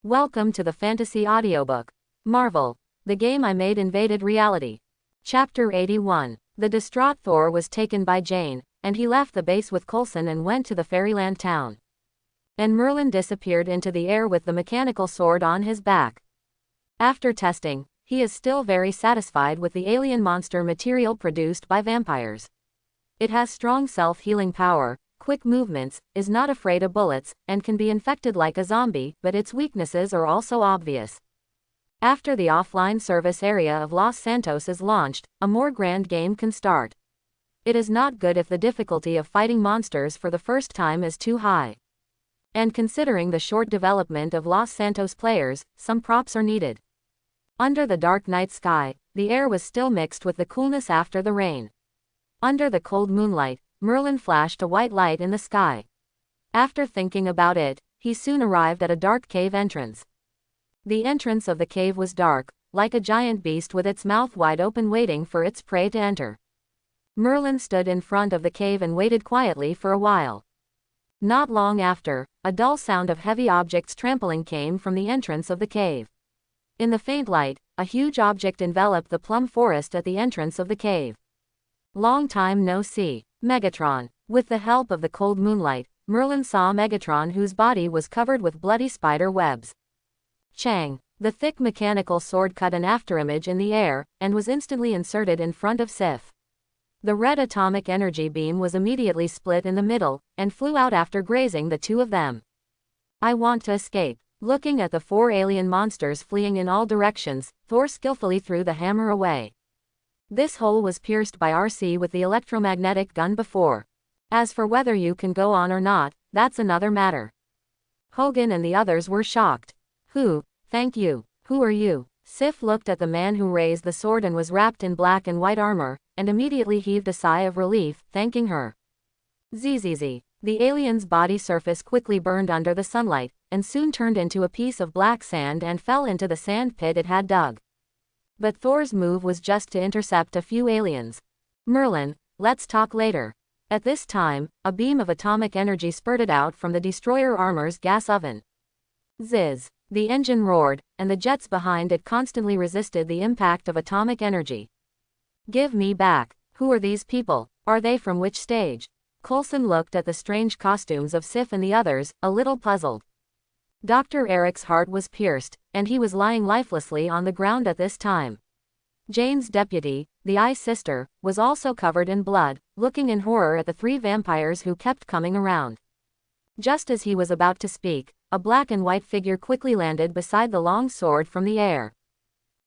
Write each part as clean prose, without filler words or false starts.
Welcome to the fantasy audiobook. Marvel. The game I made invaded reality. Chapter 81. The distraught Thor was taken by Jane, and he left the base with Coulson and went to the fairyland town. And Merlin disappeared into the air with the mechanical sword on his back. After testing, he is still very satisfied with the alien monster material produced by vampires. It has strong self-healing power, quick movements, is not afraid of bullets, and can be infected like a zombie, but its weaknesses are also obvious. After the offline service area of Los Santos is launched, a more grand game can start. It is not good if the difficulty of fighting monsters for the first time is too high. And considering the short development of Los Santos players, some props are needed. Under the dark night sky, the air was still mixed with the coolness after the rain. Under the cold moonlight, Merlin flashed a white light in the sky. After thinking about it, he soon arrived at a dark cave entrance. The entrance of the cave was dark, like a giant beast with its mouth wide open waiting for its prey to enter. Merlin stood in front of the cave and waited quietly for a while. Not long after, a dull sound of heavy objects trampling came from the entrance of the cave. In the faint light, a huge object enveloped the plum forest at the entrance of the cave. Long time no see. Megatron. With the help of the cold moonlight, Merlin saw Megatron, whose body was covered with bloody spider webs. Chang. The thick mechanical sword cut an afterimage in the air, and was instantly inserted in front of Sif. The red atomic energy beam was immediately split in the middle, and flew out after grazing the two of them. I want to escape. Looking at the four alien monsters fleeing in all directions, Thor skillfully threw the hammer away. This hole was pierced by RC with the electromagnetic gun before. As for whether you can go on or not, that's another matter. Hogan and the others were shocked. Thank you. Who are you? Sif looked at the man who raised the sword and was wrapped in black and white armor, and immediately heaved a sigh of relief, thanking her. Zzz. The alien's body surface quickly burned under the sunlight, and soon turned into a piece of black sand and fell into the sand pit it had dug. But Thor's move was just to intercept a few aliens. Merlin, let's talk later. At this time, a beam of atomic energy spurted out from the destroyer armor's gas oven. Zizz. The engine roared, and the jets behind it constantly resisted the impact of atomic energy. Give me back. Who are these people? Are they from which stage? Coulson looked at the strange costumes of Sif and the others, a little puzzled. Dr. Eric's heart was pierced, and he was lying lifelessly on the ground at this time. Jane's deputy, the Eye Sister, was also covered in blood, looking in horror at the three vampires who kept coming around. Just as he was about to speak, a black and white figure quickly landed beside the long sword from the air.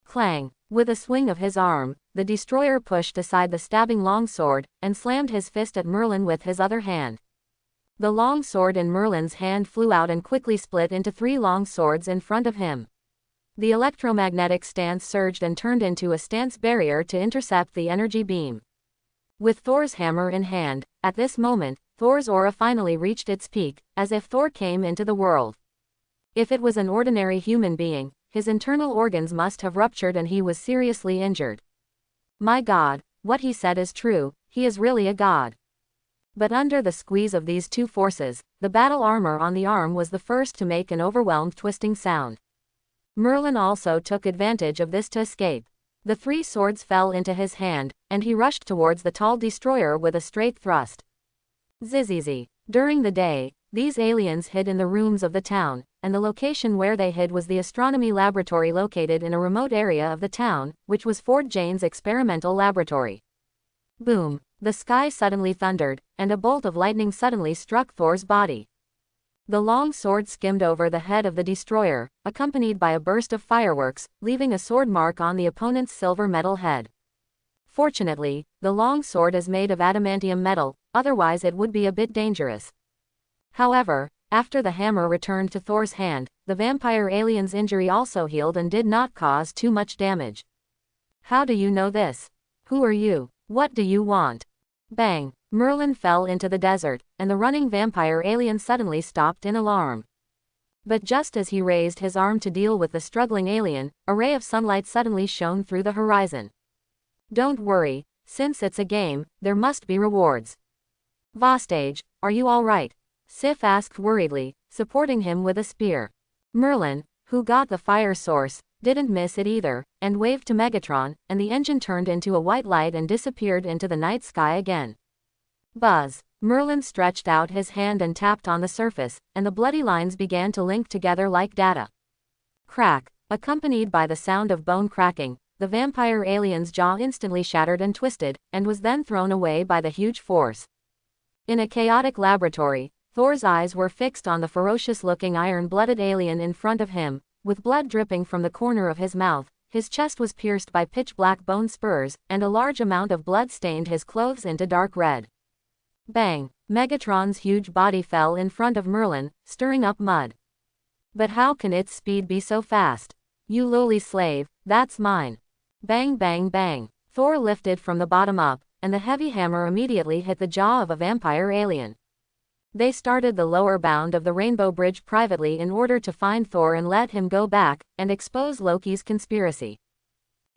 Clang! With a swing of his arm, the destroyer pushed aside the stabbing long sword, and slammed his fist at Merlin with his other hand. The long sword in Merlin's hand flew out and quickly split into three long swords in front of him. The electromagnetic stance surged and turned into a stance barrier to intercept the energy beam. With Thor's hammer in hand, at this moment, Thor's aura finally reached its peak, as if Thor came into the world. If it was an ordinary human being, his internal organs must have ruptured and he was seriously injured. My God, what he said is true, he is really a god. But under the squeeze of these two forces, the battle armor on the arm was the first to make an overwhelmed twisting sound. Merlin also took advantage of this to escape. The three swords fell into his hand, and he rushed towards the tall destroyer with a straight thrust. Zzz. During the day, these aliens hid in the rooms of the town, and the location where they hid was the astronomy laboratory located in a remote area of the town, which was Fort Jane's experimental laboratory. Boom! The sky suddenly thundered, and a bolt of lightning suddenly struck Thor's body. The long sword skimmed over the head of the destroyer, accompanied by a burst of fireworks, leaving a sword mark on the opponent's silver metal head. Fortunately, the long sword is made of adamantium metal, otherwise it would be a bit dangerous. However, after the hammer returned to Thor's hand, the vampire alien's injury also healed and did not cause too much damage. How do you know this? Who are you? What do you want? Bang! Merlin fell into the desert, and the running vampire alien suddenly stopped in alarm. But just as he raised his arm to deal with the struggling alien, a ray of sunlight suddenly shone through the horizon. Don't worry, since it's a game, there must be rewards. Vostage, are you all right? Sif asked worriedly, supporting him with a spear. Merlin, who got the fire source, didn't miss it either, and waved to Megatron, and the engine turned into a white light and disappeared into the night sky again. Buzz. Merlin stretched out his hand and tapped on the surface, and the bloody lines began to link together like data. Crack. Accompanied by the sound of bone cracking, the vampire alien's jaw instantly shattered and twisted, and was then thrown away by the huge force. In a chaotic laboratory, Thor's eyes were fixed on the ferocious-looking iron-blooded alien in front of him, with blood dripping from the corner of his mouth. His chest was pierced by pitch-black bone spurs, and a large amount of blood stained his clothes into dark red. Bang! Megatron's huge body fell in front of Merlin, stirring up mud. But how can its speed be so fast? You lowly slave, that's mine. Bang bang bang. Thor lifted from the bottom up, and the heavy hammer immediately hit the jaw of a vampire alien. They started the lower bound of the Rainbow Bridge privately in order to find Thor and let him go back, and expose Loki's conspiracy.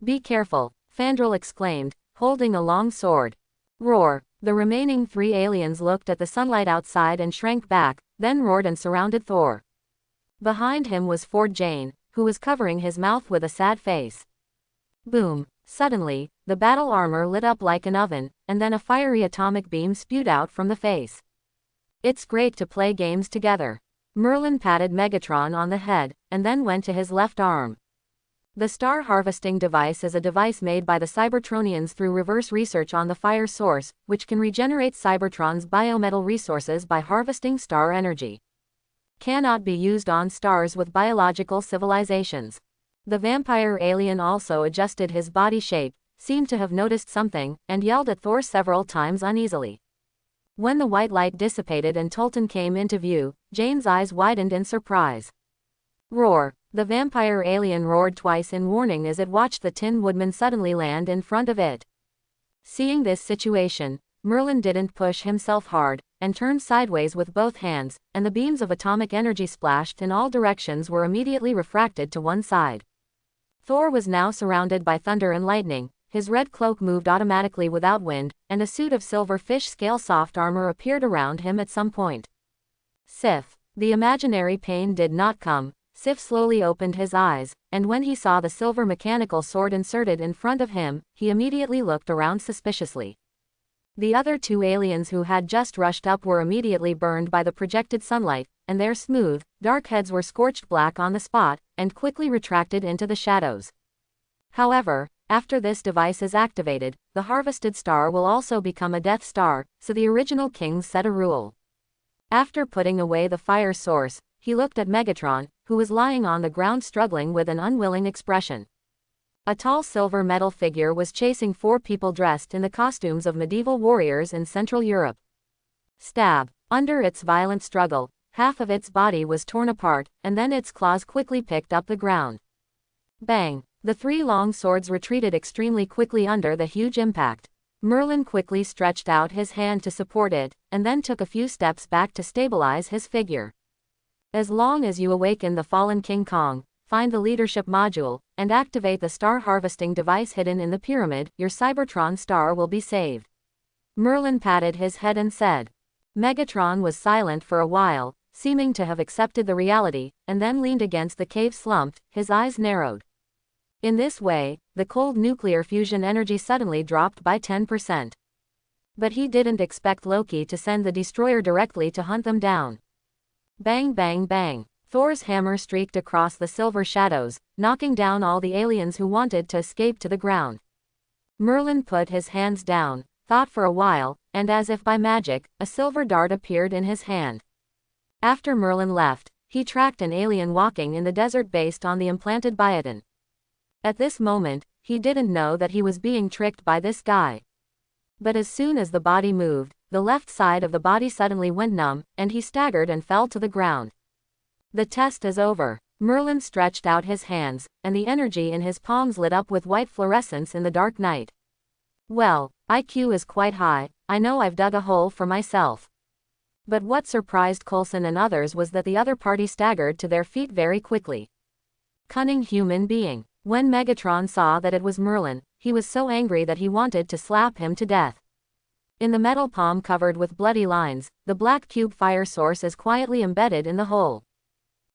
Be careful, Fandral exclaimed, holding a long sword. Roar. The remaining 3 aliens looked at the sunlight outside and shrank back, then roared and surrounded Thor. Behind him was Ford Jane, who was covering his mouth with a sad face. Boom. Suddenly, the battle armor lit up like an oven, and then a fiery atomic beam spewed out from the face. It's great to play games together. Merlin patted Megatron on the head, and then went to his left arm. The Star Harvesting Device is a device made by the Cybertronians through reverse research on the fire source, which can regenerate Cybertron's biometal resources by harvesting star energy. Cannot be used on stars with biological civilizations. The vampire alien also adjusted his body shape, seemed to have noticed something, and yelled at Thor several times uneasily. When the white light dissipated and Tolton came into view, Jane's eyes widened in surprise. Roar. The vampire alien roared twice in warning as it watched the Tin Woodman suddenly land in front of it. Seeing this situation, Merlin didn't push himself hard, and turned sideways with both hands, and the beams of atomic energy splashed in all directions were immediately refracted to one side. Thor was now surrounded by thunder and lightning, his red cloak moved automatically without wind, and a suit of silver fish scale soft armor appeared around him at some point. Sif. The imaginary pain did not come. Sif slowly opened his eyes, and when he saw the silver mechanical sword inserted in front of him, he immediately looked around suspiciously. The other 2 aliens who had just rushed up were immediately burned by the projected sunlight, and their smooth, dark heads were scorched black on the spot, and quickly retracted into the shadows. However, after this device is activated, the harvested star will also become a Death Star, so the original kings set a rule. After putting away the fire source, he looked at Megatron, who was lying on the ground struggling with an unwilling expression. A tall silver metal figure was chasing 4 people dressed in the costumes of medieval warriors in Central Europe. Stab. Under its violent struggle, half of its body was torn apart, and then its claws quickly picked up the ground. Bang. The 3 long swords retreated extremely quickly under the huge impact. Merlin quickly stretched out his hand to support it, and then took a few steps back to stabilize his figure. As long as you awaken the fallen King Kong, find the leadership module, and activate the star harvesting device hidden in the pyramid, your Cybertron star will be saved. Merlin patted his head and said. Megatron was silent for a while, seeming to have accepted the reality, and then leaned against the cave slumped, his eyes narrowed. In this way, the cold nuclear fusion energy suddenly dropped by 10%. But he didn't expect Loki to send the destroyer directly to hunt them down. Bang bang bang. Thor's hammer streaked across the silver shadows, knocking down all the aliens who wanted to escape to the ground. Merlin put his hands down, thought for a while, and as if by magic, a silver dart appeared in his hand. After Merlin left, he tracked an alien walking in the desert based on the implanted biotin. At this moment, he didn't know that he was being tricked by this guy. But as soon as the body moved, the left side of the body suddenly went numb, and he staggered and fell to the ground. The test is over. Merlin stretched out his hands, and the energy in his palms lit up with white fluorescence in the dark night. Well, IQ is quite high, I know I've dug a hole for myself. But what surprised Coulson and others was that the other party staggered to their feet very quickly. Cunning human being. When Megatron saw that it was Merlin, he was so angry that he wanted to slap him to death. In the metal palm covered with bloody lines, the black cube fire source is quietly embedded in the hole.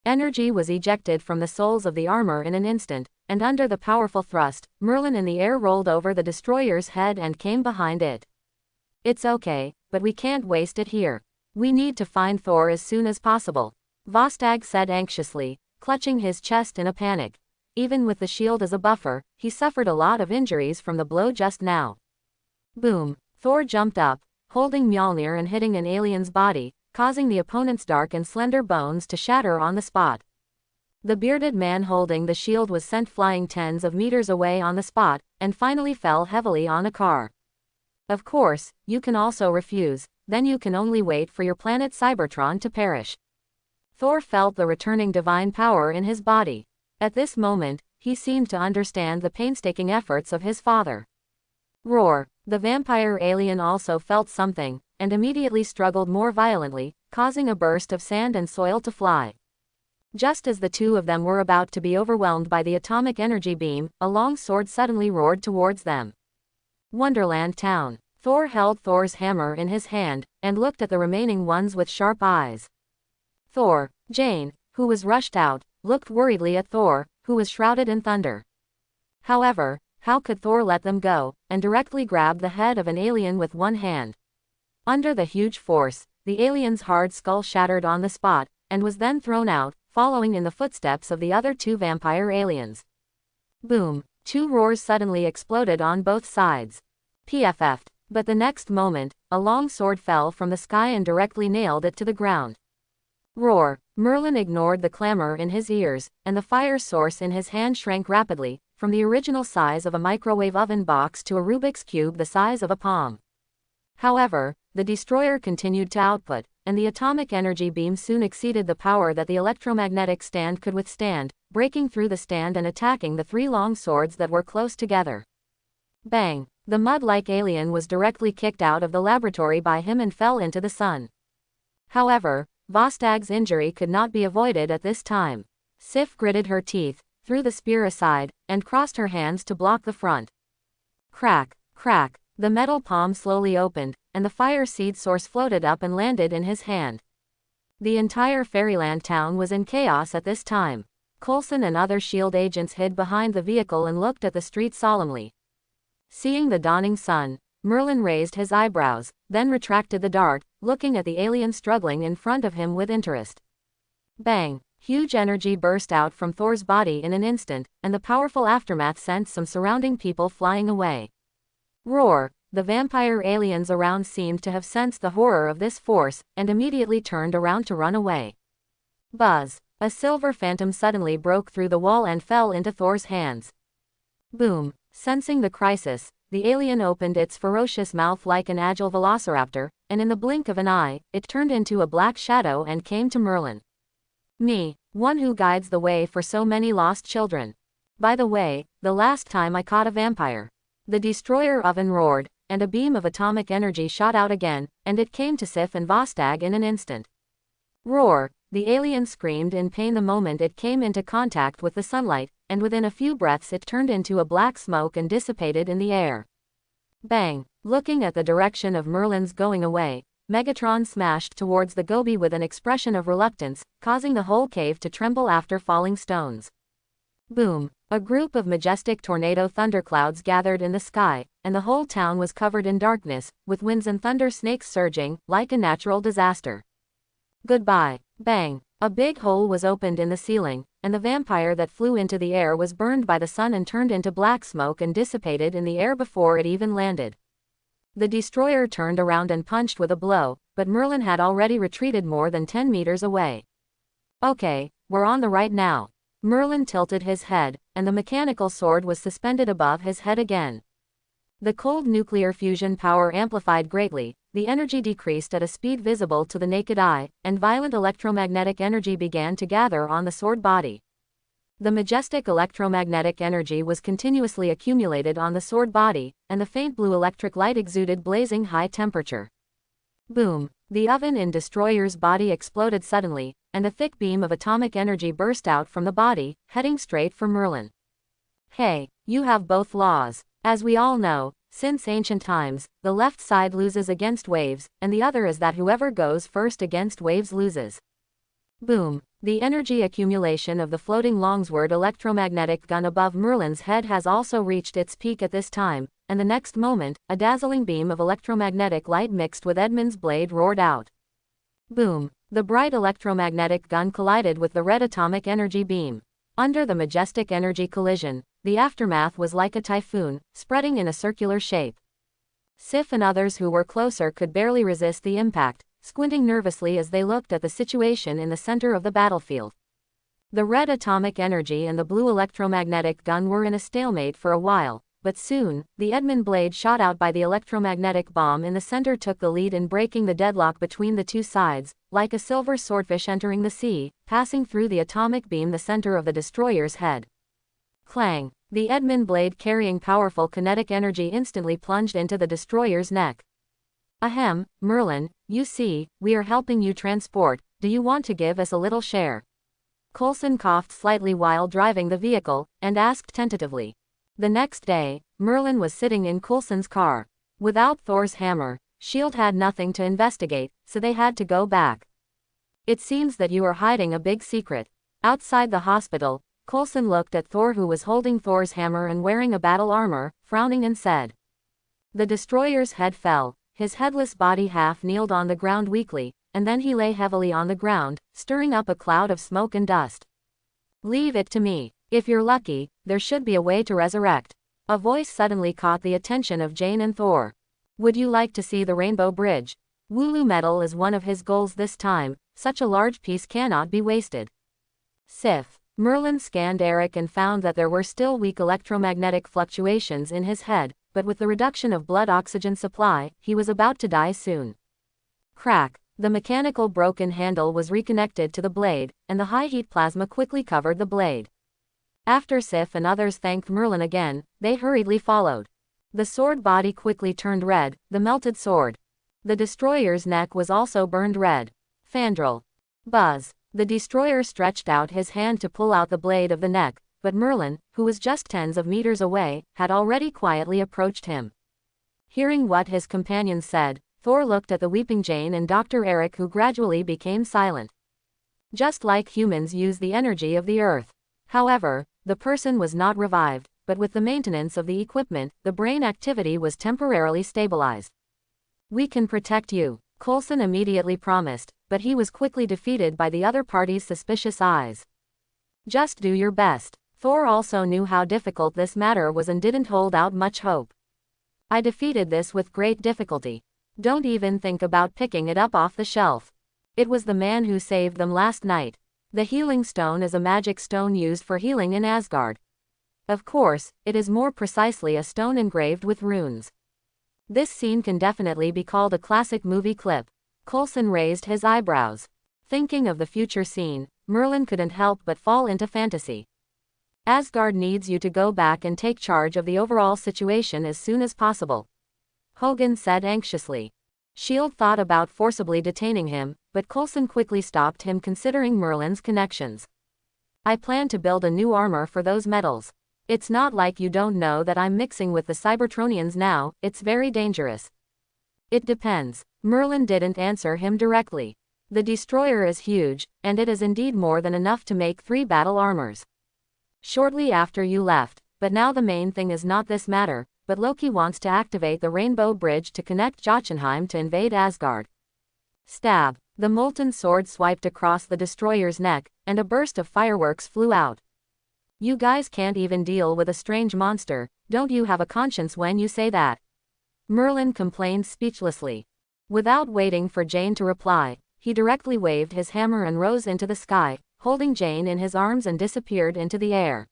Energy was ejected from the soles of the armor in an instant, and under the powerful thrust, Merlin in the air rolled over the destroyer's head and came behind it. It's okay, but we can't waste it here. We need to find Thor as soon as possible, Vostag said anxiously, clutching his chest in a panic. Even with the shield as a buffer, he suffered a lot of injuries from the blow just now. Boom! Thor jumped up, holding Mjolnir and hitting an alien's body, causing the opponent's dark and slender bones to shatter on the spot. The bearded man holding the shield was sent flying tens of meters away on the spot, and finally fell heavily on a car. Of course, you can also refuse, then you can only wait for your planet Cybertron to perish. Thor felt the returning divine power in his body. At this moment, he seemed to understand the painstaking efforts of his father. Roar! The vampire alien also felt something, and immediately struggled more violently, causing a burst of sand and soil to fly. Just as the two of them were about to be overwhelmed by the atomic energy beam, a long sword suddenly roared towards them. Wonderland Town. Thor held Thor's hammer in his hand, and looked at the remaining ones with sharp eyes. Thor, Jane, who was rushed out, looked worriedly at Thor, who was shrouded in thunder. However, how could Thor let them go, and directly grab the head of an alien with one hand? Under the huge force, the alien's hard skull shattered on the spot, and was then thrown out, following in the footsteps of the other two vampire aliens. Boom! Two roars suddenly exploded on both sides. PFF'd. But the next moment, a long sword fell from the sky and directly nailed it to the ground. Roar! Merlin ignored the clamor in his ears, and the fire source in his hand shrank rapidly, from the original size of a microwave oven box to a Rubik's Cube the size of a palm. However, the destroyer continued to output, and the atomic energy beam soon exceeded the power that the electromagnetic stand could withstand, breaking through the stand and attacking the three long swords that were close together. Bang! The mud-like alien was directly kicked out of the laboratory by him and fell into the sun. However, Vostag's injury could not be avoided at this time. Sif gritted her teeth, threw the spear aside, and crossed her hands to block the front. Crack! Crack! The metal palm slowly opened, and the fire seed source floated up and landed in his hand. The entire Fairyland town was in chaos at this time. Coulson and other S.H.I.E.L.D. agents hid behind the vehicle and looked at the street solemnly. Seeing the dawning sun, Merlin raised his eyebrows, then retracted the dart, looking at the alien struggling in front of him with interest. Bang! Huge energy burst out from Thor's body in an instant, and the powerful aftermath sent some surrounding people flying away. Roar! The vampire aliens around seemed to have sensed the horror of this force, and immediately turned around to run away. Buzz! A silver phantom suddenly broke through the wall and fell into Thor's hands. Boom! Sensing the crisis, the alien opened its ferocious mouth like an agile velociraptor, and in the blink of an eye, it turned into a black shadow and came to Merlin. Me, one who guides the way for so many lost children. By the way, the last time I caught a vampire. The destroyer oven roared, and a beam of atomic energy shot out again, and it came to Sif and Vostag in an instant. Roar! The alien screamed in pain the moment it came into contact with the sunlight, and within a few breaths it turned into a black smoke and dissipated in the air. Bang! Looking at the direction of Merlin's going away, Megatron smashed towards the Gobi with an expression of reluctance, causing the whole cave to tremble after falling stones. Boom! A group of majestic tornado thunderclouds gathered in the sky, and the whole town was covered in darkness, with winds and thunder snakes surging, like a natural disaster. Goodbye. Bang! A big hole was opened in the ceiling, and the vampire that flew into the air was burned by the sun and turned into black smoke and dissipated in the air before it even landed. The destroyer turned around and punched with a blow, but Merlin had already retreated more than 10 meters away. Okay, we're on the right now. Merlin tilted his head, and the mechanical sword was suspended above his head again. The cold nuclear fusion power amplified greatly, the energy decreased at a speed visible to the naked eye, and violent electromagnetic energy began to gather on the sword body. The majestic electromagnetic energy was continuously accumulated on the sword body, and the faint blue electric light exuded blazing high temperature. Boom! The oven in Destroyer's body exploded suddenly, and a thick beam of atomic energy burst out from the body, heading straight for Merlin. Hey, you have both laws. As we all know, since ancient times, the left side loses against waves, and the other is that whoever goes first against waves loses. Boom. The energy accumulation of the floating Longsword electromagnetic gun above Merlin's head has also reached its peak at this time, and the next moment, a dazzling beam of electromagnetic light mixed with Edmund's blade roared out. Boom. The bright electromagnetic gun collided with the red atomic energy beam. Under the majestic energy collision, the aftermath was like a typhoon, spreading in a circular shape. Sif and others who were closer could barely resist the impact, squinting nervously as they looked at the situation in the center of the battlefield. The red atomic energy and the blue electromagnetic gun were in a stalemate for a while, but soon, the Edmund blade shot out by the electromagnetic bomb in the center took the lead in breaking the deadlock between the two sides, like a silver swordfish entering the sea, passing through the atomic beam the center of the destroyer's head. Clang! The Edmund blade carrying powerful kinetic energy instantly plunged into the destroyer's neck. Ahem, Merlin, you see, we are helping you transport, do you want to give us a little share? Coulson coughed slightly while driving the vehicle, and asked tentatively. The next day, Merlin was sitting in Coulson's car. Without Thor's hammer, S.H.I.E.L.D. had nothing to investigate, so they had to go back. It seems that you are hiding a big secret. Outside the hospital, Coulson looked at Thor who was holding Thor's hammer and wearing a battle armor, frowning and said. The destroyer's head fell. His headless body half kneeled on the ground weakly, and then he lay heavily on the ground, stirring up a cloud of smoke and dust. Leave it to me. If you're lucky, there should be a way to resurrect. A voice suddenly caught the attention of Jane and Thor. Would you like to see the Rainbow Bridge? Wooloo metal is one of his goals this time, such a large piece cannot be wasted. Sif. Merlin scanned Eric and found that there were still weak electromagnetic fluctuations in his head, but with the reduction of blood oxygen supply, he was about to die soon. Crack. The mechanical broken handle was reconnected to the blade, and the high-heat plasma quickly covered the blade. After Sif and others thanked Merlin again, they hurriedly followed. The sword body quickly turned red, the melted sword. The destroyer's neck was also burned red. Fandral. Buzz. The destroyer stretched out his hand to pull out the blade of the neck, but Merlin, who was just tens of meters away, had already quietly approached him. Hearing what his companions said, Thor looked at the weeping Jane and Dr. Eric who gradually became silent. Just like humans use the energy of the earth. However, the person was not revived, but with the maintenance of the equipment, the brain activity was temporarily stabilized. We can protect you, Coulson immediately promised, but he was quickly defeated by the other party's suspicious eyes. Just do your best. Thor also knew how difficult this matter was and didn't hold out much hope. I defeated this with great difficulty. Don't even think about picking it up off the shelf. It was the man who saved them last night. The healing stone is a magic stone used for healing in Asgard. Of course, it is more precisely a stone engraved with runes. This scene can definitely be called a classic movie clip. Coulson raised his eyebrows. Thinking of the future scene, Merlin couldn't help but fall into fantasy. Asgard needs you to go back and take charge of the overall situation as soon as possible, Hogan said anxiously. S.H.I.E.L.D. thought about forcibly detaining him, but Coulson quickly stopped him considering Merlin's connections. I plan to build a new armor for those metals. It's not like you don't know that I'm mixing with the Cybertronians now, it's very dangerous. It depends. Merlin didn't answer him directly. The destroyer is huge, and it is indeed more than enough to make 3 battle armors. Shortly after you left, but now the main thing is not this matter, but Loki wants to activate the Rainbow Bridge to connect Jotunheim to invade Asgard. Stab. The molten sword swiped across the destroyer's neck, and a burst of fireworks flew out. You guys can't even deal with a strange monster, don't you have a conscience when you say that? Merlin complained speechlessly. Without waiting for Jane to reply, he directly waved his hammer and rose into the sky, holding Jane in his arms and disappeared into the air.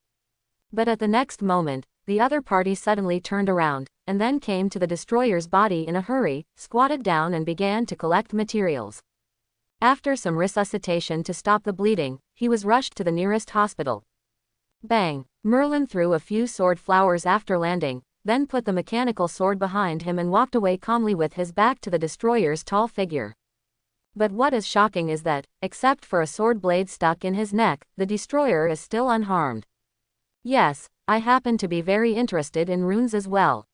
But at the next moment, the other party suddenly turned around, and then came to the destroyer's body in a hurry, squatted down and began to collect materials. After some resuscitation to stop the bleeding, he was rushed to the nearest hospital. Bang! Merlin threw a few sword flowers after landing, then put the mechanical sword behind him and walked away calmly with his back to the destroyer's tall figure. But what is shocking is that, except for a sword blade stuck in his neck, the destroyer is still unharmed. Yes, I happen to be very interested in runes as well.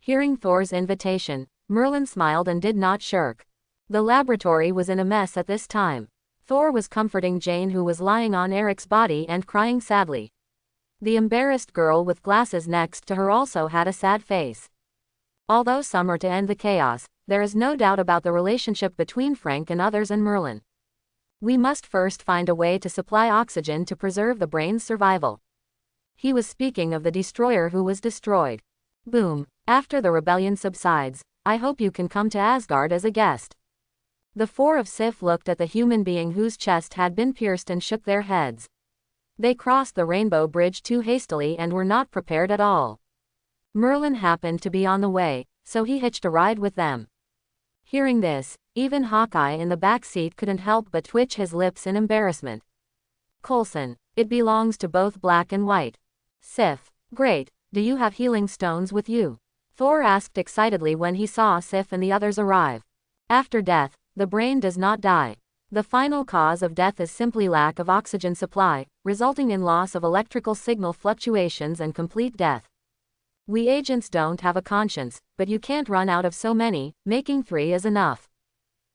Hearing Thor's invitation, Merlin smiled and did not shirk. The laboratory was in a mess at this time. Thor was comforting Jane, who was lying on Eric's body and crying sadly. The embarrassed girl with glasses next to her also had a sad face. Although some are to end the chaos, there is no doubt about the relationship between Frank and others and Merlin. We must first find a way to supply oxygen to preserve the brain's survival. He was speaking of the destroyer who was destroyed. Boom. After the rebellion subsides, I hope you can come to Asgard as a guest. The four of Sif looked at the human being whose chest had been pierced and shook their heads. They crossed the rainbow bridge too hastily and were not prepared at all. Merlin happened to be on the way, so he hitched a ride with them. Hearing this, even Hawkeye in the back seat couldn't help but twitch his lips in embarrassment. Coulson, it belongs to both black and white. Sif, great, do you have healing stones with you? Thor asked excitedly when he saw Sif and the others arrive. After death, the brain does not die. The final cause of death is simply lack of oxygen supply, resulting in loss of electrical signal fluctuations and complete death. We agents don't have a conscience, but you can't run out of so many, making 3 is enough.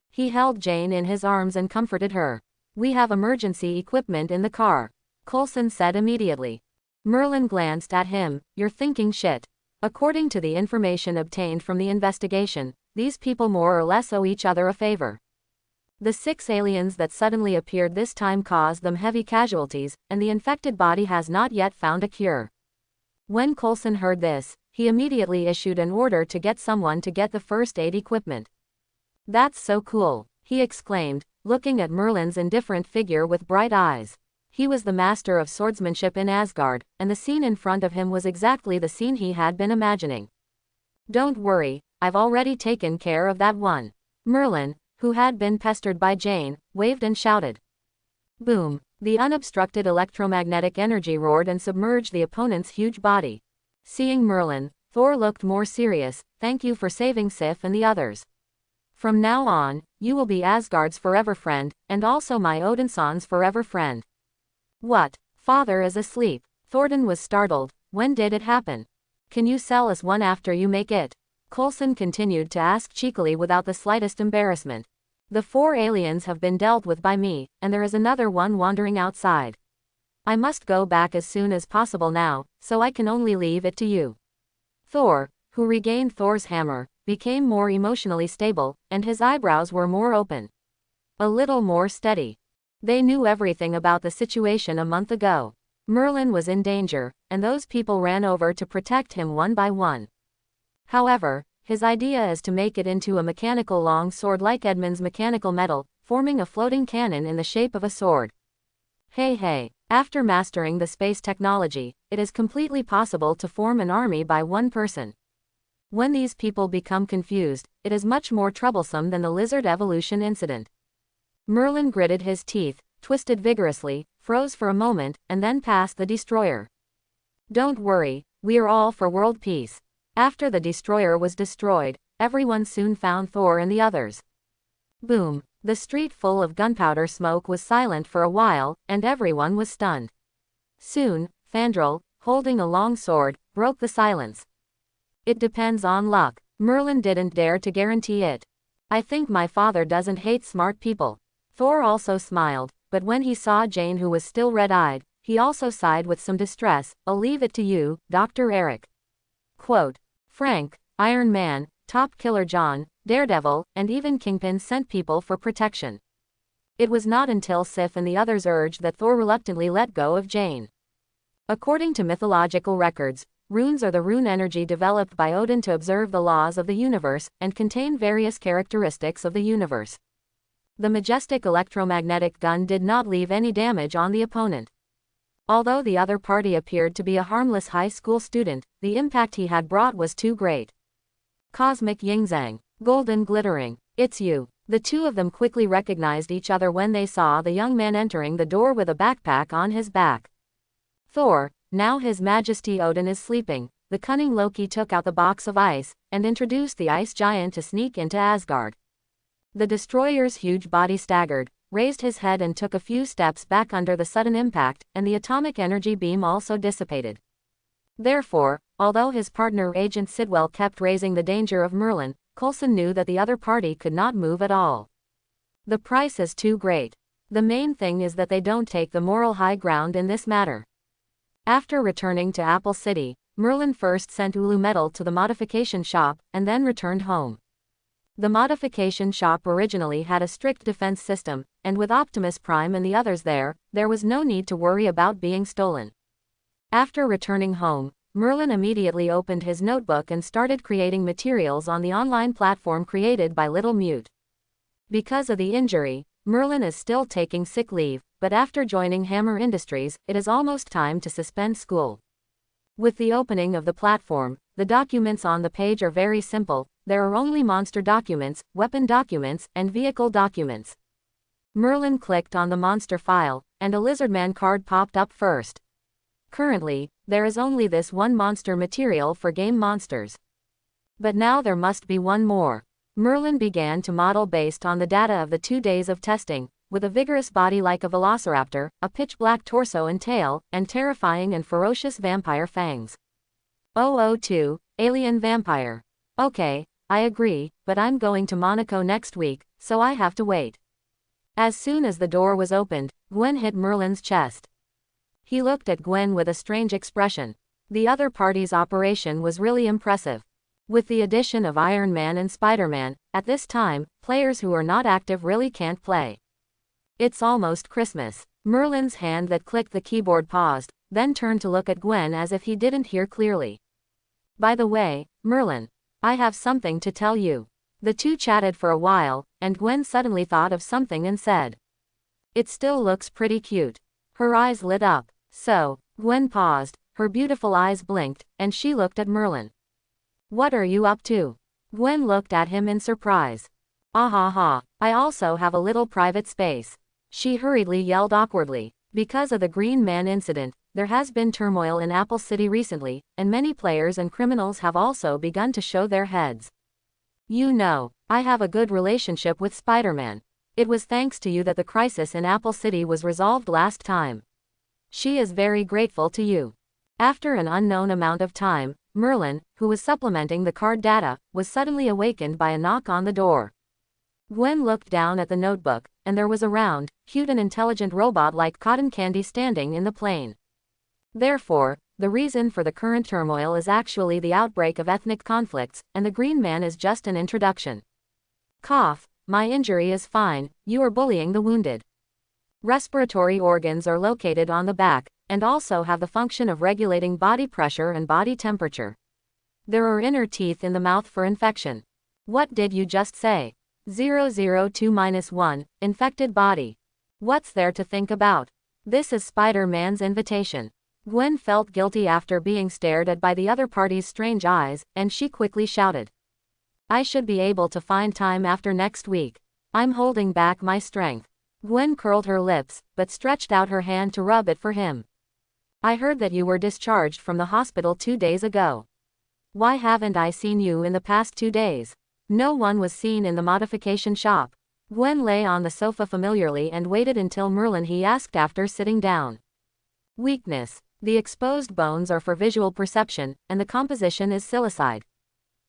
He held Jane in his arms and comforted her. We have emergency equipment in the car, Coulson said immediately. Merlin glanced at him. You're thinking shit. According to the information obtained from the investigation, these people more or less owe each other a favor. The 6 aliens that suddenly appeared this time caused them heavy casualties, and the infected body has not yet found a cure. When Coulson heard this, he immediately issued an order to get someone to get the first aid equipment. That's so cool, he exclaimed, looking at Merlin's indifferent figure with bright eyes. He was the master of swordsmanship in Asgard, and the scene in front of him was exactly the scene he had been imagining. Don't worry, I've already taken care of that one. Merlin, who had been pestered by Jane, waved and shouted. Boom. The unobstructed electromagnetic energy roared and submerged the opponent's huge body. Seeing Merlin, Thor looked more serious. Thank you for saving Sif and the others. From now on, you will be Asgard's forever friend, and also my Odinson's forever friend. What? Father is asleep. Thornton was startled. When did it happen? Can you sell us one after you make it? Coulson continued to ask cheekily without the slightest embarrassment. The 4 aliens have been dealt with by me, and there is another one wandering outside. I must go back as soon as possible now, so I can only leave it to you. Thor, who regained Thor's hammer, became more emotionally stable, and his eyebrows were more open. A little more steady. They knew everything about the situation a month ago. Merlin was in danger, and those people ran over to protect him one by one. However, his idea is to make it into a mechanical long sword like Edmund's mechanical metal, forming a floating cannon in the shape of a sword. Hey, after mastering the space technology, it is completely possible to form an army by one person. When these people become confused, it is much more troublesome than the lizard evolution incident. Merlin gritted his teeth, twisted vigorously, froze for a moment, and then passed the destroyer. Don't worry, we are all for world peace. After the destroyer was destroyed, everyone soon found Thor and the others. Boom. The street full of gunpowder smoke was silent for a while, and everyone was stunned. Soon, Fandral, holding a long sword, broke the silence. It depends on luck. Merlin didn't dare to guarantee it. I think my father doesn't hate smart people. Thor also smiled, but when he saw Jane, who was still red-eyed, he also sighed with some distress. I'll leave it to you, Dr. Eric. Quote, Frank, Iron Man, Top Killer John, Daredevil, and even Kingpin sent people for protection. It was not until Sif and the others urged that Thor reluctantly let go of Jane. According to mythological records, runes are the rune energy developed by Odin to observe the laws of the universe, and contain various characteristics of the universe. The majestic electromagnetic gun did not leave any damage on the opponent. Although the other party appeared to be a harmless high school student, the impact he had brought was too great. Cosmic Yingzhang, golden glittering, it's you. The two of them quickly recognized each other when they saw the young man entering the door with a backpack on his back. Thor, now His Majesty Odin is sleeping. The cunning Loki took out the box of ice, and introduced the ice giant to sneak into Asgard. The destroyer's huge body staggered, raised his head and took a few steps back under the sudden impact, and the atomic energy beam also dissipated. Therefore, although his partner Agent Sidwell kept raising the danger of Merlin, Coulson knew that the other party could not move at all. The price is too great. The main thing is that they don't take the moral high ground in this matter. After returning to Apple City, Merlin first sent Ulu Metal to the modification shop, and then returned home. The modification shop originally had a strict defense system, and with Optimus Prime and the others there was no need to worry about being stolen. After returning home, Merlin immediately opened his notebook and started creating materials on the online platform created by Little Mute. Because of the injury, Merlin is still taking sick leave, but after joining Hammer Industries, it is almost time to suspend school. With the opening of the platform, the documents on the page are very simple. There are only monster documents, weapon documents, and vehicle documents. Merlin clicked on the monster file, and a Lizardman card popped up first. Currently, there is only this one monster material for game monsters. But now there must be one more. Merlin began to model based on the data of the 2 days of testing, with a vigorous body like a velociraptor, a pitch-black torso and tail, and terrifying and ferocious vampire fangs. 002, Alien Vampire. Okay, I agree, but I'm going to Monaco next week, so I have to wait. As soon as the door was opened, Gwen hit Merlin's chest. He looked at Gwen with a strange expression. The other party's operation was really impressive. With the addition of Iron Man and Spider-Man, at this time, players who are not active really can't play. It's almost Christmas. Merlin's hand that clicked the keyboard paused, then turned to look at Gwen as if he didn't hear clearly. By the way, Merlin, I have something to tell you. The two chatted for a while, and Gwen suddenly thought of something and said, "It still looks pretty cute." Her eyes lit up. So, Gwen paused, her beautiful eyes blinked, and she looked at Merlin. "What are you up to?" Gwen looked at him in surprise. "Ah ha ha, I also have a little private space," she hurriedly yelled awkwardly. Because of the Green Man incident, there has been turmoil in Apple City recently, and many players and criminals have also begun to show their heads. "You know, I have a good relationship with Spider-Man. It was thanks to you that the crisis in Apple City was resolved last time. She is very grateful to you." After an unknown amount of time, Merlin, who was supplementing the card data, was suddenly awakened by a knock on the door. Gwen looked down at the notebook, and there was a round, cute and intelligent robot like cotton candy standing in the plane. Therefore, the reason for the current turmoil is actually the outbreak of ethnic conflicts, and the Green Man is just an introduction. Cough, my injury is fine, you are bullying the wounded. Respiratory organs are located on the back, and also have the function of regulating body pressure and body temperature. There are inner teeth in the mouth for infection. What did you just say? 002-1, infected body. What's there to think about? This is Spider-Man's invitation. Gwen felt guilty after being stared at by the other party's strange eyes, and she quickly shouted, "I should be able to find time after next week. I'm holding back my strength." Gwen curled her lips, but stretched out her hand to rub it for him. "I heard that you were discharged from the hospital 2 days ago. Why haven't I seen you in the past 2 days? No one was seen in the modification shop." Gwen lay on the sofa familiarly and waited until Merlin he asked after sitting down. Weakness. The exposed bones are for visual perception, and the composition is silicide.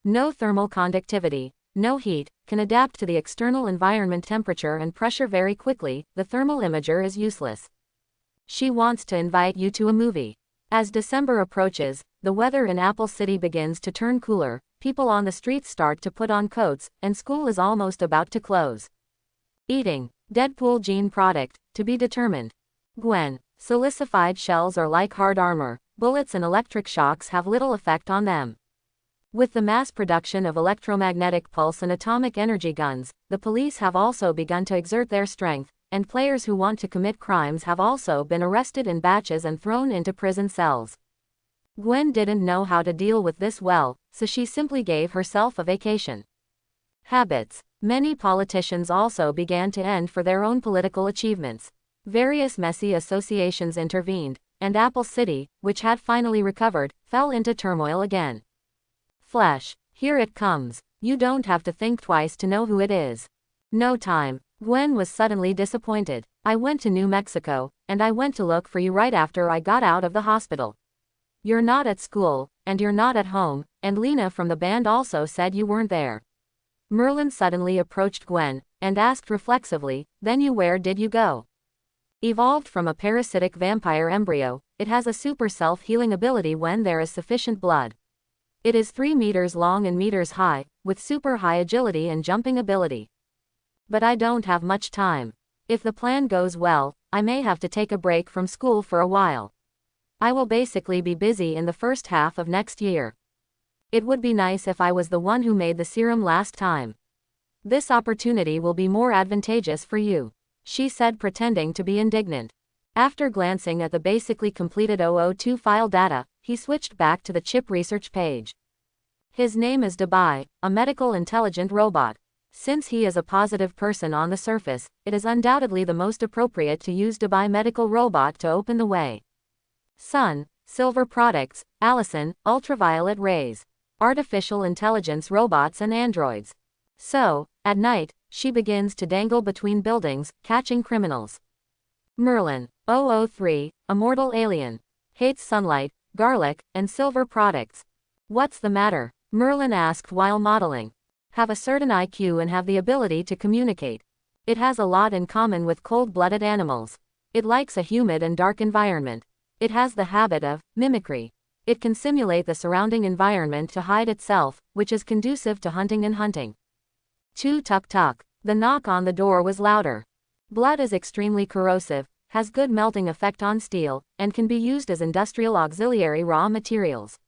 No thermal conductivity, no heat, can adapt to the external environment temperature and pressure very quickly, the thermal imager is useless. She wants to invite you to a movie. As December approaches, the weather in Apple City begins to turn cooler, people on the streets start to put on coats, and school is almost about to close. Eating. Deadpool gene product, to be determined. Gwen. Silicified shells are like hard armor, bullets and electric shocks have little effect on them. With the mass production of electromagnetic pulse and atomic energy guns, the police have also begun to exert their strength, and players who want to commit crimes have also been arrested in batches and thrown into prison cells. Gwen didn't know how to deal with this well, so she simply gave herself a vacation. Habits. Many politicians also began to end for their own political achievements. Various messy associations intervened, and Apple City, which had finally recovered, fell into turmoil again. Flash. Here it comes. You don't have to think twice to know who it is. No time. Gwen was suddenly disappointed. "I went to New Mexico, and I went to look for you right after I got out of the hospital. You're not at school, and you're not at home, and Lena from the band also said you weren't there." Merlin suddenly approached Gwen, and asked reflexively, "Then where did you go?" Evolved from a parasitic vampire embryo, it has a super self-healing ability when there is sufficient blood. It is 3 meters long and meters high, with super high agility and jumping ability. But I don't have much time. If the plan goes well, I may have to take a break from school for a while. I will basically be busy in the first half of next year. It would be nice if I was the one who made the serum last time. This opportunity will be more advantageous for you, she said, pretending to be indignant. After glancing at the basically completed 002 file data, he switched back to the chip research page. His name is Dubai, a medical intelligent robot. Since he is a positive person on the surface, it is undoubtedly the most appropriate to use Dubai medical robot to open the way. Sun, silver products, Allison, ultraviolet rays, artificial intelligence robots and androids. So, at night, she begins to dangle between buildings, catching criminals. Merlin, 003, a mortal alien. Hates sunlight, garlic, and silver products. What's the matter? Merlin asked while modeling. Have a certain IQ and have the ability to communicate. It has a lot in common with cold-blooded animals. It likes a humid and dark environment. It has the habit of mimicry. It can simulate the surrounding environment to hide itself, which is conducive to hunting and hunting. Tuk-tuk. The knock on the door was louder. Blood is extremely corrosive, has good melting effect on steel, and can be used as industrial auxiliary raw materials.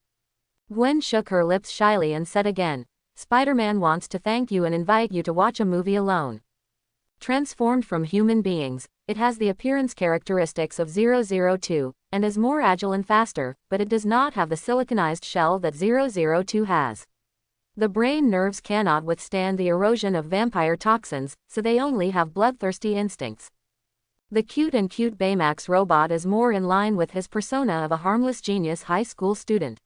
Gwen shook her lips shyly and said again, Spider-Man wants to thank you and invite you to watch a movie alone. Transformed from human beings, it has the appearance characteristics of 002, and is more agile and faster, but it does not have the siliconized shell that 002 has. The brain nerves cannot withstand the erosion of vampire toxins, so they only have bloodthirsty instincts. The cute Baymax robot is more in line with his persona of a harmless genius high school student.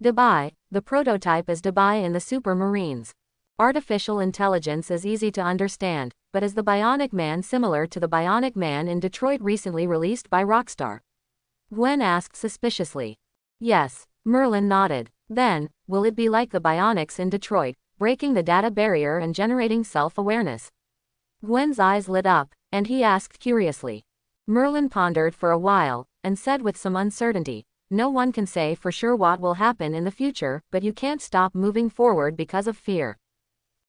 Dubai, the prototype is Dubai in the Super Marines. Artificial intelligence is easy to understand, but is the Bionic Man similar to the Bionic Man in Detroit recently released by Rockstar? Gwen asked suspiciously. Yes, Merlin nodded. Then, will it be like the Bionics in Detroit, breaking the data barrier and generating self-awareness? Gwen's eyes lit up, and he asked curiously. Merlin pondered for a while, and said with some uncertainty, no one can say for sure what will happen in the future, but you can't stop moving forward because of fear.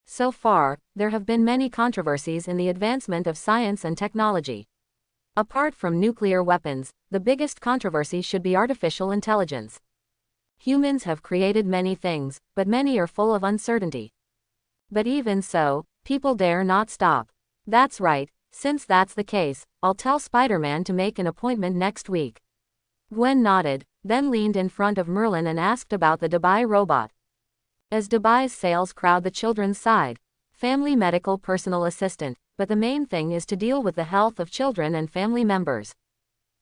So far, there have been many controversies in the advancement of science and technology. Apart from nuclear weapons, the biggest controversy should be artificial intelligence. Humans have created many things, but many are full of uncertainty. But even so, people dare not stop. That's right, since that's the case, I'll tell Spider-Man to make an appointment next week. Gwen nodded, then leaned in front of Merlin and asked about the Dubai robot. As Dubai's sales crowd the children's side, family medical personal assistant, but the main thing is to deal with the health of children and family members.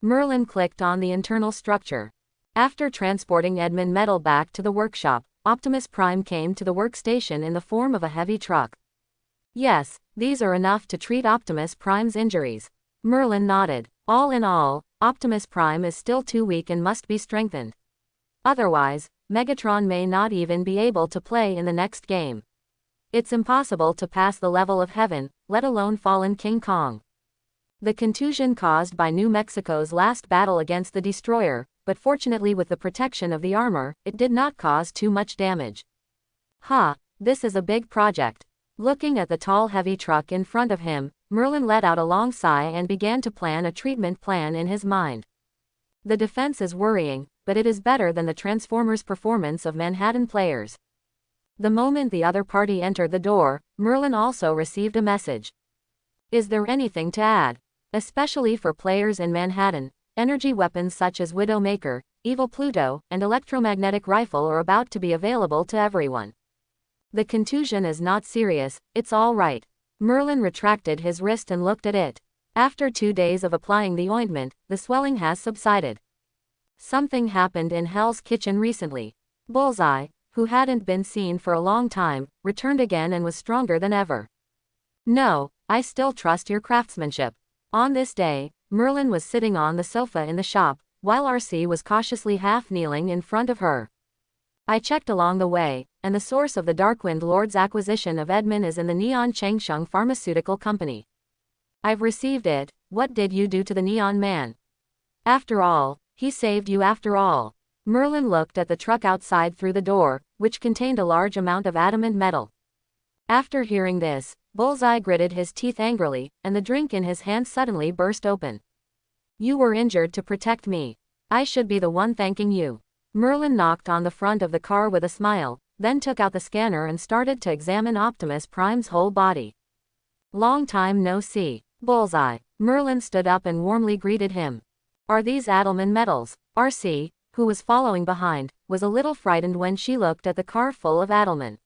Merlin clicked on the internal structure. After transporting Edmund Metal back to the workshop, Optimus Prime came to the workstation in the form of a heavy truck. Yes, these are enough to treat Optimus Prime's injuries. Merlin nodded. All in all, Optimus Prime is still too weak and must be strengthened. Otherwise, Megatron may not even be able to play in the next game. It's impossible to pass the level of heaven, let alone fallen King Kong. The contusion caused by New Mexico's last battle against the Destroyer, but fortunately with the protection of the armor, it did not cause too much damage. This is a big project. Looking at the tall heavy truck in front of him, Merlin let out a long sigh and began to plan a treatment plan in his mind. The defense is worrying, but it is better than the Transformers performance of Manhattan players. The moment the other party entered the door, Merlin also received a message. Is there anything to add? Especially for players in Manhattan, energy weapons such as Widowmaker, Evil Pluto, and electromagnetic rifle are about to be available to everyone. The contusion is not serious, it's all right. Merlin retracted his wrist and looked at it. After 2 days of applying the ointment, the swelling has subsided. Something happened in Hell's Kitchen recently. Bullseye, who hadn't been seen for a long time, returned again and was stronger than ever. No, I still trust your craftsmanship. On this day, Merlin was sitting on the sofa in the shop, while RC was cautiously half-kneeling in front of her. I checked along the way, and the source of the Darkwind Lord's acquisition of Edmund is in the Neon Changsheng Pharmaceutical Company. I've received it, What did you do to the Neon Man? After all, he saved you after all. Merlin looked at the truck outside through the door, which contained a large amount of adamant metal. After hearing this, Bullseye gritted his teeth angrily, and the drink in his hand suddenly burst open. You were injured to protect me. I should be the one thanking you. Merlin knocked on the front of the car with a smile, then took out the scanner and started to examine Optimus Prime's whole body. Long time no see, Bullseye. Merlin stood up and warmly greeted him. Are these Adelman metals? RC, who was following behind, was a little frightened when she looked at the car full of Adelman.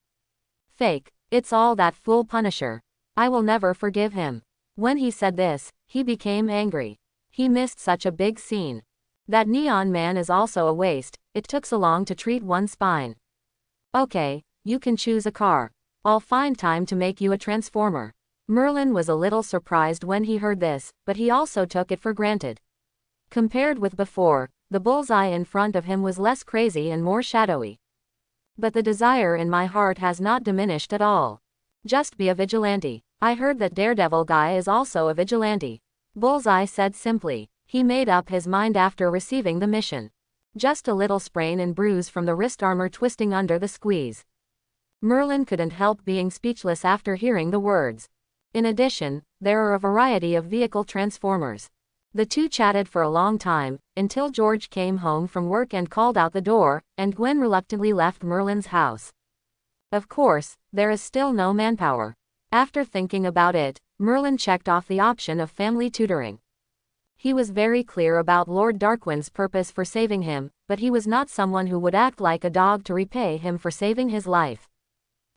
Fake, it's all that fool Punisher. I will never forgive him. When he said this, he became angry. He missed such a big scene. That Neon Man is also a waste, it took so long to treat one spine. Okay, you can choose a car. I'll find time to make you a Transformer. Merlin was a little surprised when he heard this, but he also took it for granted. Compared with before, the Bullseye in front of him was less crazy and more shadowy. But the desire in my heart has not diminished at all. Just be a vigilante. I heard that Daredevil guy is also a vigilante. Bullseye said simply. He made up his mind after receiving the mission. Just a little sprain and bruise from the wrist armor twisting under the squeeze. Merlin couldn't help being speechless after hearing the words. In addition, there are a variety of vehicle transformers. The two chatted for a long time, until George came home from work and called out the door, and Gwen reluctantly left Merlin's house. Of course, there is still no manpower. After thinking about it, Merlin checked off the option of family tutoring. He was very clear about Lord Darkwind's purpose for saving him, but he was not someone who would act like a dog to repay him for saving his life.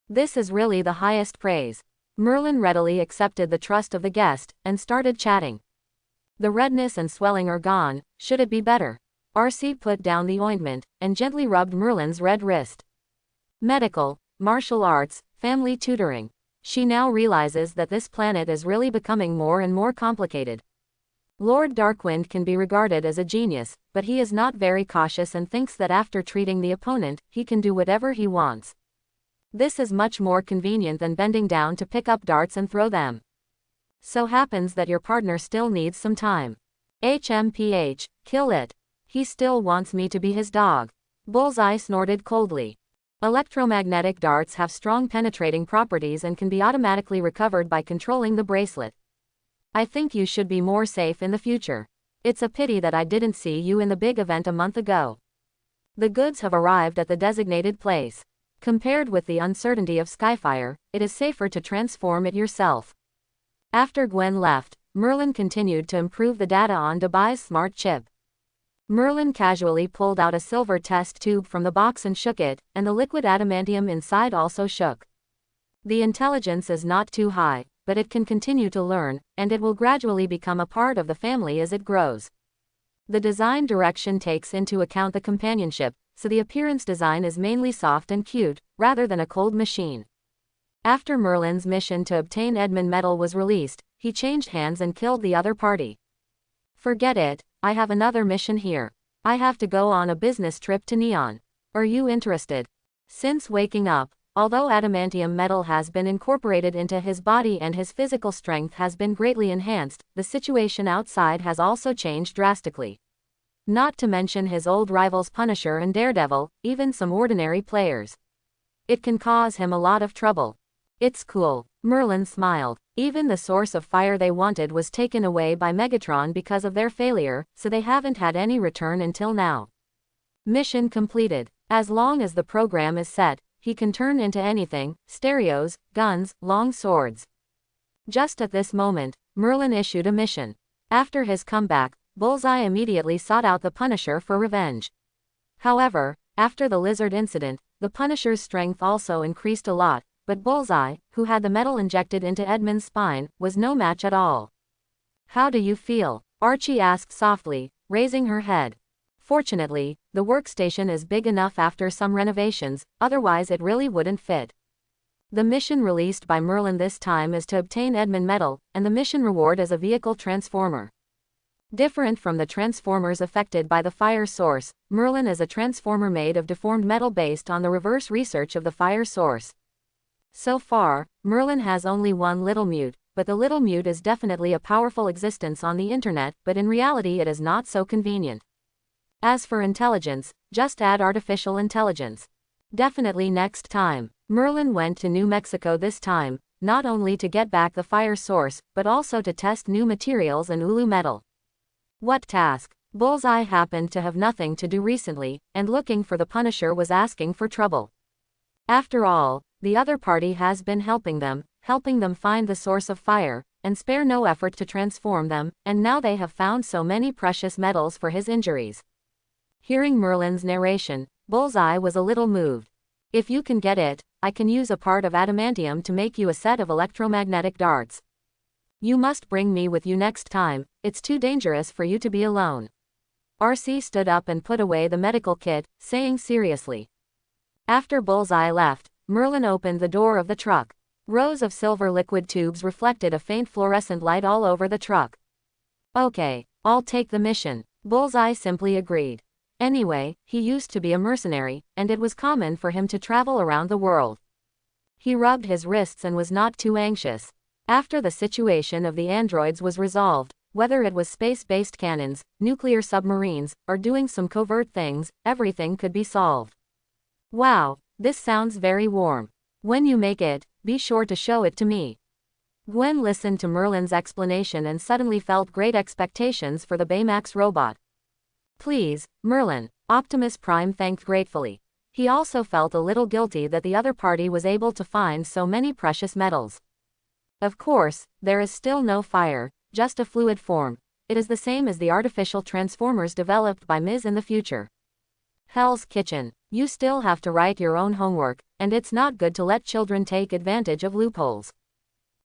This is really the highest praise. Merlin readily accepted the trust of the guest, and started chatting. The redness and swelling are gone, should it be better? RC put down the ointment, and gently rubbed Merlin's red wrist. Medical, martial arts, family tutoring. She now realizes that this planet is really becoming more and more complicated. Lord Darkwind can be regarded as a genius, but he is not very cautious and thinks that after treating the opponent, he can do whatever he wants. This is much more convenient than bending down to pick up darts and throw them. So happens that your partner still needs some time. HMPH, kill it. He still wants me to be his dog. Bullseye snorted coldly. Electromagnetic darts have strong penetrating properties and can be automatically recovered by controlling the bracelet. I think you should be more safe in the future. It's a pity that I didn't see you in the big event a month ago. The goods have arrived at the designated place. Compared with the uncertainty of Skyfire, it is safer to transform it yourself. After Gwen left, Merlin continued to improve the data on Dubai's smart chip. Merlin casually pulled out a silver test tube from the box and shook it, and the liquid adamantium inside also shook. The intelligence is not too high, but it can continue to learn, and it will gradually become a part of the family as it grows. The design direction takes into account the companionship, so the appearance design is mainly soft and cute, rather than a cold machine. After Merlin's mission to obtain Edmund Metal was released, he changed hands and killed the other party. Forget it, I have another mission here. I have to go on a business trip to Neon. Are you interested? Since waking up, although adamantium metal has been incorporated into his body and his physical strength has been greatly enhanced, the situation outside has also changed drastically. Not to mention his old rivals Punisher and Daredevil, even some ordinary players. It can cause him a lot of trouble. It's cool, Merlin smiled. Even the source of fire they wanted was taken away by Megatron because of their failure, so they haven't had any return until now. Mission completed. As long as the program is set, he can turn into anything: stereos, guns, long swords. Just at this moment, Merlin issued a mission. After his comeback, Bullseye immediately sought out the Punisher for revenge. However, after the lizard incident, the Punisher's strength also increased a lot, but Bullseye, who had the metal injected into Edmund's spine, was no match at all. How do you feel? Archie asked softly, raising her head. Fortunately, the workstation is big enough after some renovations, otherwise it really wouldn't fit. The mission released by Merlin this time is to obtain Edmund Metal, and the mission reward is a vehicle transformer. Different from the transformers affected by the fire source, Merlin is a transformer made of deformed metal based on the reverse research of the fire source. So far, Merlin has only one little mute, but the little mute is definitely a powerful existence on the internet, but in reality it is not so convenient. As for intelligence, just add artificial intelligence. Definitely next time. Merlin went to New Mexico this time, not only to get back the fire source, but also to test new materials and Ulu metal. What task? Bullseye happened to have nothing to do recently, and looking for the Punisher was asking for trouble. After all, the other party has been helping them find the source of fire, and spare no effort to transform them, and now they have found so many precious metals for his injuries. Hearing Merlin's narration, Bullseye was a little moved. If you can get it, I can use a part of adamantium to make you a set of electromagnetic darts. You must bring me with you next time, it's too dangerous for you to be alone. RC stood up and put away the medical kit, saying seriously. After Bullseye left, Merlin opened the door of the truck. Rows of silver liquid tubes reflected a faint fluorescent light all over the truck. Okay, I'll take the mission, Bullseye simply agreed. Anyway, he used to be a mercenary, and it was common for him to travel around the world. He rubbed his wrists and was not too anxious. After the situation of the androids was resolved, whether it was space-based cannons, nuclear submarines, or doing some covert things, everything could be solved. Wow, this sounds very warm. When you make it, be sure to show it to me. Gwen listened to Merlin's explanation and suddenly felt great expectations for the Baymax robot. Please, Merlin, Optimus Prime thanked gratefully. He also felt a little guilty that the other party was able to find so many precious metals. Of course, there is still no fire, just a fluid form. It is the same as the artificial transformers developed by Ms. in the future. Hell's Kitchen, you still have to write your own homework, and it's not good to let children take advantage of loopholes.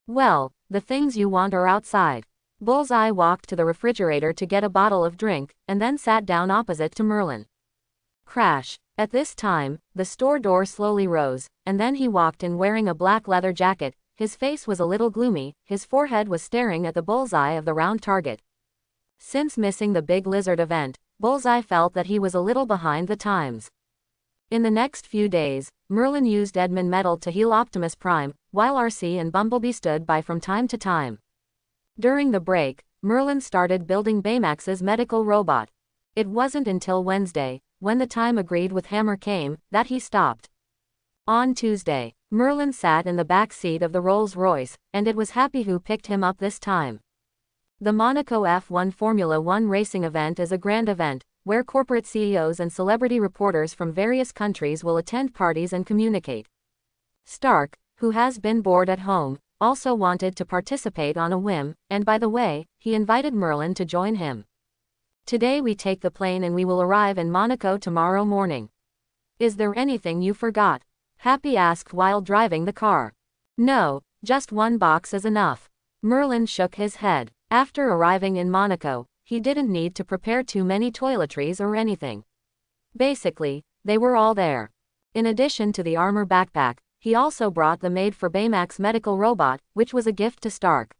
Well, the things you want are outside. Bullseye walked to the refrigerator to get a bottle of drink, and then sat down opposite to Merlin. Crash. At this time, the store door slowly rose, and then he walked in wearing a black leather jacket. His face was a little gloomy, his forehead was staring at the bullseye of the round target. Since missing the big lizard event, Bullseye felt that he was a little behind the times. In the next few days, Merlin used Edmund Metal to heal Optimus Prime, while RC and Bumblebee stood by from time to time. During the break, Merlin started building Baymax's medical robot. It wasn't until Wednesday, when the time agreed with Hammer came, that he stopped. On Tuesday, Merlin sat in the back seat of the Rolls-Royce, and it was Happy who picked him up this time. The Monaco F1 Formula One racing event is a grand event, where corporate CEOs and celebrity reporters from various countries will attend parties and communicate. Stark, who has been bored at home, also wanted to participate on a whim, and by the way, he invited Merlin to join him. Today we take the plane and we will arrive in Monaco tomorrow morning. Is there anything you forgot? Happy asked while driving the car. No, just one box is enough. Merlin shook his head. After arriving in Monaco, he didn't need to prepare too many toiletries or anything. Basically, they were all there. In addition to the armor backpack, he also brought the made-for-Baymax medical robot, which was a gift to Stark.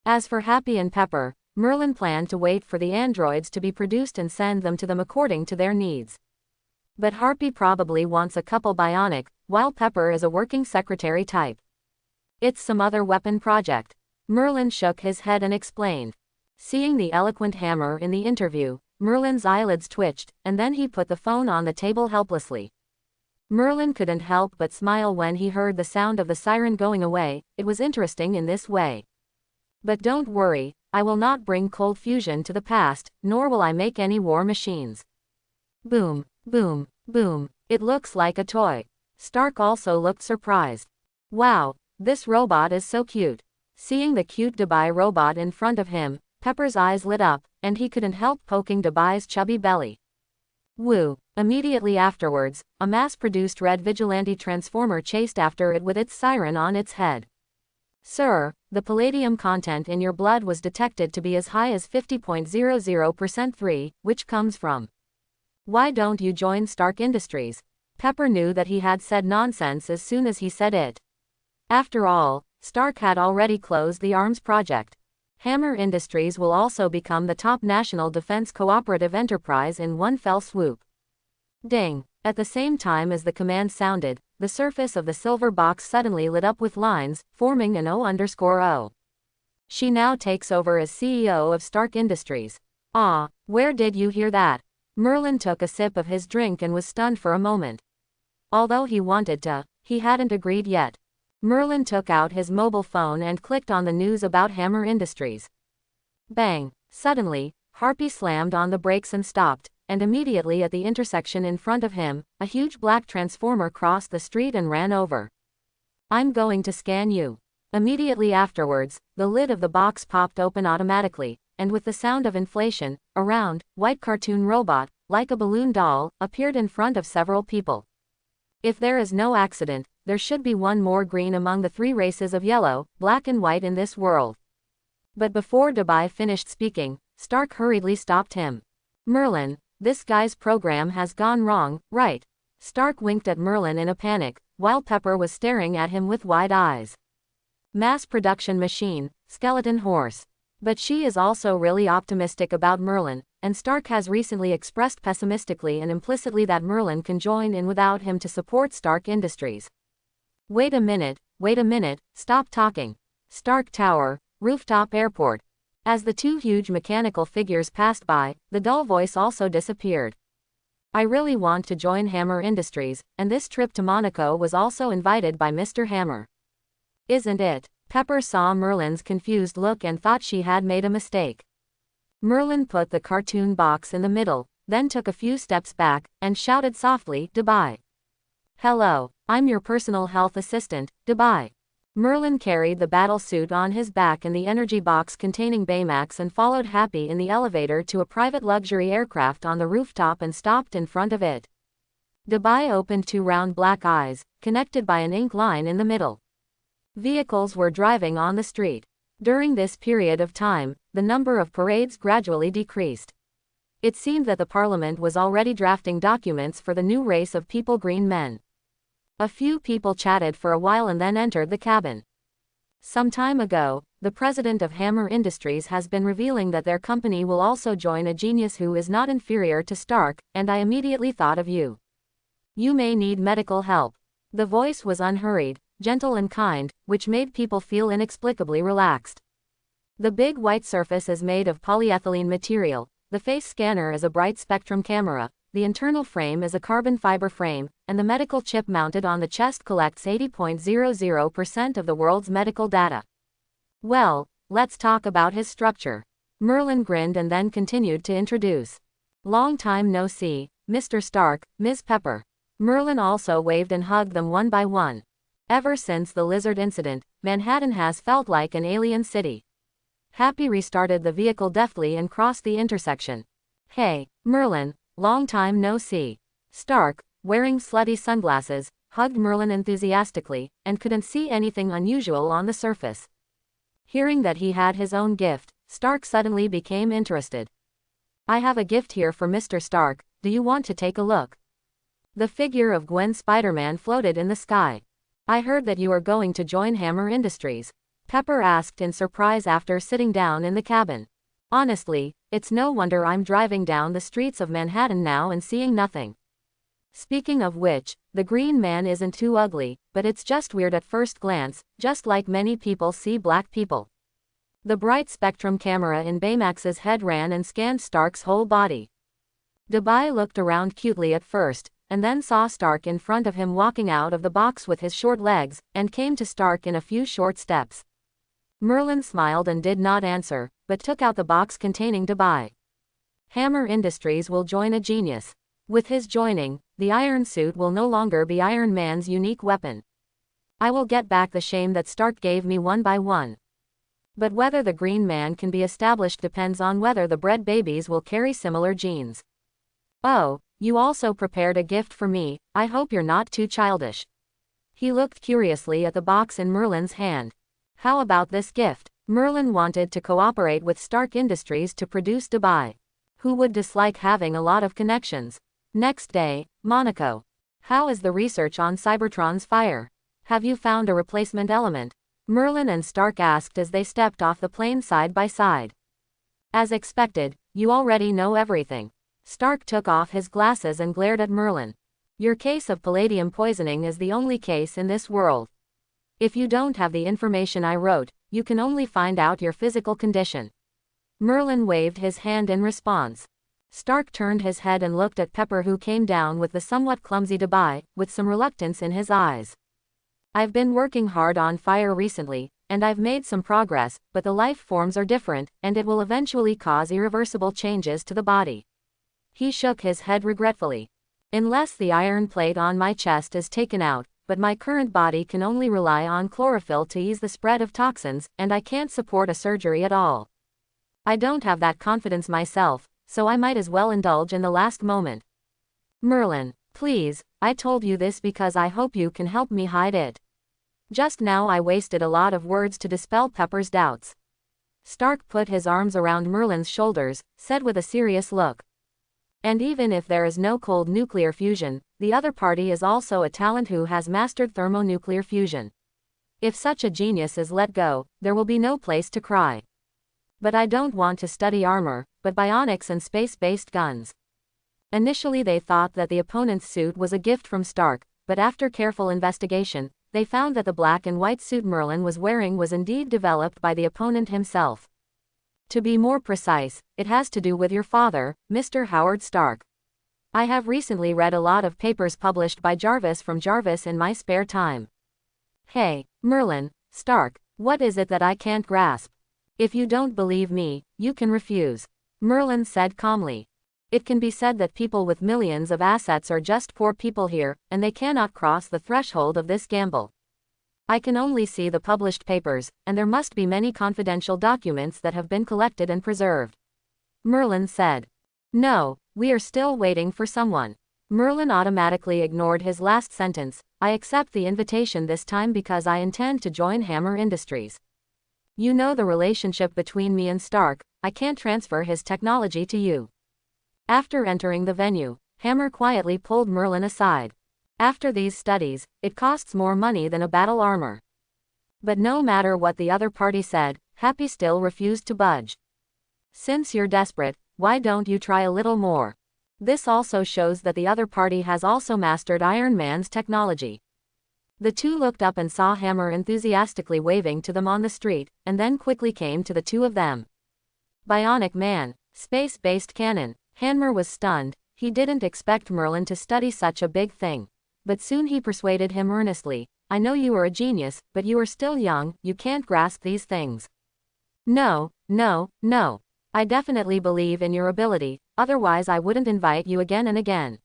As for Happy and Pepper, Merlin planned to wait for the androids to be produced and send them to them according to their needs. But Harpy probably wants a couple bionic, while Pepper is a working secretary type. It's some other weapon project. Merlin shook his head and explained. Seeing the eloquent Hammer in the interview, Merlin's eyelids twitched, and then he put the phone on the table helplessly. Merlin couldn't help but smile when he heard the sound of the siren going away. It was interesting in this way. But don't worry, I will not bring cold fusion to the past, nor will I make any war machines. Boom, boom, boom, it looks like a toy. Stark also looked surprised. Wow, this robot is so cute. Seeing the cute Dubai robot in front of him, Pepper's eyes lit up, and he couldn't help poking Dubai's chubby belly. Woo! Immediately afterwards, a mass-produced red vigilante transformer chased after it with its siren on its head. Sir, the palladium content in your blood was detected to be as high as 50.00% 3, which comes from. Why don't you join Stark Industries? Pepper knew that he had said nonsense as soon as he said it. After all, Stark had already closed the arms project. Hammer Industries will also become the top national defense cooperative enterprise in one fell swoop. Ding! At the same time as the command sounded, the surface of the silver box suddenly lit up with lines, forming an O_O. She now takes over as CEO of Stark Industries. Ah, where did you hear that? Merlin took a sip of his drink and was stunned for a moment. Although he wanted to, he hadn't agreed yet. Merlin took out his mobile phone and clicked on the news about Hammer Industries. Bang! Suddenly, Harpy slammed on the brakes and stopped, and immediately at the intersection in front of him, a huge black transformer crossed the street and ran over. I'm going to scan you. Immediately afterwards, the lid of the box popped open automatically, and with the sound of inflation, a round, white cartoon robot, like a balloon doll, appeared in front of several people. If there is no accident, there should be one more green among the three races of yellow, black and white in this world. But before Dubai finished speaking, Stark hurriedly stopped him. Merlin, this guy's program has gone wrong, right? Stark winked at Merlin in a panic, while Pepper was staring at him with wide eyes. Mass production machine, skeleton horse. But she is also really optimistic about Merlin, and Stark has recently expressed pessimistically and implicitly that Merlin can join in without him to support Stark Industries. Wait a minute, stop talking. Stark Tower, rooftop airport. As the two huge mechanical figures passed by, the dull voice also disappeared. I really want to join Hammer Industries, and this trip to Monaco was also invited by Mr. Hammer. Isn't it? Pepper saw Merlin's confused look and thought she had made a mistake. Merlin put the cartoon box in the middle, then took a few steps back, and shouted softly, Dubai. Hello, I'm your personal health assistant, Dubai. Merlin carried the battle suit on his back and the energy box containing Baymax and followed Happy in the elevator to a private luxury aircraft on the rooftop and stopped in front of it. Dubai opened two round black eyes, connected by an ink line in the middle. Vehicles were driving on the street. During this period of time, the number of parades gradually decreased. It seemed that the parliament was already drafting documents for the new race of people green men. A few people chatted for a while and then entered the cabin. Some time ago, the president of Hammer Industries has been revealing that their company will also join a genius who is not inferior to Stark, and I immediately thought of you. You may need medical help. The voice was unhurried, gentle and kind, which made people feel inexplicably relaxed. The big white surface is made of polyethylene material, the face scanner is a bright spectrum camera, the internal frame is a carbon fiber frame, and the medical chip mounted on the chest collects 80.00% of the world's medical data. Well, let's talk about his structure. Merlin grinned and then continued to introduce. Long time no see, Mr. Stark, Ms. Pepper. Merlin also waved and hugged them one by one. Ever since the lizard incident, Manhattan has felt like an alien city. Happy restarted the vehicle deftly and crossed the intersection. Hey, Merlin, long time no see. Stark, wearing slutty sunglasses, hugged Merlin enthusiastically, and couldn't see anything unusual on the surface. Hearing that he had his own gift, Stark suddenly became interested. I have a gift here for Mr. Stark, do you want to take a look? The figure of Gwen Spider-Man floated in the sky. I heard that you are going to join Hammer Industries. Pepper asked in surprise after sitting down in the cabin. Honestly, it's no wonder I'm driving down the streets of Manhattan now and seeing nothing. Speaking of which, the green man isn't too ugly, but it's just weird at first glance, just like many people see black people. The bright spectrum camera in Baymax's head ran and scanned Stark's whole body. Dubai looked around cutely at first, and then saw Stark in front of him walking out of the box with his short legs, and came to Stark in a few short steps. Merlin smiled and did not answer, but took out the box containing Dubai. Hammer Industries will join a genius. With his joining, the iron suit will no longer be Iron Man's unique weapon. I will get back the shame that Stark gave me one by one. But whether the Green Man can be established depends on whether the bred babies will carry similar genes. Oh, you also prepared a gift for me, I hope you're not too childish. He looked curiously at the box in Merlin's hand. How about this gift? Merlin wanted to cooperate with Stark Industries to produce Dubai. Who would dislike having a lot of connections? Next day, Monaco. How is the research on Cybertron's fire? Have you found a replacement element? Merlin and Stark asked as they stepped off the plane side by side. As expected, you already know everything. Stark took off his glasses and glared at Merlin. Your case of palladium poisoning is the only case in this world. If you don't have the information I wrote, you can only find out your physical condition. Merlin waved his hand in response. Stark turned his head and looked at Pepper, who came down with the somewhat clumsy Dubai, with some reluctance in his eyes. I've been working hard on fire recently, and I've made some progress, but the life forms are different, and it will eventually cause irreversible changes to the body. He shook his head regretfully. Unless the iron plate on my chest is taken out, but my current body can only rely on chlorophyll to ease the spread of toxins, and I can't support a surgery at all. I don't have that confidence myself, so I might as well indulge in the last moment. Merlin, please, I told you this because I hope you can help me hide it. Just now I wasted a lot of words to dispel Pepper's doubts. Stark put his arms around Merlin's shoulders, said with a serious look. And even if there is no cold nuclear fusion, the other party is also a talent who has mastered thermonuclear fusion. If such a genius is let go, there will be no place to cry. But I don't want to study armor, but bionics and space-based guns. Initially they thought that the opponent's suit was a gift from Stark, but after careful investigation, they found that the black and white suit Merlin was wearing was indeed developed by the opponent himself. To be more precise, it has to do with your father, Mr. Howard Stark. I have recently read a lot of papers published by Jarvis from Jarvis in my spare time. Hey, Merlin, Stark, what is it that I can't grasp? If you don't believe me, you can refuse. Merlin said calmly. It can be said that people with millions of assets are just poor people here, and they cannot cross the threshold of this gamble. I can only see the published papers, and there must be many confidential documents that have been collected and preserved. Merlin said. No, we are still waiting for someone. Merlin automatically ignored his last sentence. I accept the invitation this time because I intend to join Hammer Industries. You know the relationship between me and Stark, I can't transfer his technology to you. After entering the venue, Hammer quietly pulled Merlin aside. After these studies, it costs more money than a battle armor. But no matter what the other party said, Happy still refused to budge. Since you're desperate, why don't you try a little more? This also shows that the other party has also mastered Iron Man's technology. The two looked up and saw Hammer enthusiastically waving to them on the street, and then quickly came to the two of them. Bionic Man, space-based cannon. Hammer was stunned. He didn't expect Merlin to study such a big thing. But soon he persuaded him earnestly. I know you are a genius, but you are still young, you can't grasp these things. No, no, no. I definitely believe in your ability, otherwise I wouldn't invite you again and again.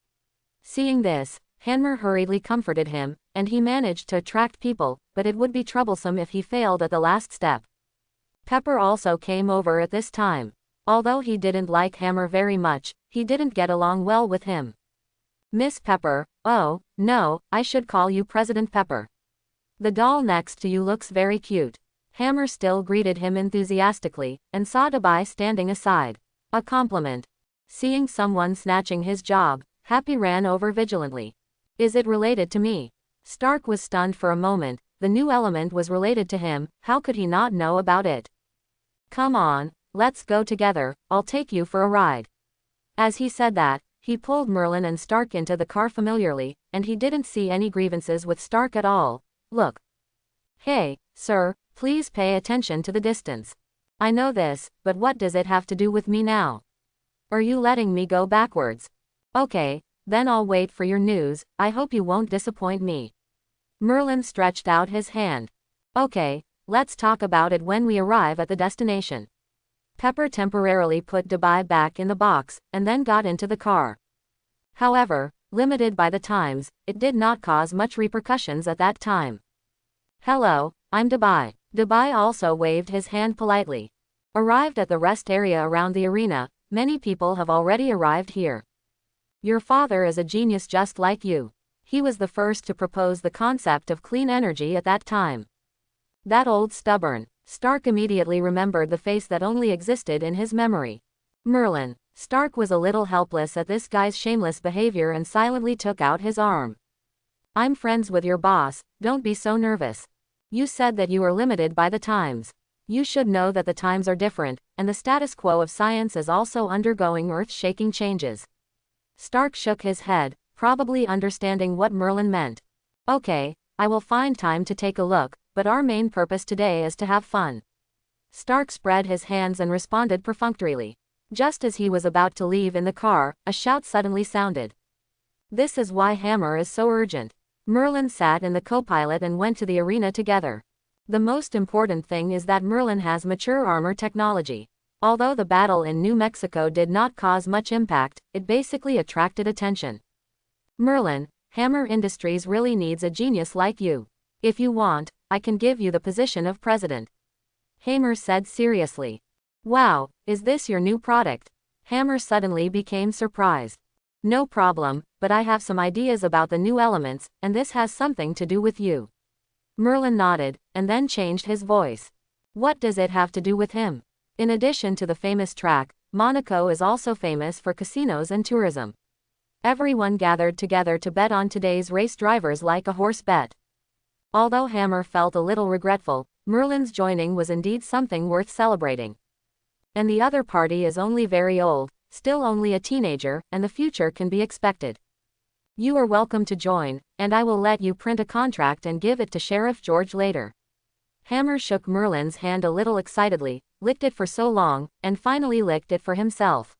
Seeing this, Hammer hurriedly comforted him, and he managed to attract people, but it would be troublesome if he failed at the last step. Pepper also came over at this time. Although he didn't like Hammer very much, he didn't get along well with him. Miss Pepper, oh, no, I should call you President Pepper. The doll next to you looks very cute. Hammer still greeted him enthusiastically, and saw Dubai standing aside. A compliment. Seeing someone snatching his job, Happy ran over vigilantly. Is it related to me? Stark was stunned for a moment. The new element was related to him, how could he not know about it? Come on, let's go together, I'll take you for a ride. As he said that, he pulled Merlin and Stark into the car familiarly, and he didn't see any grievances with Stark at all. Look. Hey, sir, please pay attention to the distance. I know this, but what does it have to do with me now? Are you letting me go backwards? Okay, then I'll wait for your news, I hope you won't disappoint me. Merlin stretched out his hand. Okay, let's talk about it when we arrive at the destination. Pepper temporarily put Dubai back in the box, and then got into the car. However, limited by the times, it did not cause much repercussions at that time. Hello, I'm Dubai. Dubai also waved his hand politely. Arrived at the rest area around the arena, many people have already arrived here. Your father is a genius just like you. He was the first to propose the concept of clean energy at that time. That old stubborn. Stark immediately remembered the face that only existed in his memory. Merlin. Stark was a little helpless at this guy's shameless behavior and silently took out his arm. I'm friends with your boss, don't be so nervous. You said that you are limited by the times. You should know that the times are different, and the status quo of science is also undergoing earth-shaking changes. Stark shook his head, probably understanding what Merlin meant. Okay, I will find time to take a look, but our main purpose today is to have fun. Stark spread his hands and responded perfunctorily. Just as he was about to leave in the car, a shout suddenly sounded. This is why Hammer is so urgent. Merlin sat in the co-pilot and went to the arena together. The most important thing is that Merlin has mature armor technology. Although the battle in New Mexico did not cause much impact, it basically attracted attention. Merlin, Hammer Industries really needs a genius like you. If you want, I can give you the position of president. Hammer said seriously. Wow, is this your new product? Hammer suddenly became surprised. No problem, but I have some ideas about the new elements, and this has something to do with you. Merlin nodded, and then changed his voice. What does it have to do with him? In addition to the famous track, Monaco is also famous for casinos and tourism. Everyone gathered together to bet on today's race drivers like a horse bet. Although Hammer felt a little regretful, Merlin's joining was indeed something worth celebrating. And the other party is only very old, still only a teenager, and the future can be expected. You are welcome to join, and I will let you print a contract and give it to Sheriff George later. Hammer shook Merlin's hand a little excitedly, licked it for so long, and finally licked it for himself.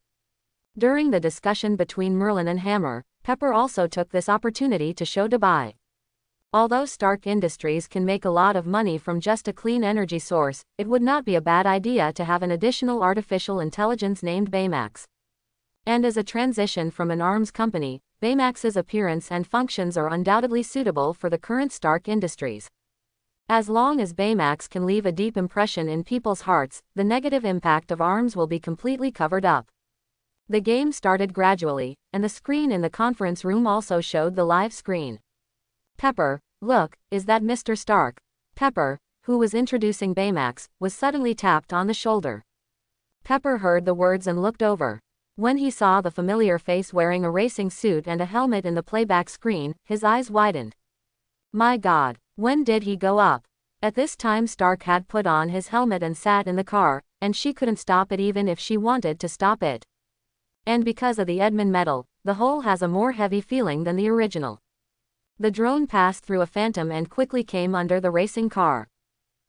During the discussion between Merlin and Hammer, Pepper also took this opportunity to show Dubai. Although Stark Industries can make a lot of money from just a clean energy source, it would not be a bad idea to have an additional artificial intelligence named Baymax. And as a transition from an arms company, Baymax's appearance and functions are undoubtedly suitable for the current Stark Industries. As long as Baymax can leave a deep impression in people's hearts, the negative impact of arms will be completely covered up. The game started gradually, and the screen in the conference room also showed the live screen. Pepper, look, is that Mr. Stark? Pepper, who was introducing Baymax, was suddenly tapped on the shoulder. Pepper heard the words and looked over. When he saw the familiar face wearing a racing suit and a helmet in the playback screen, his eyes widened. My God, when did he go up? At this time Stark had put on his helmet and sat in the car, and she couldn't stop it even if she wanted to stop it. And because of the Edmund metal, the whole has a more heavy feeling than the original. The drone passed through a phantom and quickly came under the racing car.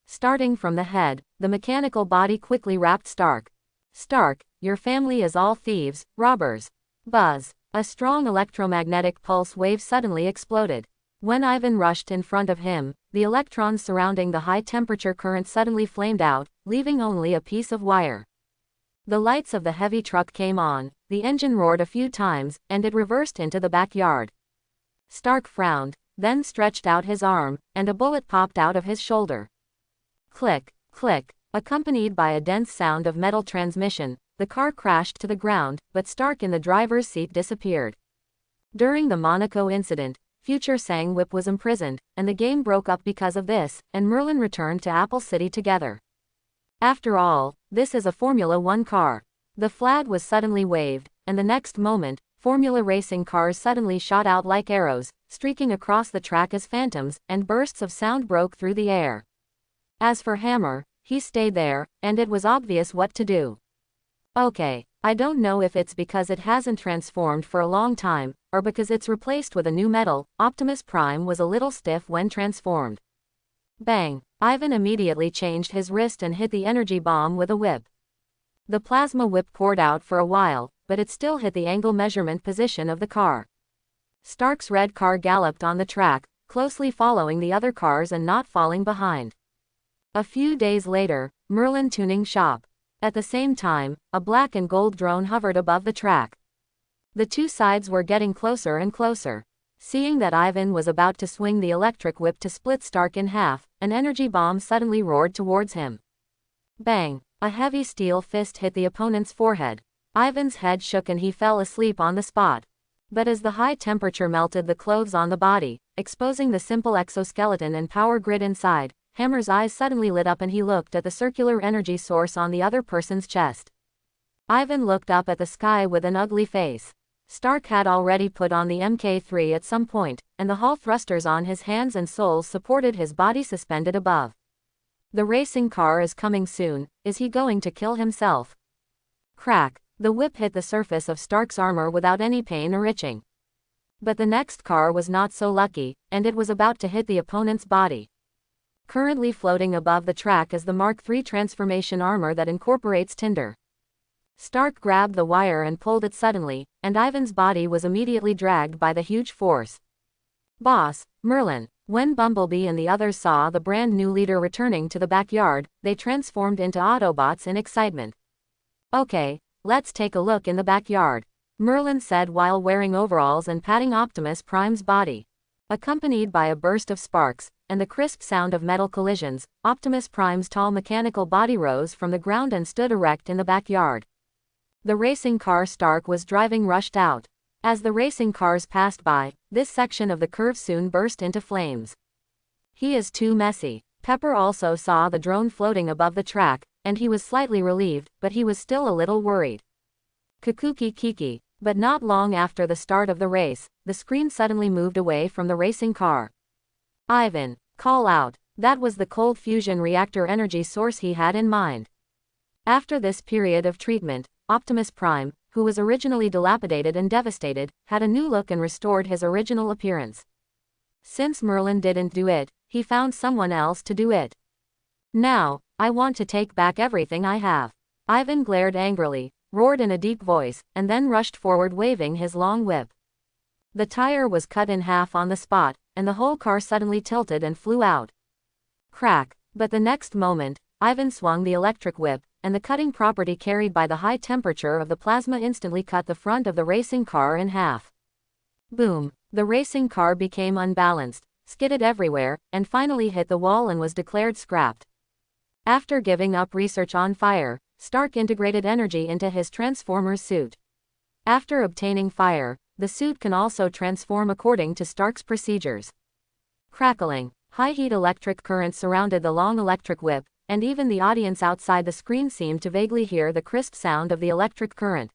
Starting from the head, the mechanical body quickly wrapped Stark. Stark, your family is all thieves, robbers. Buzz. A strong electromagnetic pulse wave suddenly exploded. When Ivan rushed in front of him, the electrons surrounding the high-temperature current suddenly flamed out, leaving only a piece of wire. The lights of the heavy truck came on, the engine roared a few times, and it reversed into the backyard. Stark frowned, then stretched out his arm, and a bullet popped out of his shoulder. Click, click, accompanied by a dense sound of metal transmission, the car crashed to the ground, but Stark in the driver's seat disappeared. During the Monaco incident, Future Sangwip was imprisoned, and the game broke up because of this, and Merlin returned to Apple City together. After all, this is a Formula One car. The flag was suddenly waved, and the next moment, Formula racing cars suddenly shot out like arrows, streaking across the track as phantoms, and bursts of sound broke through the air. As for Hammer, he stayed there, and it was obvious what to do. Okay, I don't know if it's because it hasn't transformed for a long time, or because it's replaced with a new metal. Optimus Prime was a little stiff when transformed. Bang! Ivan immediately changed his wrist and hit the energy bomb with a whip. The plasma whip poured out for a while, but it still hit the angle measurement position of the car. Stark's red car galloped on the track, closely following the other cars and not falling behind. A few days later, Merlin Tuning Shop. At the same time, a black and gold drone hovered above the track. The two sides were getting closer and closer. Seeing that Ivan was about to swing the electric whip to split Stark in half, an energy bomb suddenly roared towards him. Bang! A heavy steel fist hit the opponent's forehead. Ivan's head shook and he fell asleep on the spot. But as the high temperature melted the clothes on the body, exposing the simple exoskeleton and power grid inside, Hammer's eyes suddenly lit up and he looked at the circular energy source on the other person's chest. Ivan looked up at the sky with an ugly face. Stark had already put on the Mk3 at some point, and the Hall thrusters on his hands and soles supported his body suspended above. The racing car is coming soon. Is he going to kill himself? Crack! The whip hit the surface of Stark's armor without any pain or itching. But the next car was not so lucky, and it was about to hit the opponent's body. Currently floating above the track is the Mark III transformation armor that incorporates tinder. Stark grabbed the wire and pulled it suddenly, and Ivan's body was immediately dragged by the huge force. Boss, Merlin. When Bumblebee and the others saw the brand new leader returning to the backyard, they transformed into Autobots in excitement. Okay, let's take a look in the backyard, Merlin said while wearing overalls and patting Optimus Prime's body. Accompanied by a burst of sparks, and the crisp sound of metal collisions, Optimus Prime's tall mechanical body rose from the ground and stood erect in the backyard. The racing car Stark was driving rushed out. As the racing cars passed by, this section of the curve soon burst into flames. He is too messy. Pepper also saw the drone floating above the track, and he was slightly relieved, but he was still a little worried. Kukuki Kiki. But not long after the start of the race, the screen suddenly moved away from the racing car. Ivan, call out. That was the cold fusion reactor energy source he had in mind. After this period of treatment, Optimus Prime, who was originally dilapidated and devastated, had a new look and restored his original appearance. Since Merlin didn't do it, he found someone else to do it. Now, I want to take back everything I have. Ivan glared angrily, roared in a deep voice, and then rushed forward waving his long whip. The tire was cut in half on the spot, and the whole car suddenly tilted and flew out. Crack! But the next moment, Ivan swung the electric whip, and the cutting property carried by the high temperature of the plasma instantly cut the front of the racing car in half. Boom! The racing car became unbalanced, skidded everywhere, and finally hit the wall and was declared scrapped. After giving up research on fire, Stark integrated energy into his Transformer's suit. After obtaining fire, the suit can also transform according to Stark's procedures. Crackling, high-heat electric current surrounded the long electric whip, and even the audience outside the screen seemed to vaguely hear the crisp sound of the electric current.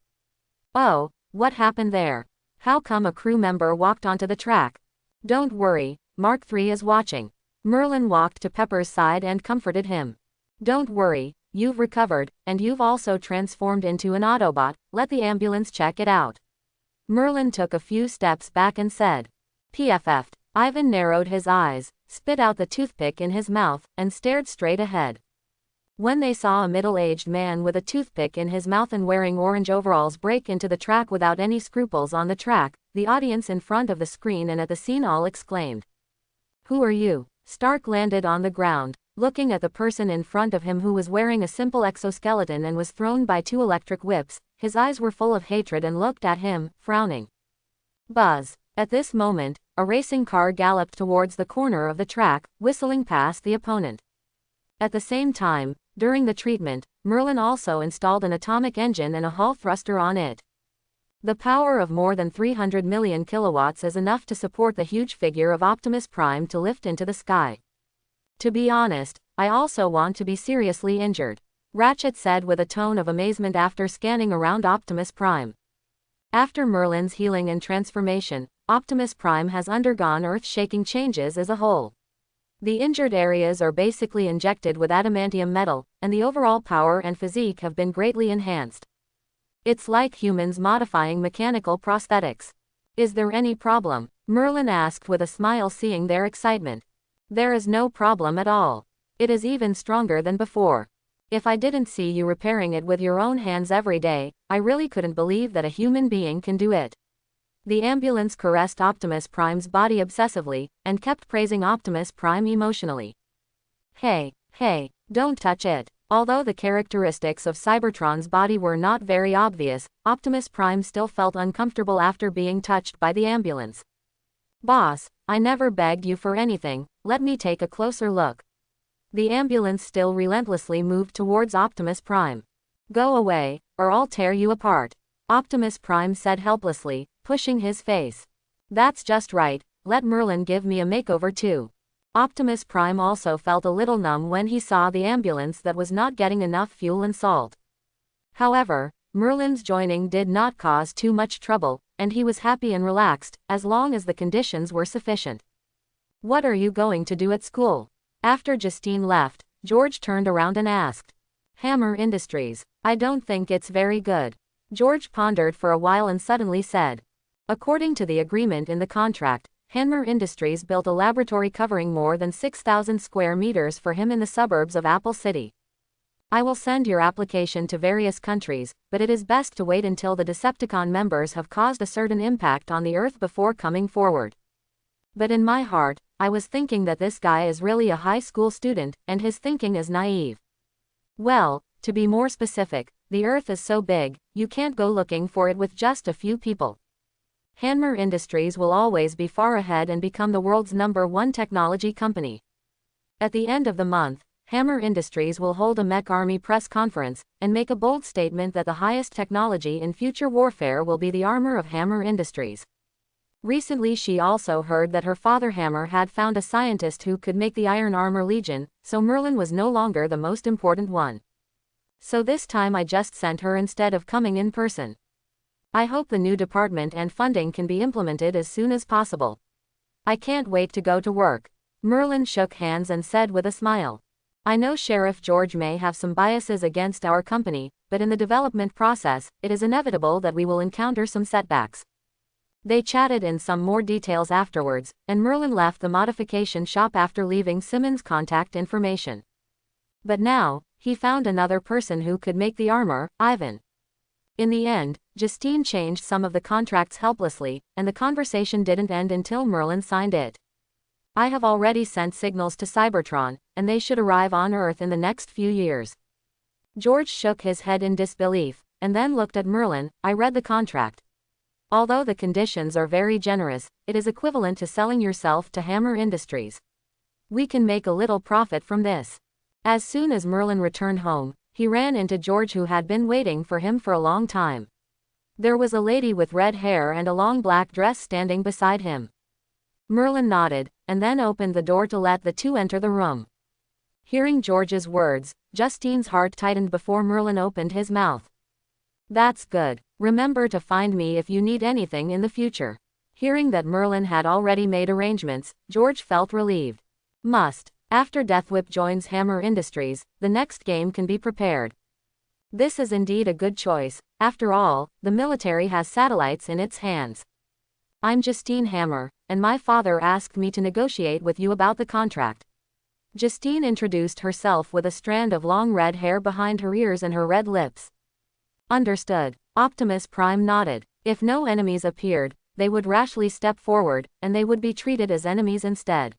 Oh, what happened there? How come a crew member walked onto the track? Don't worry, Mark III is watching. Merlin walked to Pepper's side and comforted him. Don't worry, you've recovered, and you've also transformed into an Autobot, let the ambulance check it out. Merlin took a few steps back and said, PFF'd. Ivan narrowed his eyes, spit out the toothpick in his mouth, and stared straight ahead. When they saw a middle-aged man with a toothpick in his mouth and wearing orange overalls break into the track without any scruples on the track, the audience in front of the screen and at the scene all exclaimed. Who are you? Stark landed on the ground, looking at the person in front of him who was wearing a simple exoskeleton and was thrown by two electric whips. His eyes were full of hatred and looked at him, frowning. Buzz. At this moment, a racing car galloped towards the corner of the track, whistling past the opponent. At the same time, during the treatment, Merlin also installed an atomic engine and a Hall thruster on it. The power of more than 300 million kilowatts is enough to support the huge figure of Optimus Prime to lift into the sky. To be honest, I also want to be seriously injured, Ratchet said with a tone of amazement after scanning around Optimus Prime. After Merlin's healing and transformation, Optimus Prime has undergone earth-shaking changes as a whole. The injured areas are basically injected with adamantium metal, and the overall power and physique have been greatly enhanced. It's like humans modifying mechanical prosthetics. Is there any problem? Merlin asked with a smile seeing their excitement. There is no problem at all. It is even stronger than before. If I didn't see you repairing it with your own hands every day, I really couldn't believe that a human being can do it. The ambulance caressed Optimus Prime's body obsessively, and kept praising Optimus Prime emotionally. Hey, don't touch it. Although the characteristics of Cybertron's body were not very obvious, Optimus Prime still felt uncomfortable after being touched by the ambulance. Boss, I never begged you for anything, let me take a closer look. The ambulance still relentlessly moved towards Optimus Prime. Go away, or I'll tear you apart, Optimus Prime said helplessly, pushing his face. That's just right, let Merlin give me a makeover too. Optimus Prime also felt a little numb when he saw the ambulance that was not getting enough fuel and salt. However, Merlin's joining did not cause too much trouble, and he was happy and relaxed, as long as the conditions were sufficient. What are you going to do at school? After Justine left, George turned around and asked. Hammer Industries. I don't think it's very good. George pondered for a while and suddenly said. According to the agreement in the contract, Hammer Industries built a laboratory covering more than 6,000 square meters for him in the suburbs of Apple City. I will send your application to various countries, but it is best to wait until the Decepticon members have caused a certain impact on the Earth before coming forward. But in my heart, I was thinking that this guy is really a high school student, and his thinking is naive. Well, to be more specific, the Earth is so big, you can't go looking for it with just a few people. Hammer Industries will always be far ahead and become the world's #1 technology company. At the end of the month, Hammer Industries will hold a mech army press conference, and make a bold statement that the highest technology in future warfare will be the armor of Hammer Industries. Recently she also heard that her father Hammer had found a scientist who could make the Iron Armor Legion, so Merlin was no longer the most important one. So this time I just sent her instead of coming in person. I hope the new department and funding can be implemented as soon as possible. I can't wait to go to work. Merlin shook hands and said with a smile. I know Sheriff George may have some biases against our company, but in the development process, it is inevitable that we will encounter some setbacks. They chatted in some more details afterwards, and Merlin left the modification shop after leaving Simmons' contact information. But now, he found another person who could make the armor, Ivan. In the end, Justine changed some of the contracts helplessly, and the conversation didn't end until Merlin signed it. I have already sent signals to Cybertron, and they should arrive on Earth in the next few years. George shook his head in disbelief, and then looked at Merlin. I read the contract. Although the conditions are very generous, it is equivalent to selling yourself to Hammer Industries. We can make a little profit from this. As soon as Merlin returned home, he ran into George, who had been waiting for him for a long time. There was a lady with red hair and a long black dress standing beside him. Merlin nodded, and then opened the door to let the two enter the room. Hearing George's words, Justine's heart tightened before Merlin opened his mouth. That's good. Remember to find me if you need anything in the future. Hearing that Merlin had already made arrangements, George felt relieved. After Deathwhip joins Hammer Industries, the next game can be prepared. This is indeed a good choice. After all, the military has satellites in its hands. I'm Justine Hammer, and my father asked me to negotiate with you about the contract. Justine introduced herself with a strand of long red hair behind her ears and her red lips. Understood. Optimus Prime nodded. If no enemies appeared, they would rashly step forward, and they would be treated as enemies instead.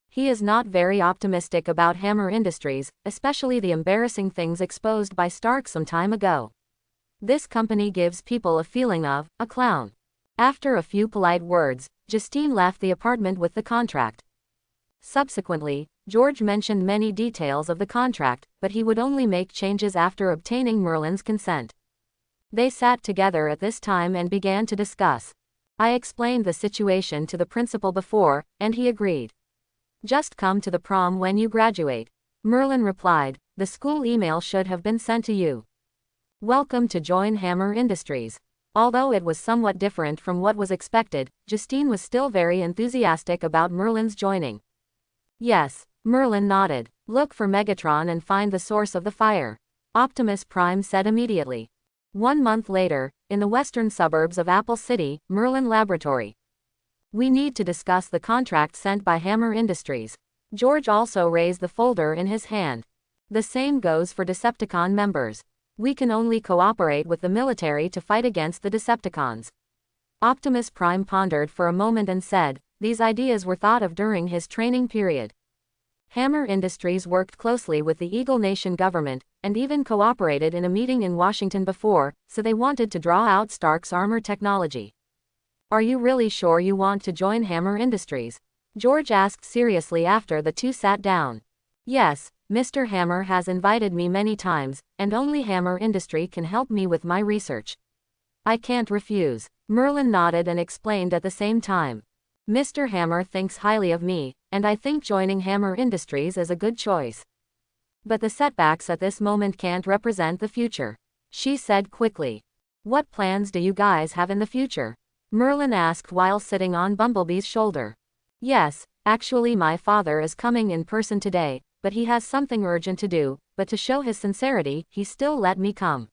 He is not very optimistic about Hammer Industries, especially the embarrassing things exposed by Stark some time ago. This company gives people a feeling of a clown. After a few polite words, Justine left the apartment with the contract. Subsequently, George mentioned many details of the contract, but he would only make changes after obtaining Merlin's consent. They sat together at this time and began to discuss. I explained the situation to the principal before, and he agreed. Just come to the prom when you graduate. Merlin replied. The school email should have been sent to you. Welcome to join Hammer Industries. Although it was somewhat different from what was expected, Justine was still very enthusiastic about Merlin's joining. Yes, Merlin nodded. Look for Megatron and find the source of the fire. Optimus Prime said immediately. 1 month later, in the western suburbs of Apple City, Merlin Laboratory. We need to discuss the contract sent by Hammer Industries. George also raised the folder in his hand. The same goes for Decepticon members. We can only cooperate with the military to fight against the Decepticons. Optimus Prime pondered for a moment and said, these ideas were thought of during his training period. Hammer Industries worked closely with the Eagle Nation government, and even cooperated in a meeting in Washington before, so they wanted to draw out Stark's armor technology. Are you really sure you want to join Hammer Industries? George asked seriously after the two sat down. Yes, Mr. Hammer has invited me many times, and only Hammer Industry can help me with my research. I can't refuse. Merlin nodded and explained at the same time. Mr. Hammer thinks highly of me, and I think joining Hammer Industries is a good choice. But the setbacks at this moment can't represent the future. She said quickly. What plans do you guys have in the future? Merlin asked while sitting on Bumblebee's shoulder. Yes, actually my father is coming in person today, but he has something urgent to do, but to show his sincerity, he still let me come.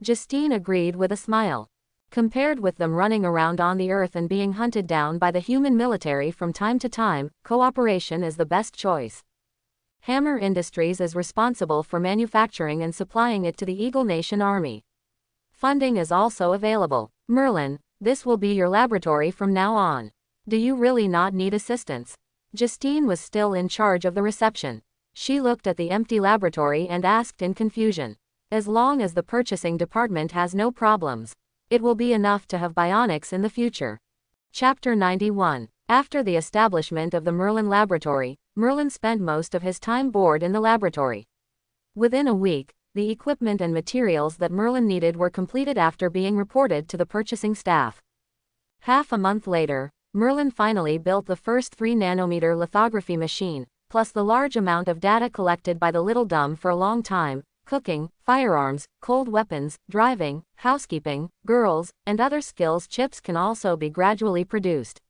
Justine agreed with a smile. Compared with them running around on the Earth and being hunted down by the human military from time to time, cooperation is the best choice. Hammer Industries is responsible for manufacturing and supplying it to the Eagle Nation Army. Funding is also available. Merlin, this will be your laboratory from now on. Do you really not need assistance? Justine was still in charge of the reception. She looked at the empty laboratory and asked in confusion. As long as the purchasing department has no problems, it will be enough to have bionics in the future. Chapter 91. After the establishment of the Merlin laboratory, Merlin spent most of his time bored in the laboratory. Within a week, the equipment and materials that Merlin needed were completed after being reported to the purchasing staff. Half a month later, Merlin finally built the first 3-nanometer lithography machine, plus the large amount of data collected by the Little Dumb for a long time: cooking, firearms, cold weapons, driving, housekeeping, girls, and other skills. Chips can also be gradually produced.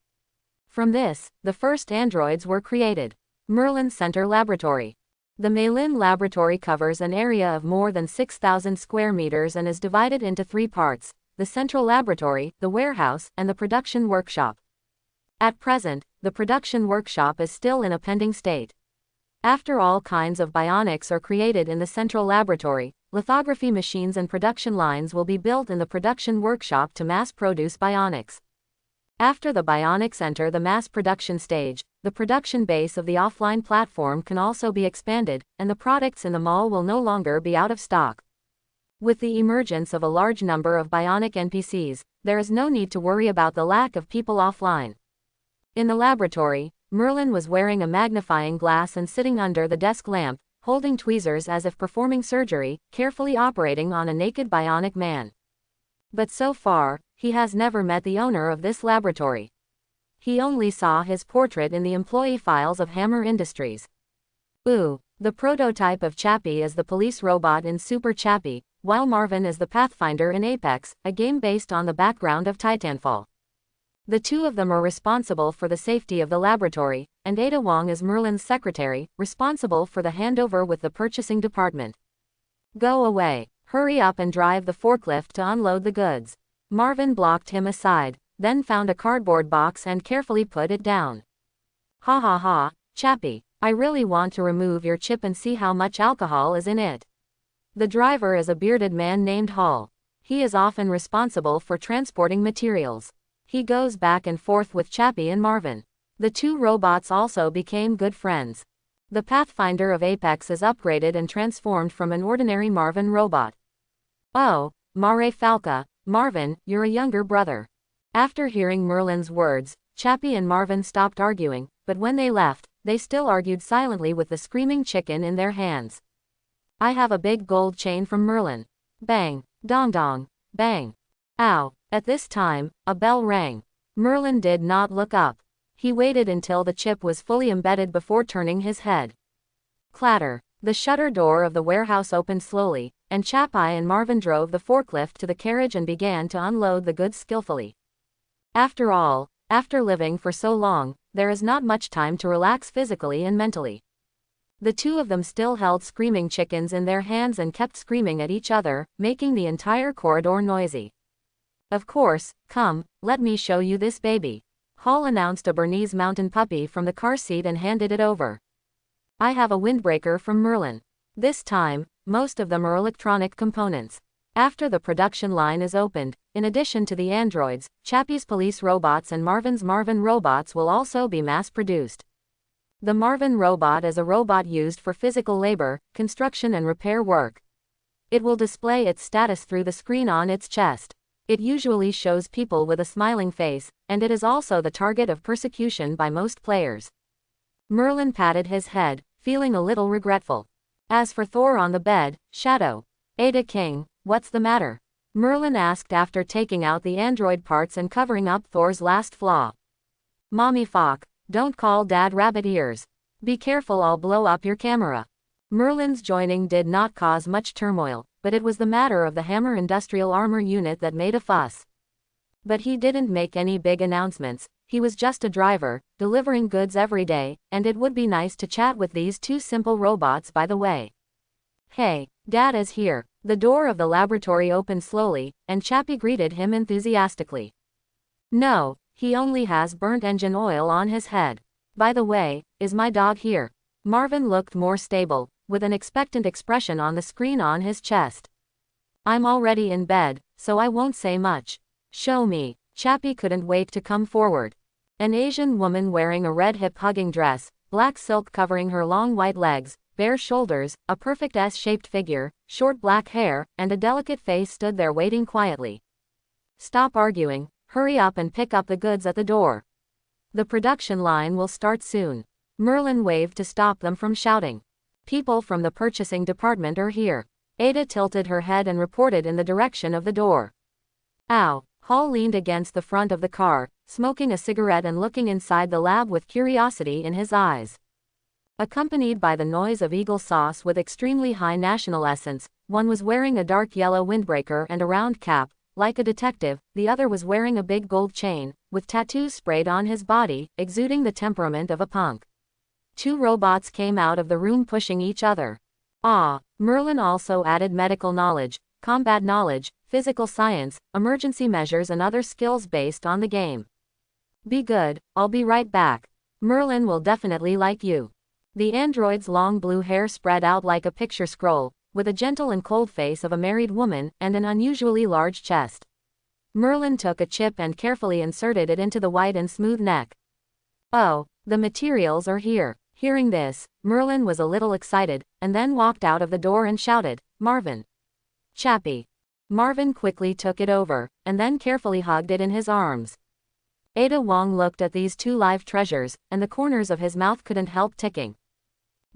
From this, the first androids were created. Merlin Center Laboratory. The Meilin Laboratory covers an area of more than 6,000 square meters and is divided into 3 parts: the Central Laboratory, the Warehouse, and the Production Workshop. At present, the Production Workshop is still in a pending state. After all kinds of bionics are created in the Central Laboratory, lithography machines and production lines will be built in the Production Workshop to mass-produce bionics. After the bionics enter the mass production stage, the production base of the offline platform can also be expanded, and the products in the mall will no longer be out of stock. With the emergence of a large number of bionic NPCs, there is no need to worry about the lack of people offline. In the laboratory, Merlin was wearing a magnifying glass and sitting under the desk lamp, holding tweezers as if performing surgery, carefully operating on a naked bionic man. But so far, he has never met the owner of this laboratory. He only saw his portrait in the employee files of Hammer Industries. Ooh, the prototype of Chappie is the police robot in Super Chappie, while Marvin is the Pathfinder in Apex, a game based on the background of Titanfall. The two of them are responsible for the safety of the laboratory, and Ada Wong is Merlin's secretary, responsible for the handover with the purchasing department. Go away. Hurry up and drive the forklift to unload the goods. Marvin blocked him aside, then found a cardboard box and carefully put it down. Ha ha ha, Chappie, I really want to remove your chip and see how much alcohol is in it. The driver is a bearded man named Hall. He is often responsible for transporting materials. He goes back and forth with Chappie and Marvin. The two robots also became good friends. The Pathfinder of Apex is upgraded and transformed from an ordinary Marvin robot. Oh, Mare Falca, Marvin, you're a younger brother. After hearing Merlin's words, Chappie and Marvin stopped arguing, but when they left, they still argued silently with the screaming chicken in their hands. I have a big gold chain from Merlin. Bang, dong dong, bang. Ow. At this time, a bell rang. Merlin did not look up. He waited until the chip was fully embedded before turning his head. Clatter. The shutter door of the warehouse opened slowly, and Chappie and Marvin drove the forklift to the carriage and began to unload the goods skillfully. After all, after living for so long, there is not much time to relax physically and mentally. The two of them still held screaming chickens in their hands and kept screaming at each other, making the entire corridor noisy. Of course, come, let me show you this baby. Hall announced a Bernese Mountain Puppy from the car seat and handed it over. I have a windbreaker from Merlin. This time, most of them are electronic components. After the production line is opened, in addition to the androids, Chappie's police robots and Marvin's Marvin robots will also be mass-produced. The Marvin robot is a robot used for physical labor, construction and repair work. It will display its status through the screen on its chest. It usually shows people with a smiling face, and it is also the target of persecution by most players. Merlin patted his head, feeling a little regretful. As for Thor on the bed, Shadow. Ada King, what's the matter? Merlin asked after taking out the android parts and covering up Thor's last flaw. Mommy Fock, don't call Dad rabbit ears. Be careful, I'll blow up your camera. Merlin's joining did not cause much turmoil, but it was the matter of the Hammer Industrial Armor Unit that made a fuss. But he didn't make any big announcements. He was just a driver, delivering goods every day, and it would be nice to chat with these two simple robots by the way. Hey, Dad is here. The door of the laboratory opened slowly, and Chappie greeted him enthusiastically. No, he only has burnt engine oil on his head. By the way, is my dog here? Marvin looked more stable, with an expectant expression on the screen on his chest. I'm already in bed, so I won't say much. Show me. Chappie couldn't wait to come forward. An Asian woman wearing a red hip-hugging dress, black silk covering her long white legs, bare shoulders, a perfect S-shaped figure, short black hair, and a delicate face stood there waiting quietly. Stop arguing, hurry up and pick up the goods at the door. The production line will start soon. Merlin waved to stop them from shouting. People from the purchasing department are here. Ada tilted her head and reported in the direction of the door. Ow. Hall leaned against the front of the car, smoking a cigarette and looking inside the lab with curiosity in his eyes. Accompanied by the noise of eagle sauce with extremely high national essence, one was wearing a dark yellow windbreaker and a round cap, like a detective, the other was wearing a big gold chain, with tattoos sprayed on his body, exuding the temperament of a punk. Two robots came out of the room pushing each other. Ah, Merlin also added medical knowledge, combat knowledge, physical science, emergency measures and other skills based on the game. Be good, I'll be right back. Merlin will definitely like you. The android's long blue hair spread out like a picture scroll, with a gentle and cold face of a married woman and an unusually large chest. Merlin took a chip and carefully inserted it into the white and smooth neck. Oh, the materials are here. Hearing this, Merlin was a little excited, and then walked out of the door and shouted, Marvin. Chappie. Marvin quickly took it over, and then carefully hugged it in his arms. Ada Wong looked at these two live treasures, and the corners of his mouth couldn't help ticking.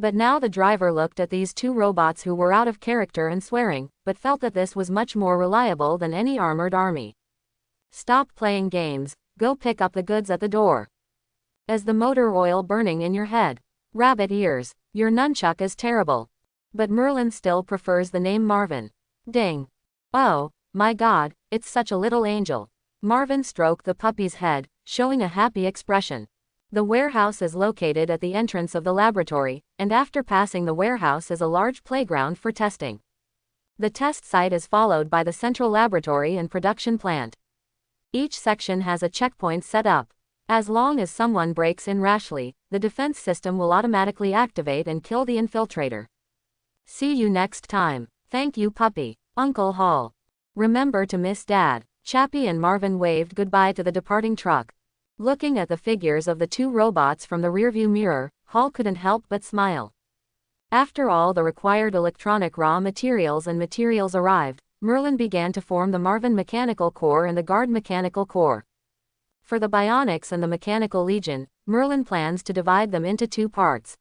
But now the driver looked at these two robots who were out of character and swearing, but felt that this was much more reliable than any armored army. Stop playing games, go pick up the goods at the door. Is the motor oil burning in your head? Rabbit ears, your nunchuck is terrible. But Merlin still prefers the name Marvin. Ding. Oh, my God, it's such a little angel. Marvin stroked the puppy's head, showing a happy expression. The warehouse is located at the entrance of the laboratory, and after passing the warehouse is a large playground for testing. The test site is followed by the central laboratory and production plant. Each section has a checkpoint set up. As long as someone breaks in rashly, the defense system will automatically activate and kill the infiltrator. See you next time. Thank you, puppy. Uncle Hall. Remember to miss Dad. Chappie and Marvin waved goodbye to the departing truck. Looking at the figures of the two robots from the rearview mirror, Hall couldn't help but smile. After all the required electronic raw materials arrived, Merlin began to form the Marvin Mechanical Corps and the Guard Mechanical Corps. For the Bionics and the Mechanical Legion, Merlin plans to divide them into two parts.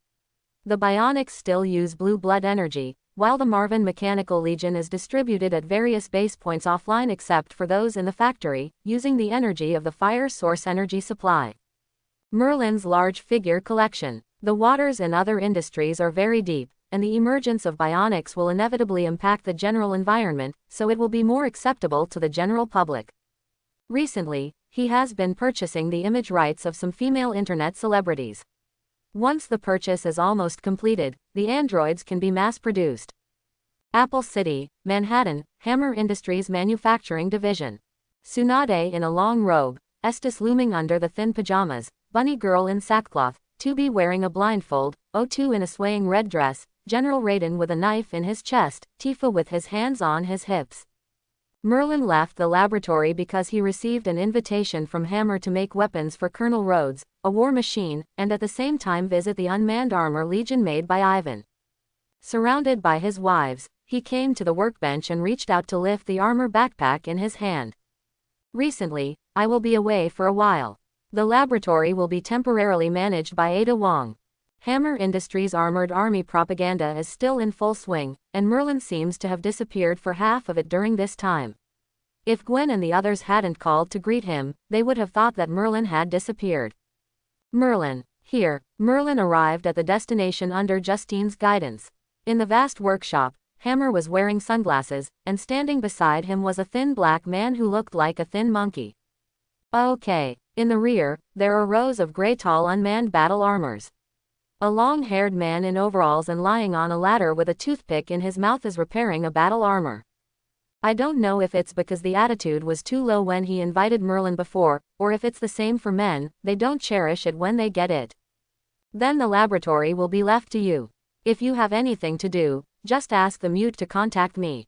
The Bionics still use blue blood energy, while the Marvin Mechanical Legion is distributed at various base points offline except for those in the factory, using the energy of the fire source energy supply. Merlin's large figure collection. The waters in other industries are very deep, and the emergence of bionics will inevitably impact the general environment, so it will be more acceptable to the general public. Recently, he has been purchasing the image rights of some female internet celebrities. Once the purchase is almost completed, the androids can be mass-produced. Apple City, Manhattan, Hammer Industries Manufacturing Division. Tsunade in a long robe, Estes looming under the thin pajamas, Bunny Girl in sackcloth, Tubi wearing a blindfold, O2 in a swaying red dress, General Raiden with a knife in his chest, Tifa with his hands on his hips. Merlin left the laboratory because he received an invitation from Hammer to make weapons for Colonel Rhodes, a war machine, and at the same time visit the unmanned armor legion made by Ivan. Surrounded by his wives, he came to the workbench and reached out to lift the armor backpack in his hand. Recently, I will be away for a while. The laboratory will be temporarily managed by Ada Wong. Hammer Industries' armored army propaganda is still in full swing, and Merlin seems to have disappeared for half of it during this time. If Gwen and the others hadn't called to greet him, they would have thought that Merlin had disappeared. Merlin. Here, Merlin arrived at the destination under Justine's guidance. In the vast workshop, Hammer was wearing sunglasses, and standing beside him was a thin black man who looked like a thin monkey. Okay. In the rear, there are rows of gray tall unmanned battle armors. A long-haired man in overalls and lying on a ladder with a toothpick in his mouth is repairing a battle armor. I don't know if it's because the attitude was too low when he invited Merlin before, or if it's the same for men, they don't cherish it when they get it. Then the laboratory will be left to you. If you have anything to do, just ask the mute to contact me.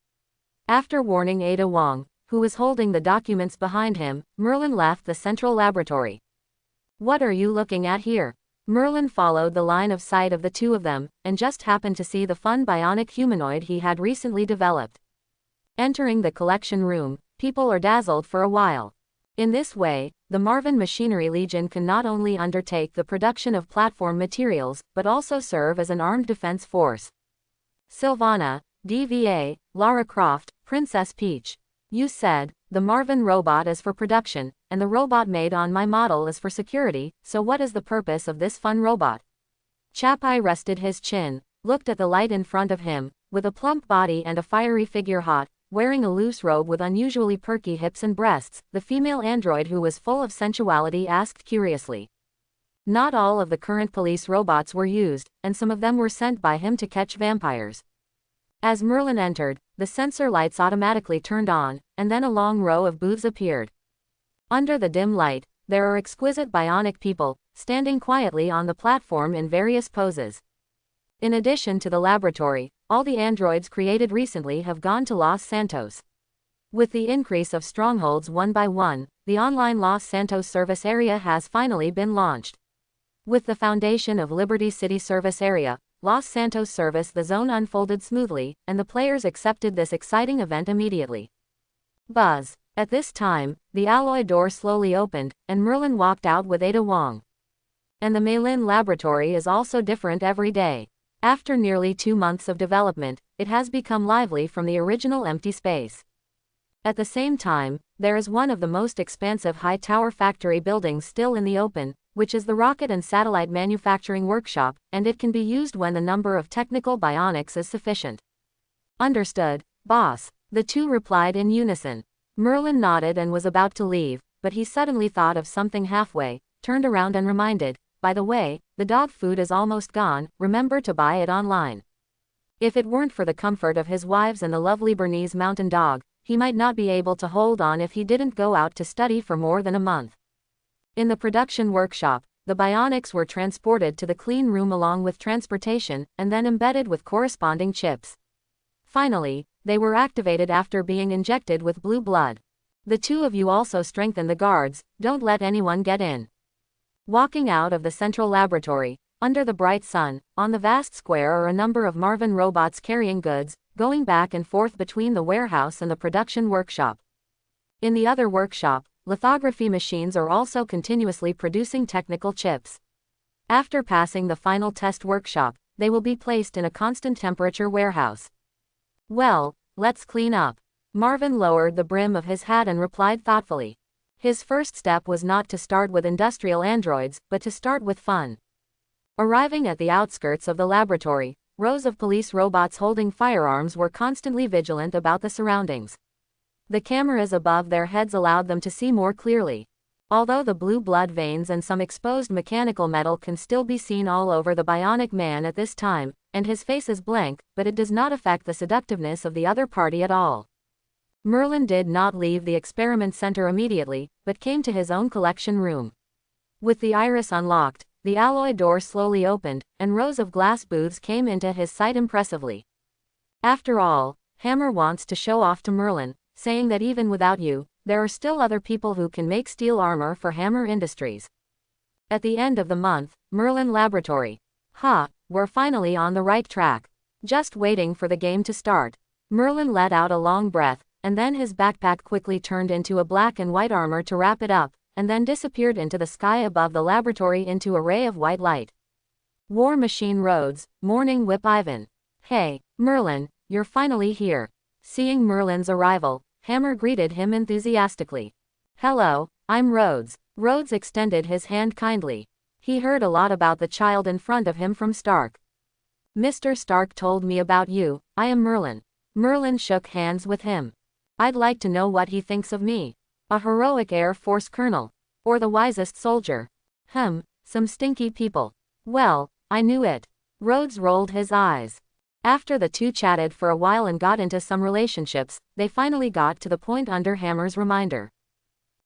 After warning Ada Wong, who was holding the documents behind him, Merlin left the central laboratory. What are you looking at here? Merlin followed the line of sight of the two of them, and just happened to see the fun bionic humanoid he had recently developed. Entering the collection room, people are dazzled for a while. In this way, the Marvin Machinery Legion can not only undertake the production of platform materials, but also serve as an armed defense force. Sylvana, DVA, Lara Croft, Princess Peach. You said, the Marvin robot is for production, and the robot made on my model is for security, so what is the purpose of this fun robot? Chapai rested his chin, looked at the light in front of him, with a plump body and a fiery figure hot, wearing a loose robe with unusually perky hips and breasts, the female android who was full of sensuality asked curiously. Not all of the current police robots were used, and some of them were sent by him to catch vampires. As Merlin entered, the sensor lights automatically turned on, and then a long row of booths appeared. Under the dim light, there are exquisite bionic people, standing quietly on the platform in various poses. In addition to the laboratory, all the androids created recently have gone to Los Santos. With the increase of strongholds one by one, the online Los Santos service area has finally been launched. With the foundation of Liberty City service area, Los Santos service the zone unfolded smoothly, and the players accepted this exciting event immediately. Buzz. At this time, the alloy door slowly opened, and Merlin walked out with Ada Wong. And the Meilin laboratory is also different every day. After nearly 2 months of development, it has become lively from the original empty space. At the same time, there is one of the most expansive high-tower factory buildings still in the open, which is the rocket and satellite manufacturing workshop, and it can be used when the number of technical bionics is sufficient. Understood, boss, the two replied in unison. Merlin nodded and was about to leave, but he suddenly thought of something halfway, turned around and reminded, by the way, the dog food is almost gone, remember to buy it online. If it weren't for the comfort of his wives and the lovely Bernese mountain dog, he might not be able to hold on if he didn't go out to study for more than a month. In the production workshop, the bionics were transported to the clean room along with transportation, and then embedded with corresponding chips. Finally, they were activated after being injected with blue blood. The two of you also strengthen the guards, don't let anyone get in. Walking out of the central laboratory, under the bright sun, on the vast square are a number of Marvin robots carrying goods, going back and forth between the warehouse and the production workshop. In the other workshop, lithography machines are also continuously producing technical chips. After passing the final test workshop, they will be placed in a constant temperature warehouse. Well, let's clean up. Marvin lowered the brim of his hat and replied thoughtfully. His first step was not to start with industrial androids, but to start with fun. Arriving at the outskirts of the laboratory, rows of police robots holding firearms were constantly vigilant about the surroundings. The cameras above their heads allowed them to see more clearly. Although the blue blood veins and some exposed mechanical metal can still be seen all over the bionic man at this time, and his face is blank, but it does not affect the seductiveness of the other party at all. Merlin did not leave the experiment center immediately, but came to his own collection room. With the iris unlocked, the alloy door slowly opened, and rows of glass booths came into his sight impressively. After all, Hammer wants to show off to Merlin, saying that even without you, there are still other people who can make steel armor for Hammer Industries. At the end of the month, Merlin Laboratory. We're finally on the right track. Just waiting for the game to start. Merlin let out a long breath, and then his backpack quickly turned into a black and white armor to wrap it up, and then disappeared into the sky above the laboratory into a ray of white light. War Machine Rhodes, Morning Whip Ivan. Hey, Merlin, you're finally here. Seeing Merlin's arrival, Hammer greeted him enthusiastically. Hello, I'm Rhodes. Rhodes extended his hand kindly. He heard a lot about the child in front of him from Stark. Mr. Stark told me about you. I am Merlin. Merlin shook hands with him. I'd like to know what he thinks of me. A heroic Air Force colonel. Or the wisest soldier. Some stinky people. Well, I knew it. Rhodes rolled his eyes. After the two chatted for a while and got into some relationships, they finally got to the point under Hammer's reminder.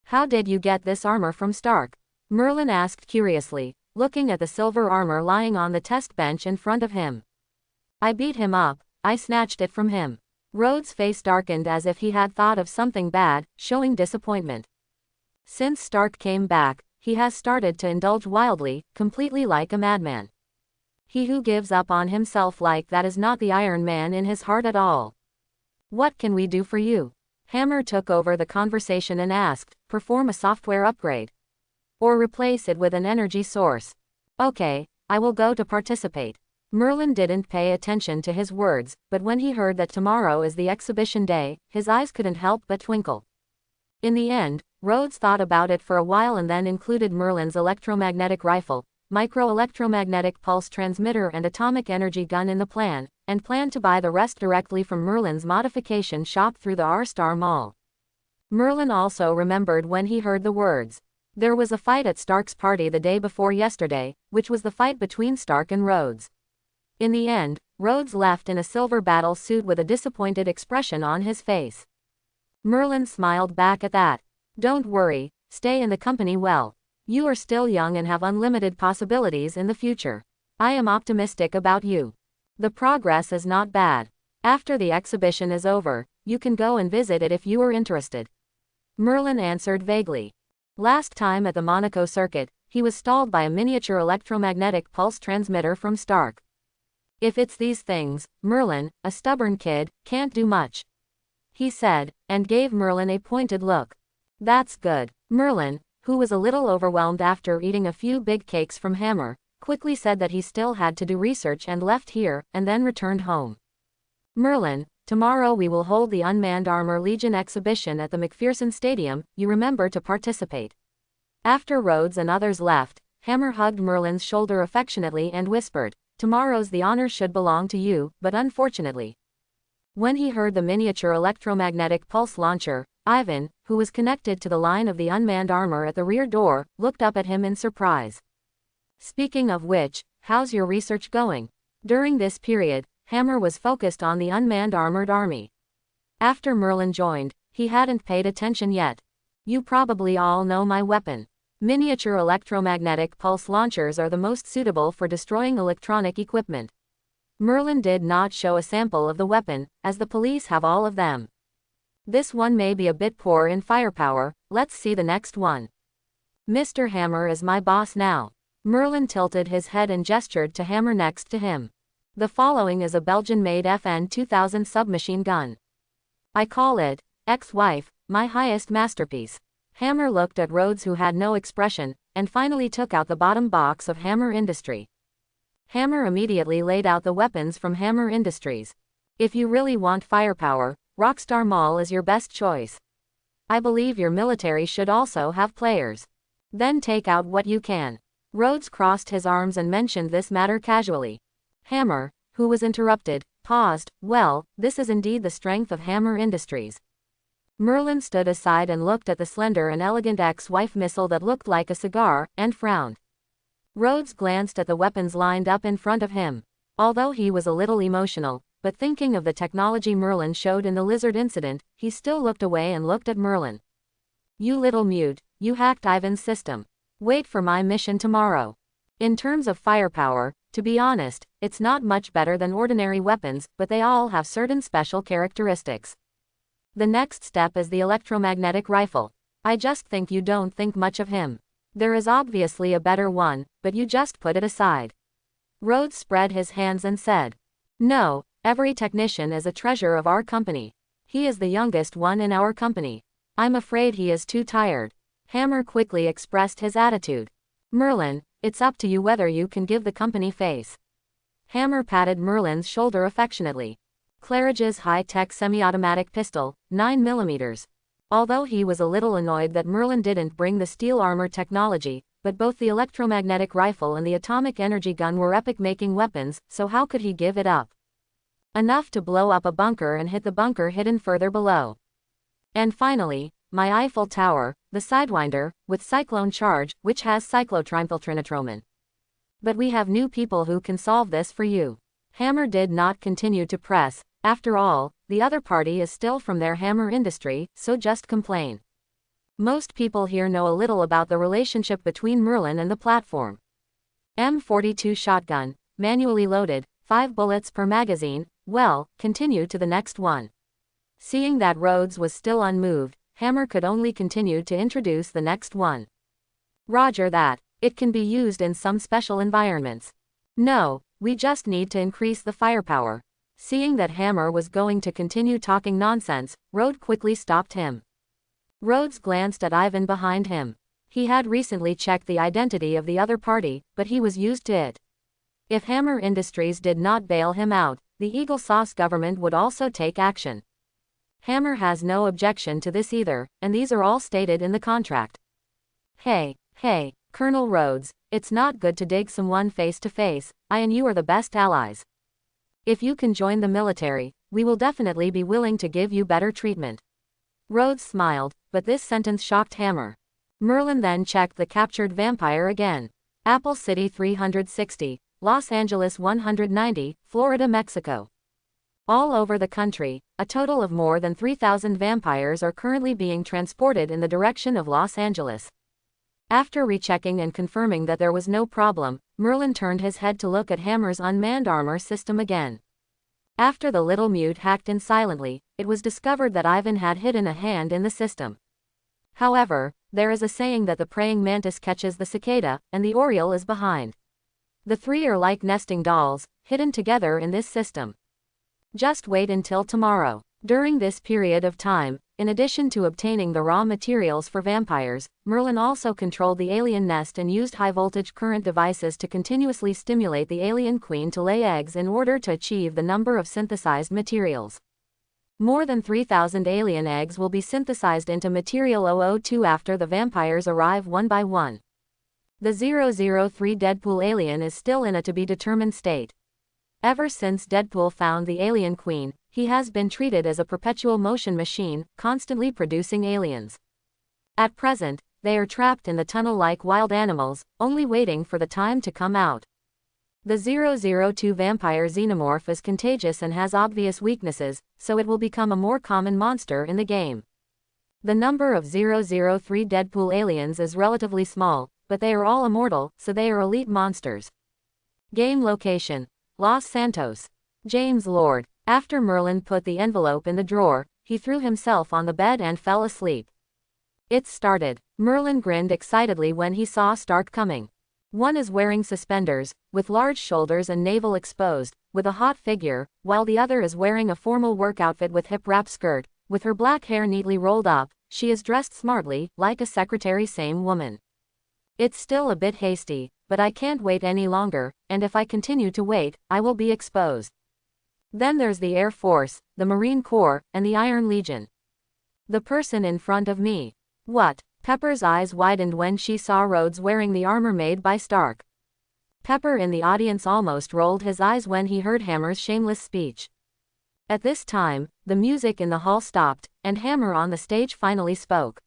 How did you get this armor from Stark? Merlin asked curiously, looking at the silver armor lying on the test bench in front of him. I beat him up, I snatched it from him. Rhodes' face darkened as if he had thought of something bad, showing disappointment. Since Stark came back, he has started to indulge wildly, completely like a madman. He who gives up on himself like that is not the Iron Man in his heart at all. What can we do for you? Hammer took over the conversation and asked, perform a software upgrade. Or replace it with an energy source. Okay, I will go to participate. Merlin didn't pay attention to his words, but when he heard that tomorrow is the exhibition day, his eyes couldn't help but twinkle. In the end, Rhodes thought about it for a while and then included Merlin's electromagnetic rifle, micro-electromagnetic pulse transmitter and atomic energy gun in the plan, and planned to buy the rest directly from Merlin's modification shop through the R-Star Mall. Merlin also remembered when he heard the words. There was a fight at Stark's party the day before yesterday, which was the fight between Stark and Rhodes. In the end, Rhodes left in a silver battle suit with a disappointed expression on his face. Merlin smiled back at that. Don't worry, stay in the company well. You are still young and have unlimited possibilities in the future. I am optimistic about you. The progress is not bad. After the exhibition is over, you can go and visit it if you are interested. Merlin answered vaguely. Last time at the Monaco circuit, he was stalled by a miniature electromagnetic pulse transmitter from Stark. If it's these things, Merlin, a stubborn kid, can't do much. He said, and gave Merlin a pointed look. That's good. Merlin, who was a little overwhelmed after eating a few big cakes from Hammer, quickly said that he still had to do research and left here, and then returned home. Merlin, tomorrow we will hold the Unmanned Armor Legion exhibition at the McPherson Stadium, you remember to participate. After Rhodes and others left, Hammer hugged Merlin's shoulder affectionately and whispered, tomorrow's the honor should belong to you, but unfortunately. When he heard the miniature electromagnetic pulse launcher, Ivan, who was connected to the line of the unmanned armor at the rear door, looked up at him in surprise. Speaking of which, how's your research going? During this period, Hammer was focused on the unmanned armored army. After Merlin joined, he hadn't paid attention yet. You probably all know my weapon. Miniature electromagnetic pulse launchers are the most suitable for destroying electronic equipment. Merlin did not show a sample of the weapon, as the police have all of them. This one may be a bit poor in firepower, let's see the next one. Mr. Hammer is my boss now. Merlin tilted his head and gestured to Hammer next to him. The following is a Belgian-made FN 2000 submachine gun. I call it, ex-wife, my highest masterpiece. Hammer looked at Rhodes, who had no expression, and finally took out the bottom box of Hammer Industry. Hammer immediately laid out the weapons from Hammer Industries. If you really want firepower, Rockstar Mall is your best choice. I believe your military should also have players. Then take out what you can. Rhodes crossed his arms and mentioned this matter casually. Hammer, who was interrupted, paused. Well, this is indeed the strength of Hammer Industries. Merlin stood aside and looked at the slender and elegant ex-wife missile that looked like a cigar, and frowned. Rhodes glanced at the weapons lined up in front of him. Although he was a little emotional, but thinking of the technology Merlin showed in the lizard incident, he still looked away and looked at Merlin. You little mute, you hacked Ivan's system. Wait for my mission tomorrow. In terms of firepower, to be honest, it's not much better than ordinary weapons, but they all have certain special characteristics. The next step is the electromagnetic rifle. I just think you don't think much of him. There is obviously a better one, but you just put it aside. Rhodes spread his hands and said, no, every technician is a treasure of our company. He is the youngest one in our company. I'm afraid he is too tired. Hammer quickly expressed his attitude. Merlin, it's up to you whether you can give the company face. Hammer patted Merlin's shoulder affectionately. Claridge's high-tech semi-automatic pistol, 9mm. Although he was a little annoyed that Merlin didn't bring the steel armor technology, but both the electromagnetic rifle and the atomic energy gun were epic-making weapons, so how could he give it up? Enough to blow up a bunker and hit the bunker hidden further below. And finally, my Eiffel Tower, the Sidewinder, with cyclone charge, which has cyclotrimethyl. But we have new people who can solve this for you. Hammer did not continue to press. After all, the other party is still from their hammer industry, so just complain. Most people here know a little about the relationship between Merlin and the platform. M42 shotgun, manually loaded, 5 bullets per magazine. Well, continue to the next one. Seeing that Rhodes was still unmoved, Hammer could only continue to introduce the next one. Roger that. It can be used in some special environments. No, we just need to increase the firepower. Seeing that Hammer was going to continue talking nonsense, Rhodes quickly stopped him. Rhodes glanced at Ivan behind him. He had recently checked the identity of the other party, but he was used to it. If Hammer Industries did not bail him out, the Eagle Sauce government would also take action. Hammer has no objection to this either, and these are all stated in the contract. Hey, Colonel Rhodes, it's not good to dig someone face to face. I and you are the best allies. If you can join the military, we will definitely be willing to give you better treatment. Rhodes smiled, but this sentence shocked Hammer. Merlin then checked the captured vampire again. Apple City 360, Los Angeles 190, Florida, Mexico. All over the country, a total of more than 3,000 vampires are currently being transported in the direction of Los Angeles. After rechecking and confirming that there was no problem, Merlin turned his head to look at Hammer's unmanned armor system again. After the little mute hacked in silently, it was discovered that Ivan had hidden a hand in the system. However, there is a saying that the praying mantis catches the cicada, and the oriole is behind. The three are like nesting dolls, hidden together in this system. Just wait until tomorrow. During this period of time, in addition to obtaining the raw materials for vampires, Merlin also controlled the alien nest and used high-voltage current devices to continuously stimulate the alien queen to lay eggs in order to achieve the number of synthesized materials. More than 3,000 alien eggs will be synthesized into material 002 after the vampires arrive one by one. The 003 Deadpool alien is still in a to-be-determined state. Ever since Deadpool found the alien queen, he has been treated as a perpetual motion machine, constantly producing aliens. At present, they are trapped in the tunnel like wild animals, only waiting for the time to come out. The 002 vampire xenomorph is contagious and has obvious weaknesses, so it will become a more common monster in the game. The number of 003 Deadpool aliens is relatively small, but they are all immortal, so they are elite monsters. Game location: Los Santos. James Lord. After Merlin put the envelope in the drawer, he threw himself on the bed and fell asleep. It started. Merlin grinned excitedly when he saw Stark coming. One is wearing suspenders, with large shoulders and navel exposed, with a hot figure, while the other is wearing a formal work outfit with hip-wrap skirt, with her black hair neatly rolled up. She is dressed smartly, like a secretary same woman. It's still a bit hasty, but I can't wait any longer, and if I continue to wait, I will be exposed. Then there's the Air Force, the Marine Corps, and the Iron Legion. The person in front of me. What? Pepper's eyes widened when she saw Rhodes wearing the armor made by Stark. Pepper in the audience almost rolled his eyes when he heard Hammer's shameless speech. At this time, the music in the hall stopped, and Hammer on the stage finally spoke.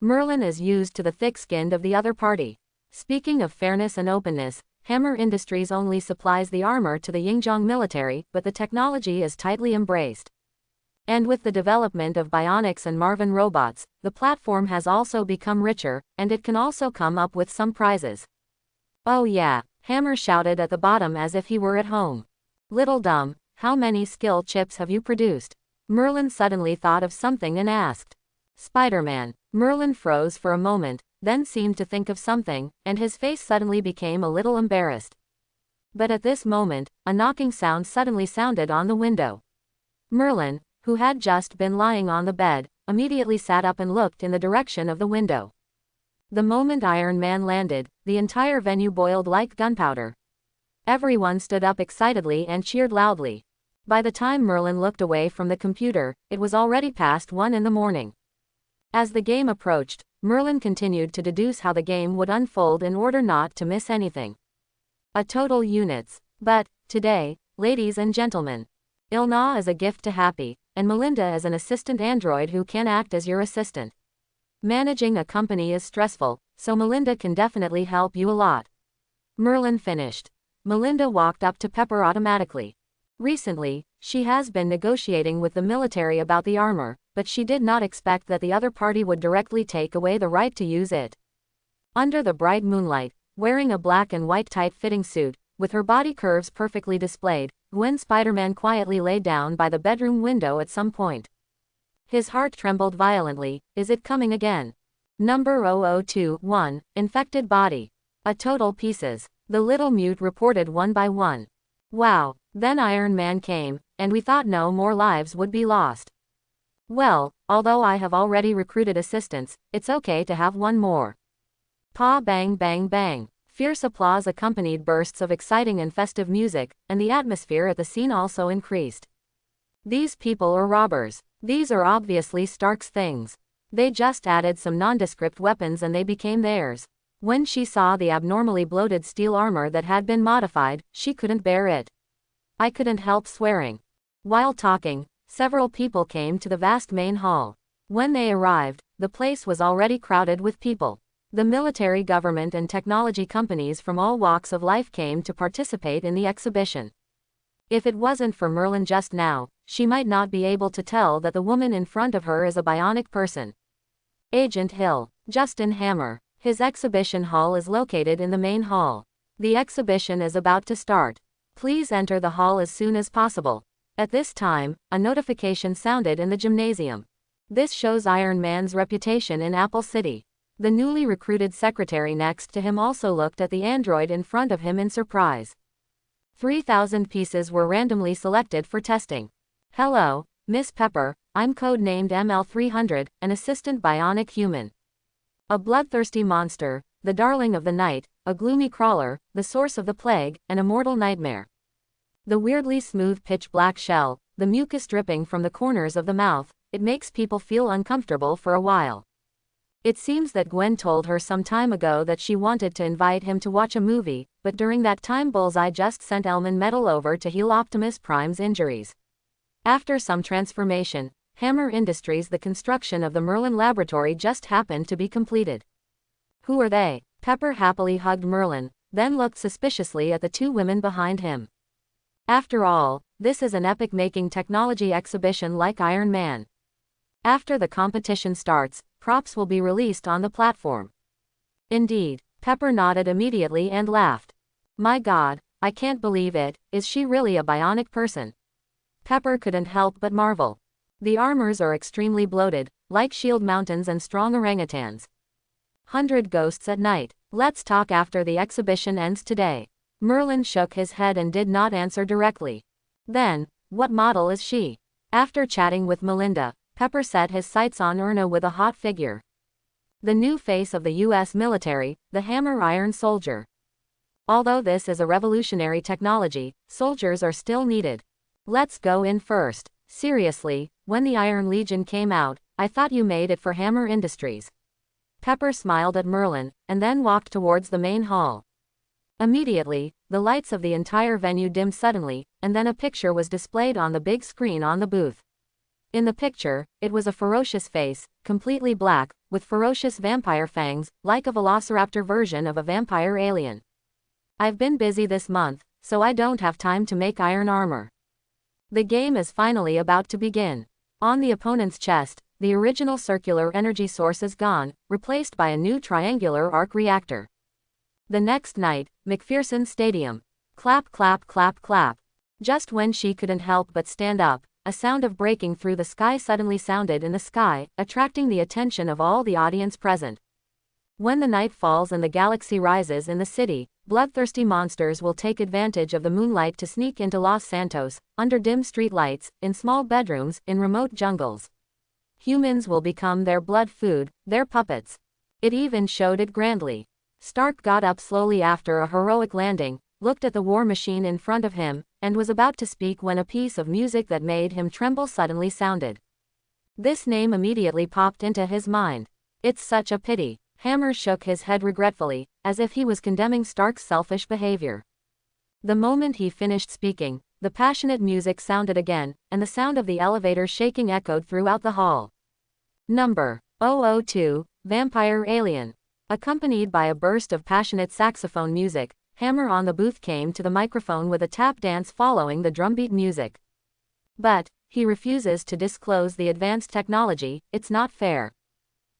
Merlin is used to the thick-skinned of the other party. Speaking of fairness and openness, Hammer Industries only supplies the armor to the Yingzhong military, but the technology is tightly embraced. And with the development of bionics and Marvin robots, the platform has also become richer, and it can also come up with some prizes. Oh yeah, Hammer shouted at the bottom as if he were at home. Little dumb, how many skill chips have you produced? Merlin suddenly thought of something and asked. Spider-Man. Merlin froze for a moment, then seemed to think of something, and his face suddenly became a little embarrassed. But at this moment, a knocking sound suddenly sounded on the window. Merlin, who had just been lying on the bed, immediately sat up and looked in the direction of the window. The moment Iron Man landed, the entire venue boiled like gunpowder. Everyone stood up excitedly and cheered loudly. By the time Merlin looked away from the computer, it was already past 1 in the morning. As the game approached, Merlin continued to deduce how the game would unfold in order not to miss anything. A total units. But, today, ladies and gentlemen, Ilna is a gift to Happy, and Melinda is an assistant android who can act as your assistant. Managing a company is stressful, so Melinda can definitely help you a lot. Merlin finished. Melinda walked up to Pepper automatically. Recently, she has been negotiating with the military about the armor, but she did not expect that the other party would directly take away the right to use it. Under the bright moonlight, wearing a black and white tight-fitting suit, with her body curves perfectly displayed, Gwen Spider-Man quietly lay down by the bedroom window at some point. His heart trembled violently. Is it coming again? Number 0021, infected body. A total pieces. The little mute reported one by one. Wow, then Iron Man came, and we thought no more lives would be lost. Well, although I have already recruited assistants, it's okay to have one more. Pa bang bang bang. Fierce applause accompanied bursts of exciting and festive music, and the atmosphere at the scene also increased. These people are robbers. These are obviously Stark's things. They just added some nondescript weapons and they became theirs. When she saw the abnormally bloated steel armor that had been modified, she couldn't bear it. I couldn't help swearing. While talking, several people came to the vast main hall. When they arrived, the place was already crowded with people. The military, government and technology companies from all walks of life came to participate in the exhibition. If it wasn't for Merlin just now, she might not be able to tell that the woman in front of her is a bionic person. Agent Hill, Justin Hammer. His exhibition hall is located in the main hall. The exhibition is about to start. Please enter the hall as soon as possible. At this time, a notification sounded in the gymnasium. This shows Iron Man's reputation in Apple City. The newly recruited secretary next to him also looked at the android in front of him in surprise. 3,000 pieces were randomly selected for testing. Hello, Miss Pepper, I'm codenamed ML300, an assistant bionic human. A bloodthirsty monster, the darling of the night, a gloomy crawler, the source of the plague, an immortal nightmare. The weirdly smooth pitch-black shell, the mucus dripping from the corners of the mouth, it makes people feel uncomfortable for a while. It seems that Gwen told her some time ago that she wanted to invite him to watch a movie, but during that time Bullseye just sent Elman Metal over to heal Optimus Prime's injuries. After some transformation, Hammer Industries, the construction of the Merlin laboratory just happened to be completed. Who are they? Pepper happily hugged Merlin, then looked suspiciously at the two women behind him. After all, this is an epic-making technology exhibition like Iron Man. After the competition starts, props will be released on the platform. Indeed, Pepper nodded immediately and laughed. My God, I can't believe it, is she really a bionic person? Pepper couldn't help but marvel. The armors are extremely bloated, like shield mountains and strong orangutans. 100 ghosts at night. Let's talk after the exhibition ends today. Merlin shook his head and did not answer directly. Then, what model is she? After chatting with Melinda, Pepper set his sights on Erna with a hot figure. The new face of the U.S. military, the Hammer Iron Soldier. Although this is a revolutionary technology, soldiers are still needed. Let's go in first. Seriously, when the Iron Legion came out, I thought you made it for Hammer Industries. Pepper smiled at Merlin, and then walked towards the main hall. Immediately, the lights of the entire venue dimmed suddenly, and then a picture was displayed on the big screen on the booth. In the picture, it was a ferocious face, completely black, with ferocious vampire fangs, like a velociraptor version of a vampire alien. I've been busy this month, so I don't have time to make iron armor. The game is finally about to begin. On the opponent's chest, the original circular energy source is gone, replaced by a new triangular arc reactor. The next night, McPherson Stadium. Clap clap clap clap. Just when she couldn't help but stand up, a sound of breaking through the sky suddenly sounded in the sky, attracting the attention of all the audience present. When the night falls and the galaxy rises in the city, bloodthirsty monsters will take advantage of the moonlight to sneak into Los Santos, under dim street lights, in small bedrooms, in remote jungles. Humans will become their blood food, their puppets. It even showed it grandly. Stark got up slowly after a heroic landing, looked at the war machine in front of him, and was about to speak when a piece of music that made him tremble suddenly sounded. This name immediately popped into his mind. It's such a pity. Hammer shook his head regretfully, as if he was condemning Stark's selfish behavior. The moment he finished speaking, the passionate music sounded again, and the sound of the elevator shaking echoed throughout the hall. Number 002, Vampire Alien. Accompanied by a burst of passionate saxophone music, Hammer on the booth came to the microphone with a tap dance following the drumbeat music. But he refuses to disclose the advanced technology. It's not fair.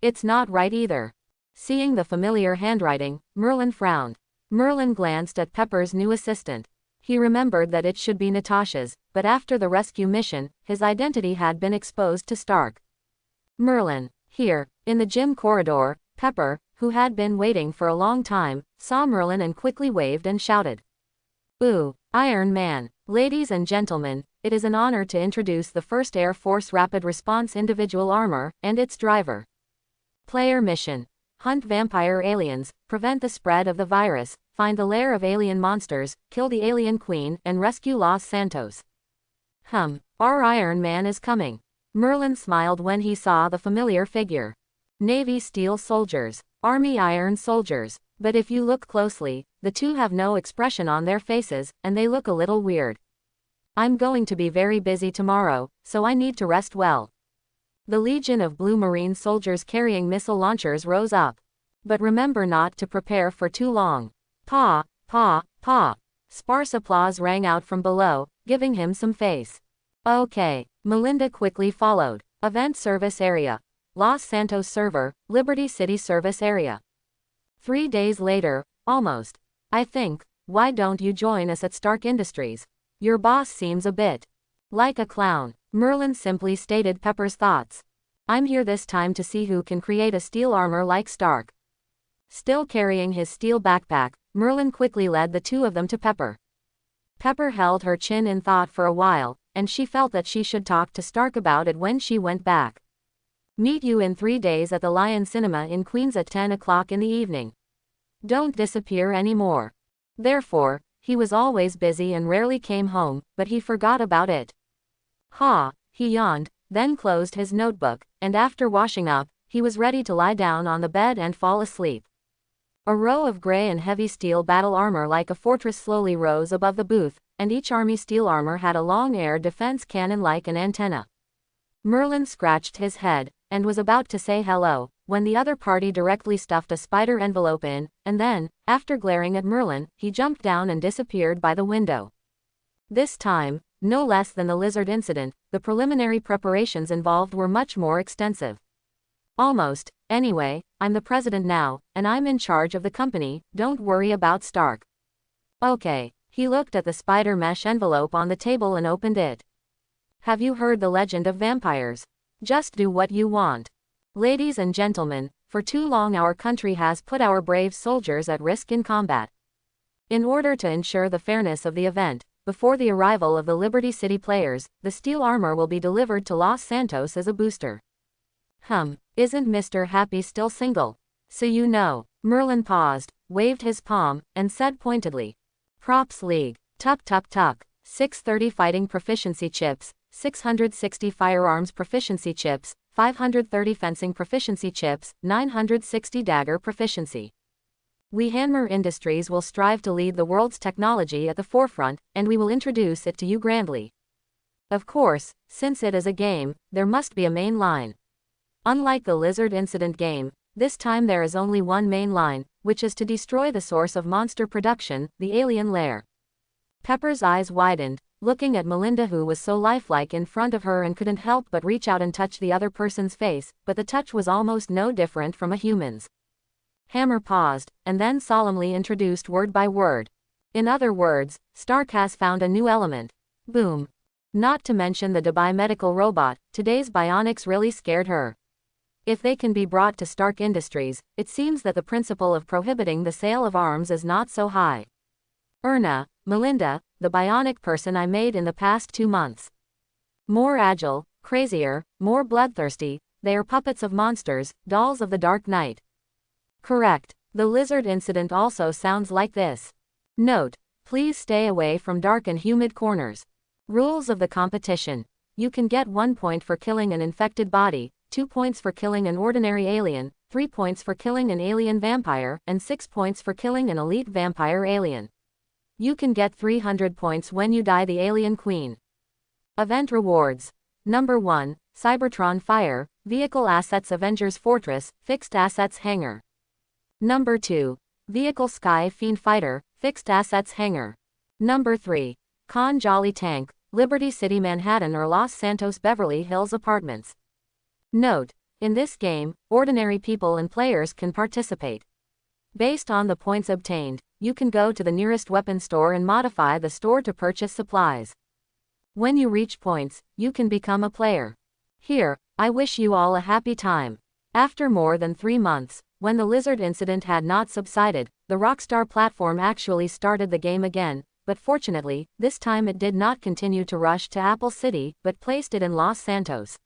It's not right either. Seeing the familiar handwriting, Merlin frowned. Merlin glanced at Pepper's new assistant. He remembered that it should be Natasha's, but after the rescue mission, his identity had been exposed to Stark. Merlin. Here, in the gym corridor, Pepper, who had been waiting for a long time, saw Merlin and quickly waved and shouted. "Ooh, Iron Man. Ladies and gentlemen, it is an honor to introduce the first Air Force Rapid Response Individual Armor, and its driver. Player mission. Hunt vampire aliens, prevent the spread of the virus, find the lair of alien monsters, kill the alien queen, and rescue Los Santos." Our Iron Man is coming. Merlin smiled when he saw the familiar figure. Navy Steel soldiers. Army Iron soldiers. But if you look closely, the two have no expression on their faces, and they look a little weird. "I'm going to be very busy tomorrow, so I need to rest well." The legion of blue marine soldiers carrying missile launchers rose up. "But remember not to prepare for too long." "Paw, paw, paw." Sparse applause rang out from below, giving him some face. "Okay." Melinda quickly followed. Event Service Area. Los Santos Server, Liberty City Service Area. 3 days later, almost. "I think, why don't you join us at Stark Industries? Your boss seems a bit like a clown." Merlin simply stated Pepper's thoughts. "I'm here this time to see who can create a steel armor like Stark." Still carrying his steel backpack, Merlin quickly led the two of them to Pepper. Pepper held her chin in thought for a while, and she felt that she should talk to Stark about it when she went back. "Meet you in 3 days at the Lion Cinema in Queens at 10 o'clock in the evening. Don't disappear anymore." Therefore, he was always busy and rarely came home, but he forgot about it. He yawned, then closed his notebook, and after washing up, he was ready to lie down on the bed and fall asleep. A row of gray and heavy steel battle armor like a fortress slowly rose above the booth, and each army steel armor had a long air defense cannon like an antenna. Merlin scratched his head, and was about to say hello, when the other party directly stuffed a spider envelope in, and then, after glaring at Merlin, he jumped down and disappeared by the window. This time, no less than the lizard incident, the preliminary preparations involved were much more extensive. "Almost, anyway, I'm the president now, and I'm in charge of the company, don't worry about Stark." "Okay." He looked at the spider mesh envelope on the table and opened it. "Have you heard the legend of vampires? Just do what you want. Ladies and gentlemen, for too long our country has put our brave soldiers at risk in combat. In order to ensure the fairness of the event, before the arrival of the Liberty City players, the steel armor will be delivered to Los Santos as a booster." Isn't Mr. Happy still single? "So you know." Merlin paused, waved his palm, and said pointedly. "Props League. Tuck tuck tuck. 630 fighting proficiency chips, 660 firearms proficiency chips, 530 fencing proficiency chips, 960 dagger proficiency. We Hanmer Industries will strive to lead the world's technology at the forefront, and we will introduce it to you grandly. Of course, since it is a game, there must be a main line. Unlike the Lizard Incident game, this time there is only one main line, which is to destroy the source of monster production, the alien lair." Pepper's eyes widened, looking at Melinda, who was so lifelike in front of her and couldn't help but reach out and touch the other person's face, but the touch was almost no different from a human's. Hammer paused, and then solemnly introduced word by word. "In other words, Stark has found a new element. Boom. Not to mention the Dubai medical robot, today's bionics really scared her. If they can be brought to Stark Industries, it seems that the principle of prohibiting the sale of arms is not so high. Erna, Melinda, the bionic person I made in the past 2 months. More agile, crazier, more bloodthirsty, they are puppets of monsters, dolls of the Dark Knight." Correct. The Lizard Incident also sounds like this. Note: please stay away from dark and humid corners. Rules of the competition. You can get 1 point for killing an infected body, 2 points for killing an ordinary alien, 3 points for killing an alien vampire, and 6 points for killing an elite vampire alien. You can get 300 points when you die the alien queen. Event rewards. Number 1, Cybertron Fire, Vehicle Assets Avengers Fortress, Fixed Assets Hangar. Number 2, Vehicle Sky Fiend Fighter, Fixed Assets Hangar. Number 3. Con Jolly Tank, Liberty City Manhattan or Los Santos Beverly Hills Apartments. Note: in this game, ordinary people and players can participate. Based on the points obtained, you can go to the nearest weapon store and modify the store to purchase supplies. When you reach points, you can become a player. Here, I wish you all a happy time. After more than 3 months, when the lizard incident had not subsided, the Rockstar platform actually started the game again, but fortunately, this time it did not continue to rush to Apple City, but placed it in Los Santos.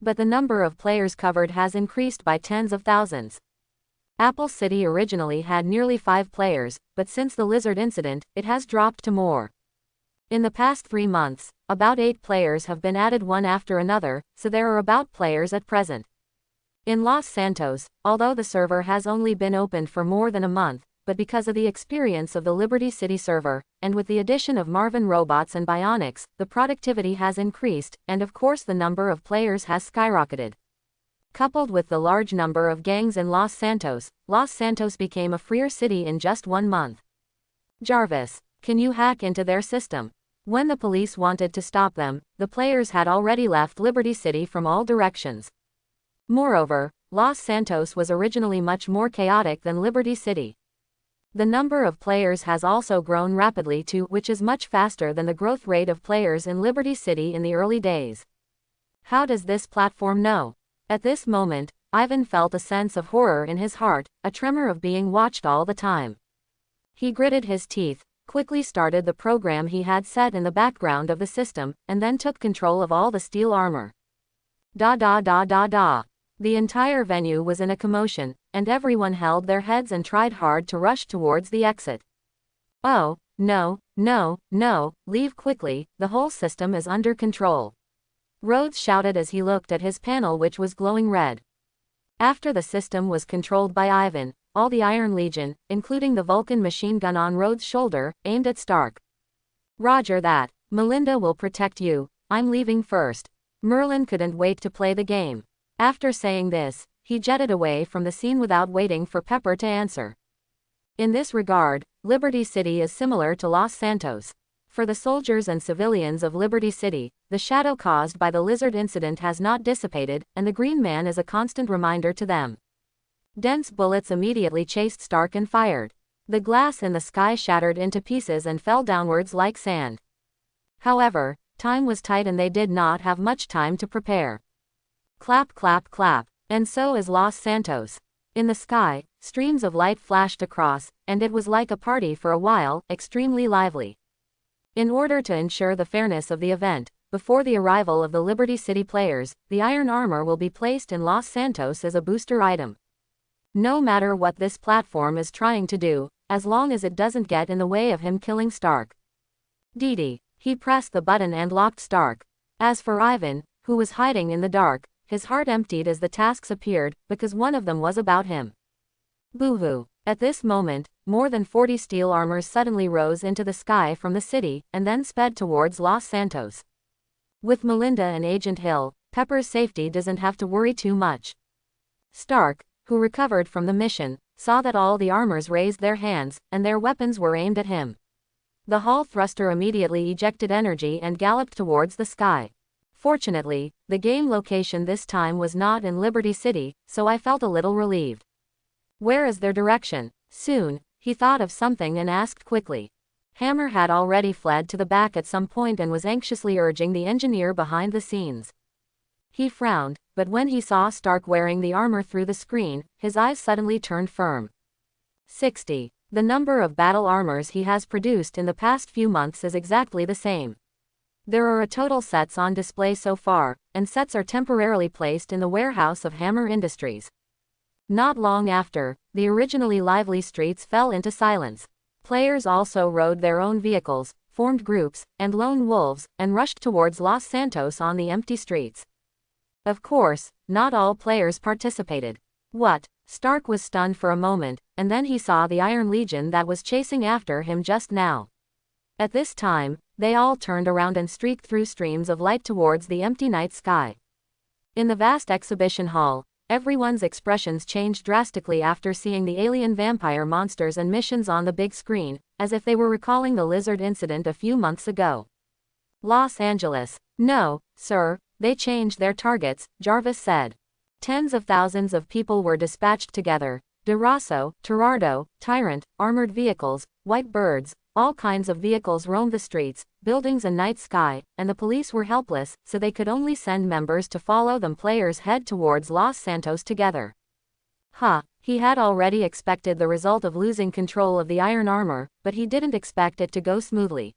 But the number of players covered has increased by tens of thousands. Apple City originally had nearly 5 players, but since the lizard incident, it has dropped to more. In the past 3 months, about 8 players have been added one after another, so there are about players at present. In Los Santos, although the server has only been opened for more than a month, but because of the experience of the Liberty City server, and with the addition of Marvin robots and bionics, the productivity has increased, and of course the number of players has skyrocketed. Coupled with the large number of gangs in Los Santos became a freer city in just 1 month. Jarvis, can you hack into their system? When the police wanted to stop them, the players had already left Liberty City from all directions. Moreover, Los Santos was originally much more chaotic than Liberty City. The number of players has also grown rapidly too, which is much faster than the growth rate of players in Liberty City in the early days. How does this platform know? At this moment, Ivan felt a sense of horror in his heart, a tremor of being watched all the time. He gritted his teeth, quickly started the program he had set in the background of the system, and then took control of all the steel armor. The entire venue was in a commotion, and everyone held their heads and tried hard to rush towards the exit. Oh, no, leave quickly, the whole system is under control. Rhodes shouted as he looked at his panel, which was glowing red. After the system was controlled by Ivan, all the Iron Legion, including the Vulcan machine gun on Rhodes' shoulder, aimed at Stark. Roger that. Melinda will protect you. I'm leaving first. Merlin couldn't wait to play the game. After saying this, he jetted away from the scene without waiting for Pepper to answer. In this regard, Liberty City is similar to Los Santos. For the soldiers and civilians of Liberty City, the shadow caused by the lizard incident has not dissipated, and the Green Man is a constant reminder to them. Dense bullets immediately chased Stark and fired. The glass in the sky shattered into pieces and fell downwards like sand. However, time was tight and they did not have much time to prepare. Clap clap clap, and so is Los Santos. In the sky, streams of light flashed across, and it was like a party for a while, extremely lively. In order to ensure the fairness of the event, before the arrival of the Liberty City players, the iron armor will be placed in Los Santos as a booster item. No matter what this platform is trying to do, as long as it doesn't get in the way of him killing Stark. He pressed the button and locked Stark. As for Ivan, who was hiding in the dark, his heart emptied as the tasks appeared, because one of them was about him. Boo-hoo. At this moment, more than 40 steel armors suddenly rose into the sky from the city, and then sped towards Los Santos. With Melinda and Agent Hill, Pepper's safety doesn't have to worry too much. Stark, who recovered from the mission, saw that all the armors raised their hands, and their weapons were aimed at him. The Hall thruster immediately ejected energy and galloped towards the sky. Fortunately, the game location this time was not in Liberty City, so I felt a little relieved. Where is their direction? Soon, he thought of something and asked quickly. Hammer had already fled to the back at some point and was anxiously urging the engineer behind the scenes. He frowned, but when he saw Stark wearing the armor through the screen, his eyes suddenly turned firm. 60. The number of battle armors he has produced in the past few months is exactly the same. There are a total sets on display so far, and sets are temporarily placed in the warehouse of Hammer Industries. Not long after, the originally lively streets fell into silence. Players also rode their own vehicles, formed groups, and lone wolves, and rushed towards Los Santos on the empty streets. Of course, not all players participated. What? Stark was stunned for a moment, and then he saw the Iron Legion that was chasing after him just now. At this time, they all turned around and streaked through streams of light towards the empty night sky. In the vast exhibition hall, Everyone's expressions changed drastically after seeing the alien vampire monsters and missions on the big screen, as if they were recalling the lizard incident a few months ago. Los Angeles. No, sir, they changed their targets, Jarvis said. Tens of thousands of people were dispatched together. Durazo, Terrardo, Tyrant, armored vehicles, white birds, all kinds of vehicles roamed the streets, buildings and night sky, and the police were helpless, so they could only send members to follow them. Players head towards Los Santos together. He had already expected the result of losing control of the iron armor, but he didn't expect it to go smoothly.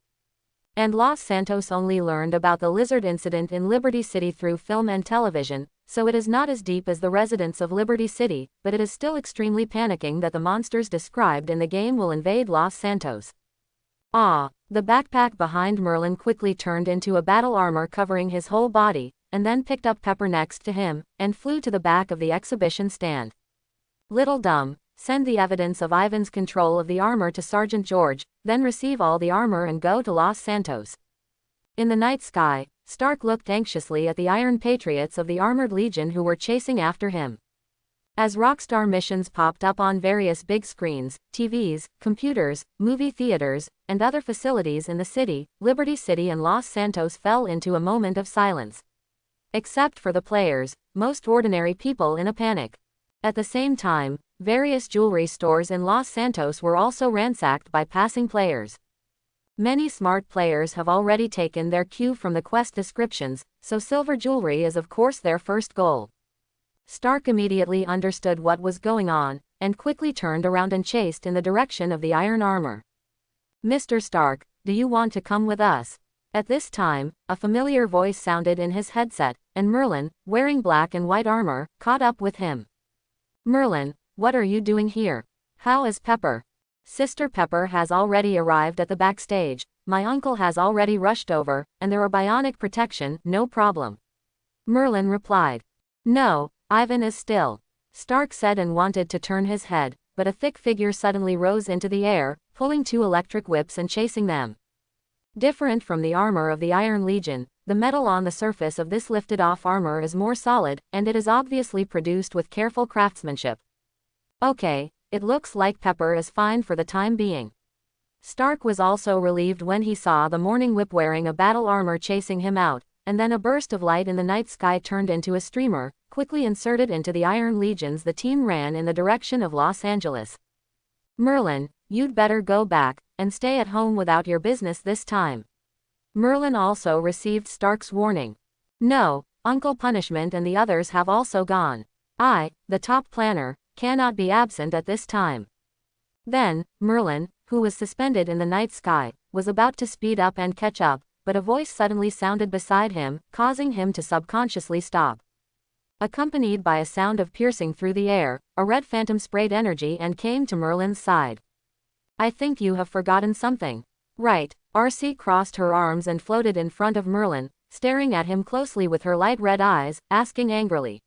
And Los Santos only learned about the lizard incident in Liberty City through film and television, so it is not as deep as the residents of Liberty City, but it is still extremely panicking that the monsters described in the game will invade Los Santos. The backpack behind Merlin quickly turned into a battle armor covering his whole body, and then picked up Pepper next to him, and flew to the back of the exhibition stand. Little dumb, send the evidence of Ivan's control of the armor to Sergeant George, then receive all the armor and go to Los Santos. In the night sky, Stark looked anxiously at the Iron Patriots of the Armored Legion who were chasing after him. As Rockstar missions popped up on various big screens, TVs, computers, movie theaters, and other facilities in the city, Liberty City and Los Santos fell into a moment of silence. Except for the players, most ordinary people in a panic. At the same time, various jewelry stores in Los Santos were also ransacked by passing players. Many smart players have already taken their cue from the quest descriptions, so silver jewelry is of course their first goal. Stark immediately understood what was going on, and quickly turned around and chased in the direction of the iron armor. Mr. Stark, do you want to come with us? At this time, a familiar voice sounded in his headset, and Merlin, wearing black and white armor, caught up with him. Merlin, what are you doing here? How is Pepper? Sister Pepper has already arrived at the backstage, my uncle has already rushed over, and there are bionic protection, no problem. Merlin replied. No, Ivan is still. Stark said and wanted to turn his head, but a thick figure suddenly rose into the air, pulling two electric whips and chasing them. Different from the armor of the Iron Legion, the metal on the surface of this lifted-off armor is more solid, and it is obviously produced with careful craftsmanship. Okay, it looks like Pepper is fine for the time being. Stark was also relieved when he saw the Morning Whip wearing a battle armor chasing him out, and then a burst of light in the night sky turned into a streamer, quickly inserted into the Iron Legions. The team ran in the direction of Los Angeles. Merlin, you'd better go back, and stay at home without your business this time. Merlin also received Stark's warning. No, Uncle Punishment and the others have also gone. I, the top planner, cannot be absent at this time. Then, Merlin, who was suspended in the night sky, was about to speed up and catch up, but a voice suddenly sounded beside him, causing him to subconsciously stop. Accompanied by a sound of piercing through the air, a red phantom sprayed energy and came to Merlin's side. I think you have forgotten something. Right, RC crossed her arms and floated in front of Merlin, staring at him closely with her light red eyes, asking angrily.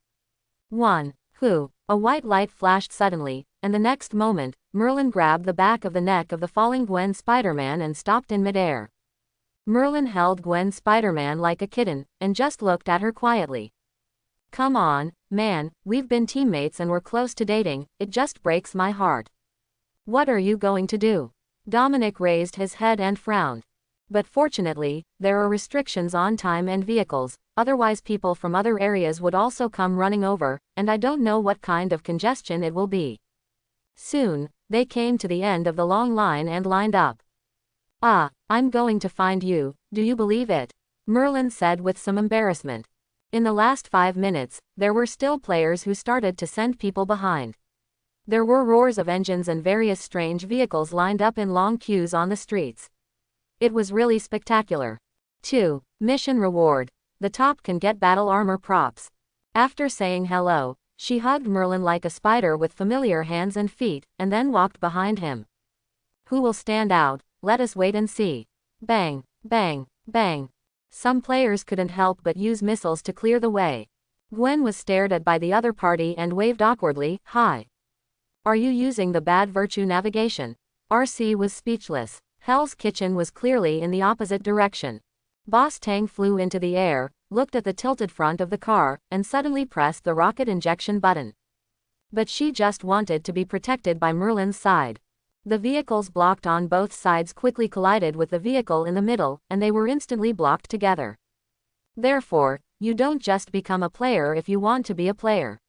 Who? A white light flashed suddenly, and the next moment, Merlin grabbed the back of the neck of the falling Gwen Spider-Man and stopped in midair. Merlin held Gwen Spider-Man like a kitten, and just looked at her quietly. Come on, man, we've been teammates and we're close to dating, it just breaks my heart. What are you going to do? Dominic raised his head and frowned. But fortunately, there are restrictions on time and vehicles, otherwise people from other areas would also come running over, and I don't know what kind of congestion it will be. Soon, they came to the end of the long line and lined up. I'm going to find you, do you believe it? Merlin said with some embarrassment. In the last 5 minutes, there were still players who started to send people behind. There were roars of engines and various strange vehicles lined up in long queues on the streets. It was really spectacular. 2. Mission reward. The top can get battle armor props. After saying hello, she hugged Merlin like a spider with familiar hands and feet, and then walked behind him. Who will stand out? Let us wait and see. Bang, bang, bang. Some players couldn't help but use missiles to clear the way. Gwen was stared at by the other party and waved awkwardly, hi. Are you using the bad virtue navigation? RC was speechless. Hell's Kitchen was clearly in the opposite direction. Boss Tang flew into the air, looked at the tilted front of the car, and suddenly pressed the rocket injection button. But she just wanted to be protected by Merlin's side. The vehicles blocked on both sides quickly collided with the vehicle in the middle, and they were instantly blocked together. Therefore, you don't just become a player if you want to be a player.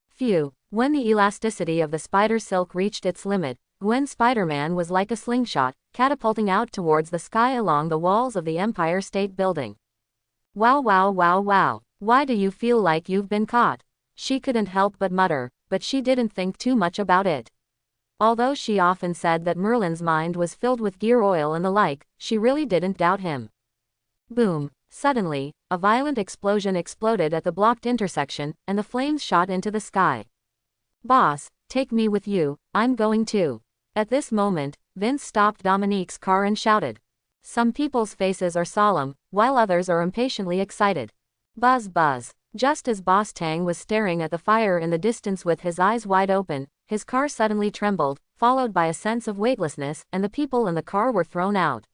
Phew. When the elasticity of the spider silk reached its limit, Gwen Spider-Man was like a slingshot, catapulting out towards the sky along the walls of the Empire State Building. Wow, wow, wow, wow. Why do you feel like you've been caught? She couldn't help but mutter, but she didn't think too much about it. Although she often said that Merlin's mind was filled with gear oil and the like, she really didn't doubt him. Boom. Suddenly, a violent explosion exploded at the blocked intersection, and the flames shot into the sky. Boss, take me with you, I'm going too. At this moment, Vince stopped Dominique's car and shouted. Some people's faces are solemn, while others are impatiently excited. Buzz buzz. Just as Boss Tang was staring at the fire in the distance with his eyes wide open, his car suddenly trembled, followed by a sense of weightlessness, and the people in the car were thrown out.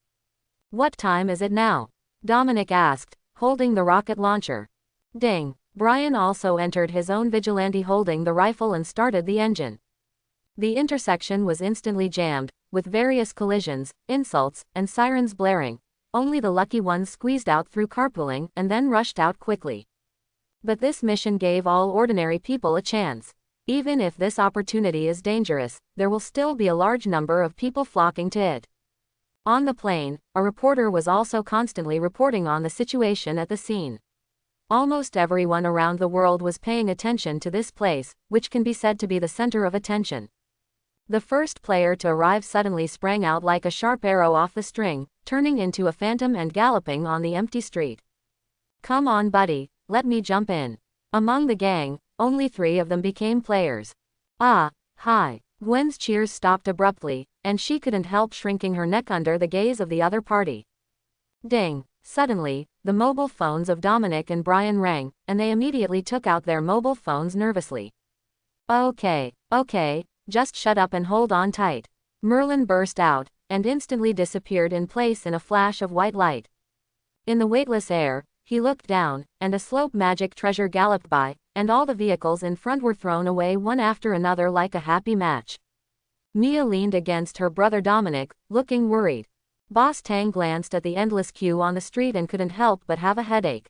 What time is it now? Dominic asked, holding the rocket launcher. Ding. Brian also entered his own vigilante holding the rifle and started the engine. The intersection was instantly jammed, with various collisions, insults, and sirens blaring. Only the lucky ones squeezed out through carpooling and then rushed out quickly. But this mission gave all ordinary people a chance. Even if this opportunity is dangerous, there will still be a large number of people flocking to it. On the plane, a reporter was also constantly reporting on the situation at the scene. Almost everyone around the world was paying attention to this place, which can be said to be the center of attention. The first player to arrive suddenly sprang out like a sharp arrow off the string, turning into a phantom and galloping on the empty street. Come on, buddy, let me jump in. Among the gang, only 3 of them became players. Ah, hi. Gwen's cheers stopped abruptly, and she couldn't help shrinking her neck under the gaze of the other party. Ding. Suddenly, the mobile phones of Dominic and Brian rang, and they immediately took out their mobile phones nervously. Okay, just shut up and hold on tight. Merlin burst out, and instantly disappeared in place in a flash of white light. In the weightless air, he looked down, and a slope magic treasure galloped by, and all the vehicles in front were thrown away one after another like a happy match. Mia leaned against her brother Dominic, looking worried. Boss Tang glanced at the endless queue on the street and couldn't help but have a headache.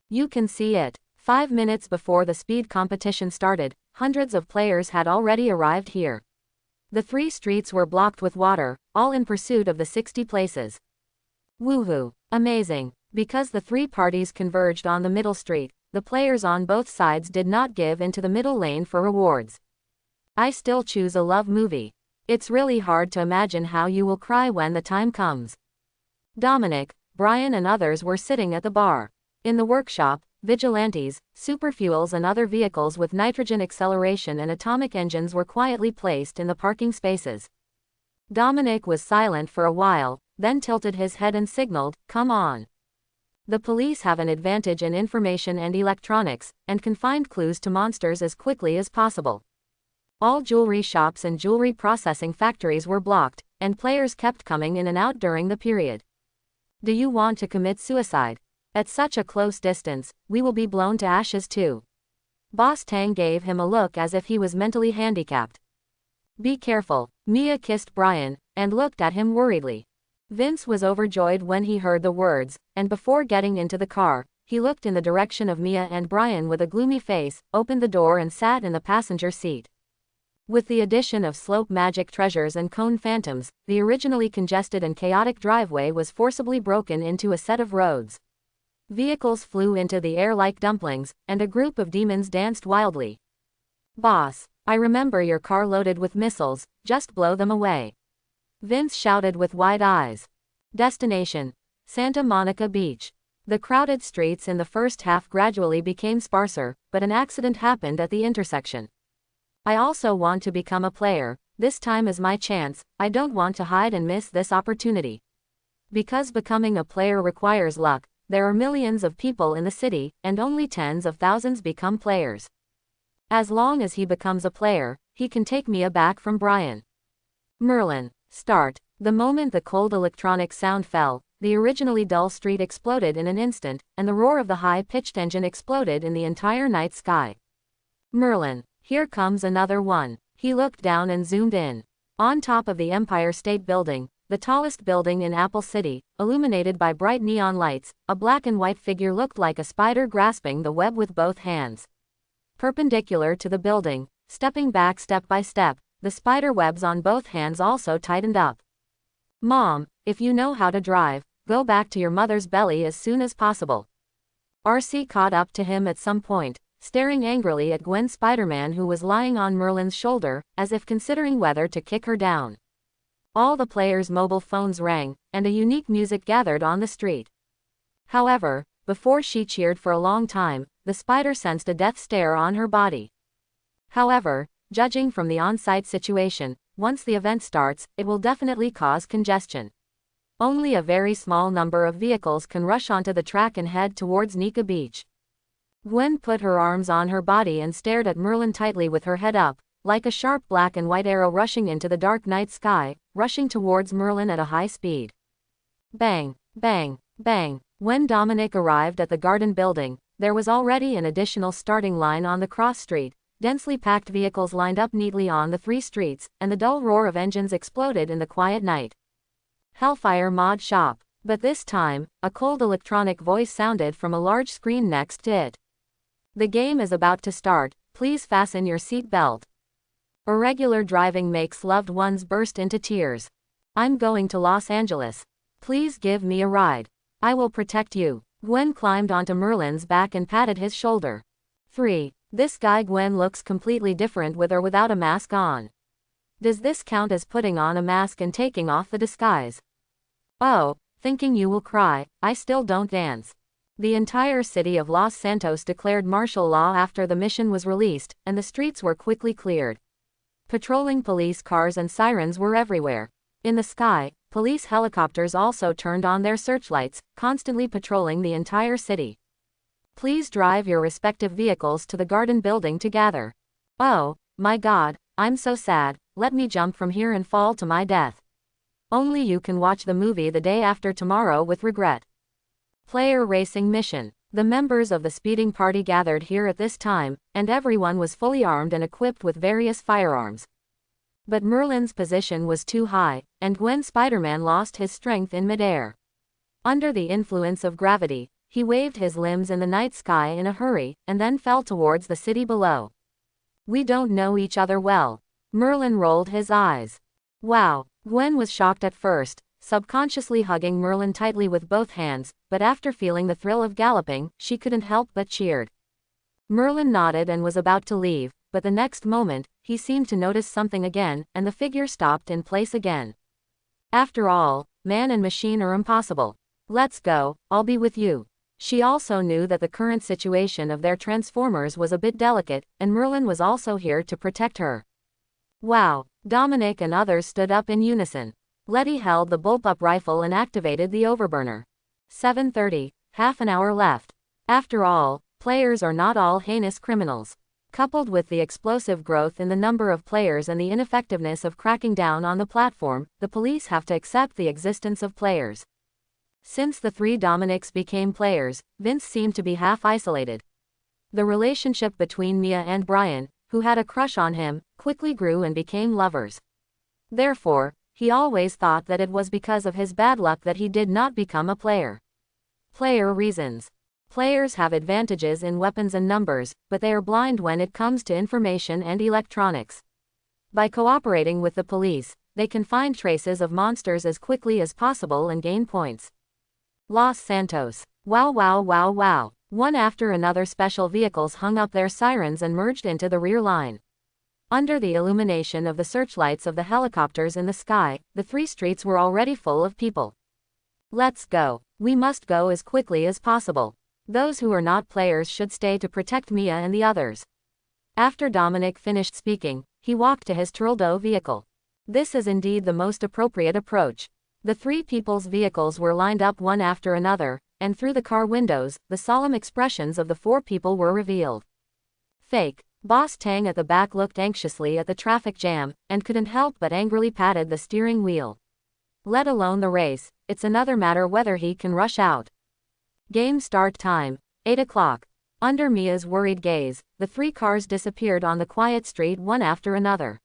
You can see it. 5 minutes before the speed competition started, hundreds of players had already arrived here. The 3 streets were blocked with water, all in pursuit of the 60 places. Woohoo! Amazing! Because the 3 parties converged on the middle street, the players on both sides did not give into the middle lane for rewards. I still choose a love movie. It's really hard to imagine how you will cry when the time comes. Dominic, Brian and others were sitting at the bar. In the workshop, vigilantes, superfuels and other vehicles with nitrogen acceleration and atomic engines were quietly placed in the parking spaces. Dominic was silent for a while, then tilted his head and signaled, "Come on." The police have an advantage in information and electronics, and can find clues to monsters as quickly as possible. All jewelry shops and jewelry processing factories were blocked, and players kept coming in and out during the period. Do you want to commit suicide? At such a close distance, we will be blown to ashes too. Boss Tang gave him a look as if he was mentally handicapped. Be careful. Mia kissed Brian, and looked at him worriedly. Vince was overjoyed when he heard the words, and before getting into the car, he looked in the direction of Mia and Brian with a gloomy face, opened the door and sat in the passenger seat. With the addition of slope magic treasures and cone phantoms, the originally congested and chaotic driveway was forcibly broken into a set of roads. Vehicles flew into the air like dumplings, and a group of demons danced wildly. Boss, I remember your car loaded with missiles, just blow them away. Vince shouted with wide eyes. Destination: Santa Monica Beach. The crowded streets in the first half gradually became sparser, but an accident happened at the intersection. I also want to become a player. This time is my chance. I don't want to hide and miss this opportunity. Because becoming a player requires luck, there are millions of people in the city, and only tens of thousands become players. As long as he becomes a player, he can take Mia back from Brian. Merlin. Start. The moment the cold electronic sound fell, the originally dull street exploded in an instant, and the roar of the high-pitched engine exploded in the entire night sky. Merlin. Here comes another one. He looked down and zoomed in. On top of the Empire State Building, the tallest building in Apple City, illuminated by bright neon lights, a black and white figure looked like a spider grasping the web with both hands. Perpendicular to the building, stepping back step by step, the spider webs on both hands also tightened up. Mom, if you know how to drive, go back to your mother's belly as soon as possible. RC caught up to him at some point, staring angrily at Gwen Spider-Man, who was lying on Merlin's shoulder, as if considering whether to kick her down. All the players' mobile phones rang, and a unique music gathered on the street. However, before she cheered for a long time, the spider sensed a death stare on her body. However, judging from the on-site situation, once the event starts, it will definitely cause congestion. Only a very small number of vehicles can rush onto the track and head towards Nika Beach. Gwen put her arms on her body and stared at Merlin tightly with her head up, like a sharp black and white arrow rushing into the dark night sky, rushing towards Merlin at a high speed. Bang, bang, bang. When Dominic arrived at the Garden Building, there was already an additional starting line on the cross street. Densely packed vehicles lined up neatly on the 3 streets, and the dull roar of engines exploded in the quiet night. Hellfire Mod Shop. But this time, a cold electronic voice sounded from a large screen next to it. The game is about to start, please fasten your seat belt. Irregular driving makes loved ones burst into tears. I'm going to Los Angeles. Please give me a ride. I will protect you. Gwen climbed onto Merlin's back and patted his shoulder. 3. This guy Gwen looks completely different with or without a mask on. Does this count as putting on a mask and taking off the disguise? Oh, thinking you will cry, I still don't dance. The entire city of Los Santos declared martial law after the mission was released, and the streets were quickly cleared. Patrolling police cars and sirens were everywhere. In the sky, police helicopters also turned on their searchlights, constantly patrolling the entire city. Please drive your respective vehicles to the Garden Building to gather. Oh, my God, I'm so sad, let me jump from here and fall to my death. Only you can watch the movie the day after tomorrow with regret. Player Racing Mission. The members of the speeding party gathered here at this time, and everyone was fully armed and equipped with various firearms. But Merlin's position was too high, and Gwen Spider-Man lost his strength in midair. Under the influence of gravity, he waved his limbs in the night sky in a hurry, and then fell towards the city below. We don't know each other well. Merlin rolled his eyes. Wow. Gwen was shocked at first, subconsciously hugging Merlin tightly with both hands, but after feeling the thrill of galloping, she couldn't help but cheered. Merlin nodded and was about to leave, but the next moment, he seemed to notice something again, and the figure stopped in place again. After all, man and machine are impossible. Let's go, I'll be with you. She also knew that the current situation of their transformers was a bit delicate, and Merlin was also here to protect her. Wow. Dominic and others stood up in unison. Letty held the bullpup rifle and activated the overburner. 7:30, half an hour left. After all, players are not all heinous criminals. Coupled with the explosive growth in the number of players and the ineffectiveness of cracking down on the platform, the police have to accept the existence of players. Since the 3 Dominics became players, Vince seemed to be half isolated. The relationship between Mia and Brian, who had a crush on him, quickly grew and became lovers. Therefore, he always thought that it was because of his bad luck that he did not become a player. Player reasons. Players have advantages in weapons and numbers, but they are blind when it comes to information and electronics. By cooperating with the police, they can find traces of monsters as quickly as possible and gain points. Los Santos. Wow wow wow wow. One after another special vehicles hung up their sirens and merged into the rear line. Under the illumination of the searchlights of the helicopters in the sky, the 3 streets were already full of people. Let's go. We must go as quickly as possible. Those who are not players should stay to protect Mia and the others. After Dominic finished speaking, he walked to his Trildo vehicle. This is indeed the most appropriate approach. The 3 people's vehicles were lined up one after another, and through the car windows, the solemn expressions of the 4 people were revealed. Fake. Boss Tang at the back looked anxiously at the traffic jam, and couldn't help but angrily patted the steering wheel. Let alone the race, it's another matter whether he can rush out. Game start time, 8 o'clock. Under Mia's worried gaze, the 3 cars disappeared on the quiet street one after another.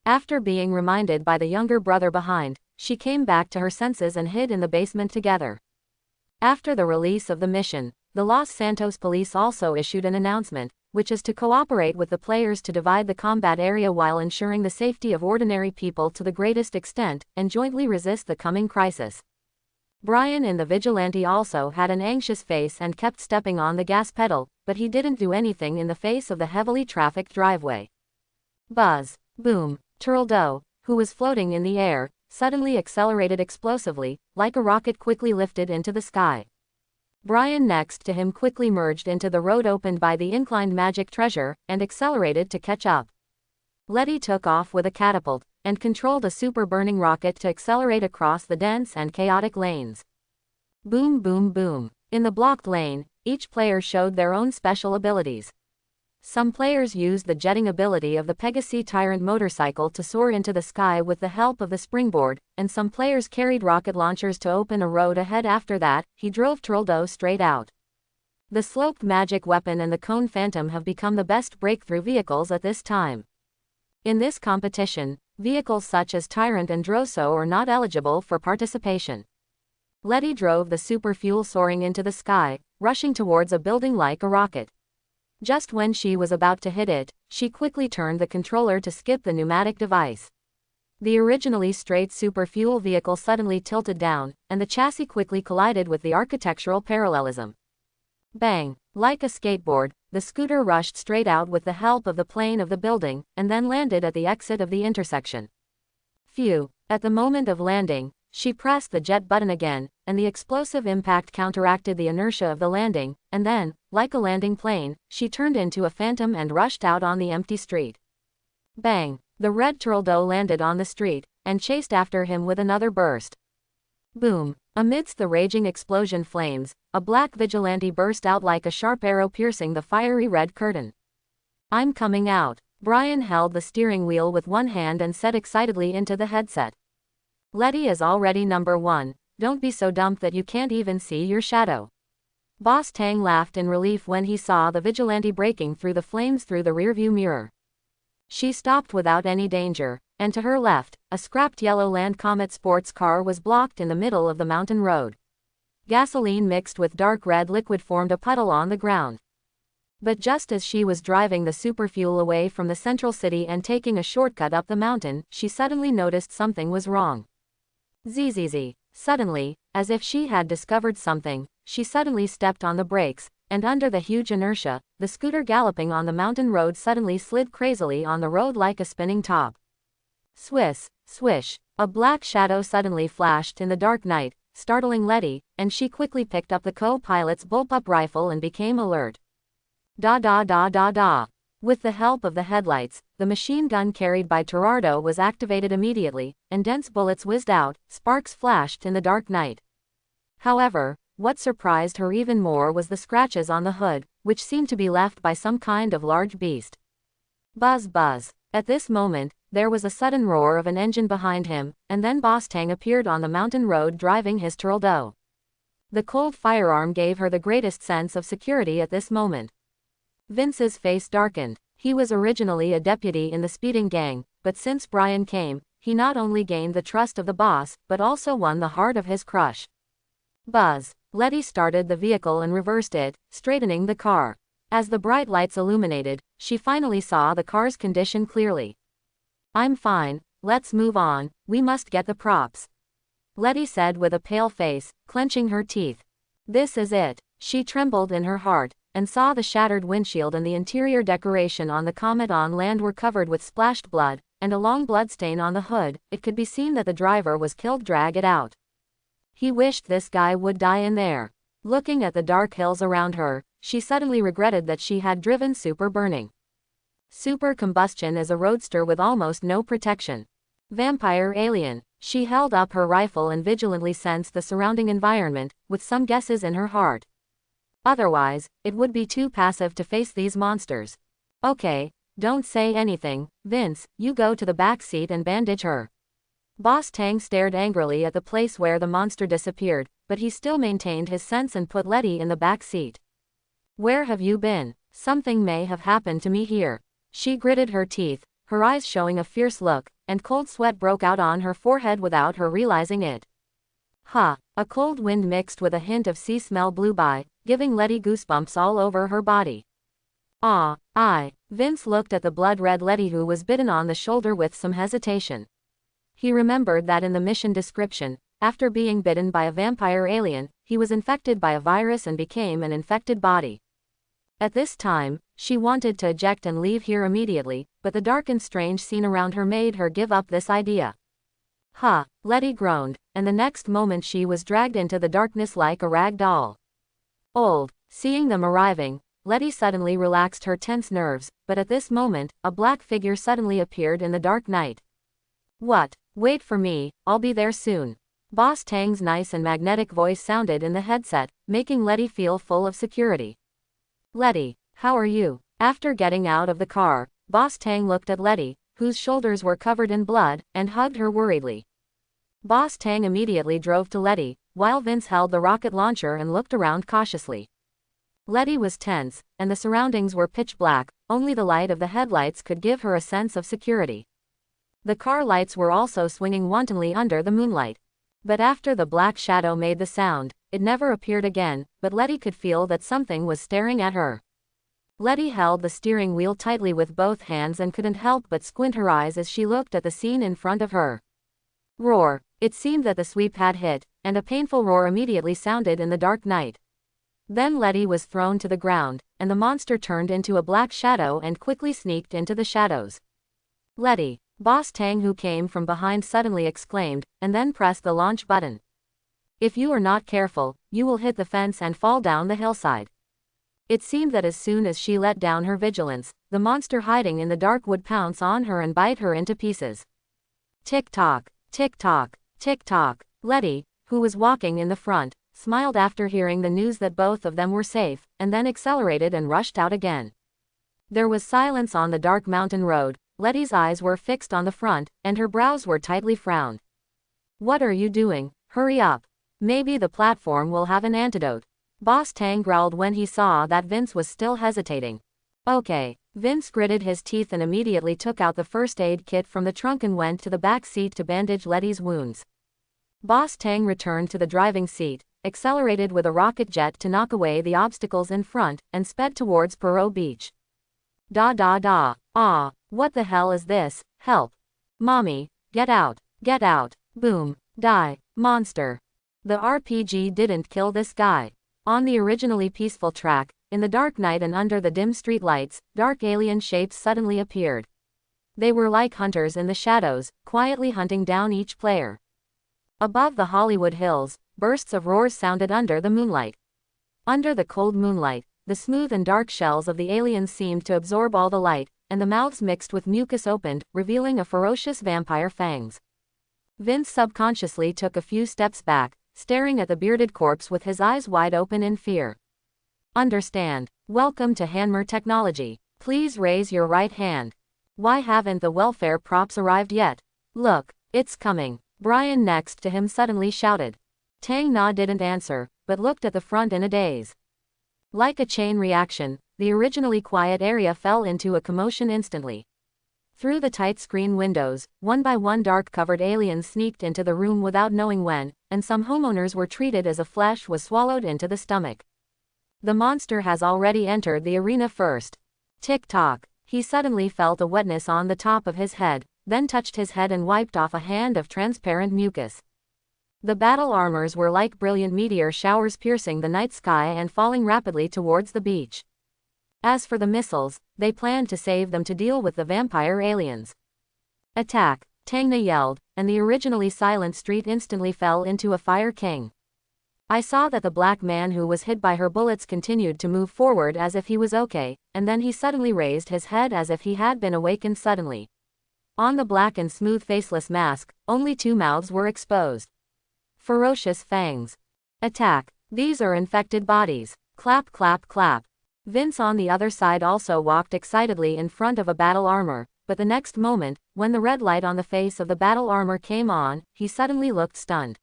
After being reminded by the younger brother behind, she came back to her senses and hid in the basement together. After the release of the mission, the Los Santos police also issued an announcement, which is to cooperate with the players to divide the combat area while ensuring the safety of ordinary people to the greatest extent, and jointly resist the coming crisis. Brian in the vigilante also had an anxious face and kept stepping on the gas pedal, but he didn't do anything in the face of the heavily trafficked driveway. Buzz, boom, Turtledove, who was floating in the air, suddenly accelerated explosively, like a rocket quickly lifted into the sky. Brian next to him quickly merged into the road opened by the inclined magic treasure, and accelerated to catch up. Letty took off with a catapult, and controlled a super burning rocket to accelerate across the dense and chaotic lanes. Boom boom boom. In the blocked lane, each player showed their own special abilities. Some players used the jetting ability of the Pegasus Tyrant motorcycle to soar into the sky with the help of the springboard, and some players carried rocket launchers to open a road ahead. After that, he drove Turtledove straight out. The sloped magic weapon and the cone phantom have become the best breakthrough vehicles at this time. In this competition, vehicles such as Tyrant and Drosso are not eligible for participation. Letty drove the super fuel soaring into the sky, rushing towards a building like a rocket. Just when she was about to hit it, she quickly turned the controller to skip the pneumatic device. The originally straight super fuel vehicle suddenly tilted down, and the chassis quickly collided with the architectural parallelism. Bang! Like a skateboard, the scooter rushed straight out with the help of the plane of the building, and then landed at the exit of the intersection. Phew! At the moment of landing, she pressed the jet button again, and the explosive impact counteracted the inertia of the landing, and then, like a landing plane, she turned into a phantom and rushed out on the empty street. Bang! The red Turtledove landed on the street, and chased after him with another burst. Boom! Amidst the raging explosion flames, a black vigilante burst out like a sharp arrow piercing the fiery red curtain. I'm coming out. Brian held the steering wheel with one hand and said excitedly into the headset. Letty is already number 1, don't be so dumb that you can't even see your shadow. Boss Tang laughed in relief when he saw the vigilante breaking through the flames through the rearview mirror. She stopped without any danger, and to her left, a scrapped yellow Land Comet sports car was blocked in the middle of the mountain road. Gasoline mixed with dark red liquid formed a puddle on the ground. But just as she was driving the superfuel away from the central city and taking a shortcut up the mountain, she suddenly noticed something was wrong. Zzz. Suddenly, as if she had discovered something, she suddenly stepped on the brakes, and under the huge inertia, the scooter galloping on the mountain road suddenly slid crazily on the road like a spinning top. Swish, swish, a black shadow suddenly flashed in the dark night, startling Letty, and she quickly picked up the co-pilot's bullpup rifle and became alert. Da da da da da. With the help of the headlights, the machine gun carried by Gerardo was activated immediately, and dense bullets whizzed out, sparks flashed in the dark night. However, what surprised her even more was the scratches on the hood, which seemed to be left by some kind of large beast. Buzz buzz. At this moment, there was a sudden roar of an engine behind him, and then Boss Tang appeared on the mountain road driving his Turtledove. The cold firearm gave her the greatest sense of security at this moment. Vince's face darkened. He was originally a deputy in the speeding gang, but since Brian came, he not only gained the trust of the boss, but also won the heart of his crush. Buzz. Letty started the vehicle and reversed it, straightening the car. As the bright lights illuminated, she finally saw the car's condition clearly. I'm fine, let's move on, we must get the props. Letty said with a pale face, clenching her teeth. This is it. She trembled in her heart, and saw the shattered windshield and the interior decoration on the Comet on land were covered with splashed blood, and a long bloodstain on the hood. It could be seen that the driver was killed. Drag it out. He wished this guy would die in there. Looking at the dark hills around her, she suddenly regretted that she had driven Super Burning. Super Combustion is a roadster with almost no protection. Vampire alien. She held up her rifle and vigilantly sensed the surrounding environment, with some guesses in her heart. Otherwise, it would be too passive to face these monsters. Okay, don't say anything, Vince, you go to the back seat and bandage her. Boss Tang stared angrily at the place where the monster disappeared, but he still maintained his sense and put Letty in the back seat. Where have you been? Something may have happened to me here. She gritted her teeth, her eyes showing a fierce look, and cold sweat broke out on her forehead without her realizing it. A cold wind mixed with a hint of sea smell blew by, giving Letty goosebumps all over her body. Vince looked at the blood-red Letty, who was bitten on the shoulder with some hesitation. He remembered that in the mission description, after being bitten by a vampire alien, he was infected by a virus and became an infected body. At this time, she wanted to eject and leave here immediately, but the dark and strange scene around her made her give up this idea. Letty groaned, and the next moment she was dragged into the darkness like a rag doll. Seeing them arriving, Letty suddenly relaxed her tense nerves, but at this moment, a black figure suddenly appeared in the dark night. What? Wait for me, I'll be there soon. Boss Tang's nice and magnetic voice sounded in the headset, making Letty feel full of security. Letty, how are you? After getting out of the car, Boss Tang looked at Letty, whose shoulders were covered in blood, and hugged her worriedly. Boss Tang immediately drove to Letty, while Vince held the rocket launcher and looked around cautiously. Letty was tense, and the surroundings were pitch black, only the light of the headlights could give her a sense of security. The car lights were also swinging wantonly under the moonlight. But after the black shadow made the sound, it never appeared again, but Letty could feel that something was staring at her. Letty held the steering wheel tightly with both hands and couldn't help but squint her eyes as she looked at the scene in front of her. Roar! It seemed that the sweep had hit, and a painful roar immediately sounded in the dark night. Then Letty was thrown to the ground, and the monster turned into a black shadow and quickly sneaked into the shadows. Letty! Boss Tang, who came from behind, suddenly exclaimed, and then pressed the launch button. If you are not careful, you will hit the fence and fall down the hillside. It seemed that as soon as she let down her vigilance, the monster hiding in the dark would pounce on her and bite her into pieces. Tick-tock, tick-tock, tick-tock. Letty, who was walking in the front, smiled after hearing the news that both of them were safe, and then accelerated and rushed out again. There was silence on the dark mountain road. Letty's eyes were fixed on the front, and her brows were tightly frowned. What are you doing? Hurry up. Maybe the platform will have an antidote. Boss Tang growled when he saw that Vince was still hesitating. Okay. Vince gritted his teeth and immediately took out the first aid kit from the trunk and went to the back seat to bandage Letty's wounds. Boss Tang returned to the driving seat, accelerated with a rocket jet to knock away the obstacles in front, and sped towards Perot Beach. What the hell is this? Help. Mommy, get out, get out, boom, die, monster. The RPG didn't kill this guy. On the originally peaceful track, in the dark night and under the dim street lights, dark alien shapes suddenly appeared. They were like hunters in the shadows, quietly hunting down each player. Above the Hollywood Hills, bursts of roars sounded under the moonlight. Under the cold moonlight, the smooth and dark shells of the aliens seemed to absorb all the light, and the mouths mixed with mucus opened, revealing a ferocious vampire fangs. Vince subconsciously took a few steps back, staring at the bearded corpse with his eyes wide open in fear. Understand. Welcome to Hanmer Technology. Please raise your right hand. Why haven't the welfare props arrived yet? Look, it's coming. Brian next to him suddenly shouted. Tang Na didn't answer, but looked at the front in a daze. Like a chain reaction, the originally quiet area fell into a commotion instantly. Through the tight screen windows, one by one dark-covered aliens sneaked into the room without knowing when, and some homeowners were treated as if flesh was swallowed into the stomach. The monster has already entered the arena first. Tick-tock. He suddenly felt a wetness on the top of his head, then touched his head and wiped off a hand of transparent mucus. The battle armors were like brilliant meteor showers piercing the night sky and falling rapidly towards the beach. As for the missiles, they planned to save them to deal with the vampire aliens. Attack! Tangna yelled, and the originally silent street instantly fell into a fire king. I saw that the black man who was hit by her bullets continued to move forward as if he was okay, and then he suddenly raised his head as if he had been awakened suddenly. On the black and smooth faceless mask, only two mouths were exposed. Ferocious fangs. Attack! These are infected bodies. Clap clap clap. Vince on the other side also walked excitedly in front of a battle armor, but the next moment, when the red light on the face of the battle armor came on, he suddenly looked stunned.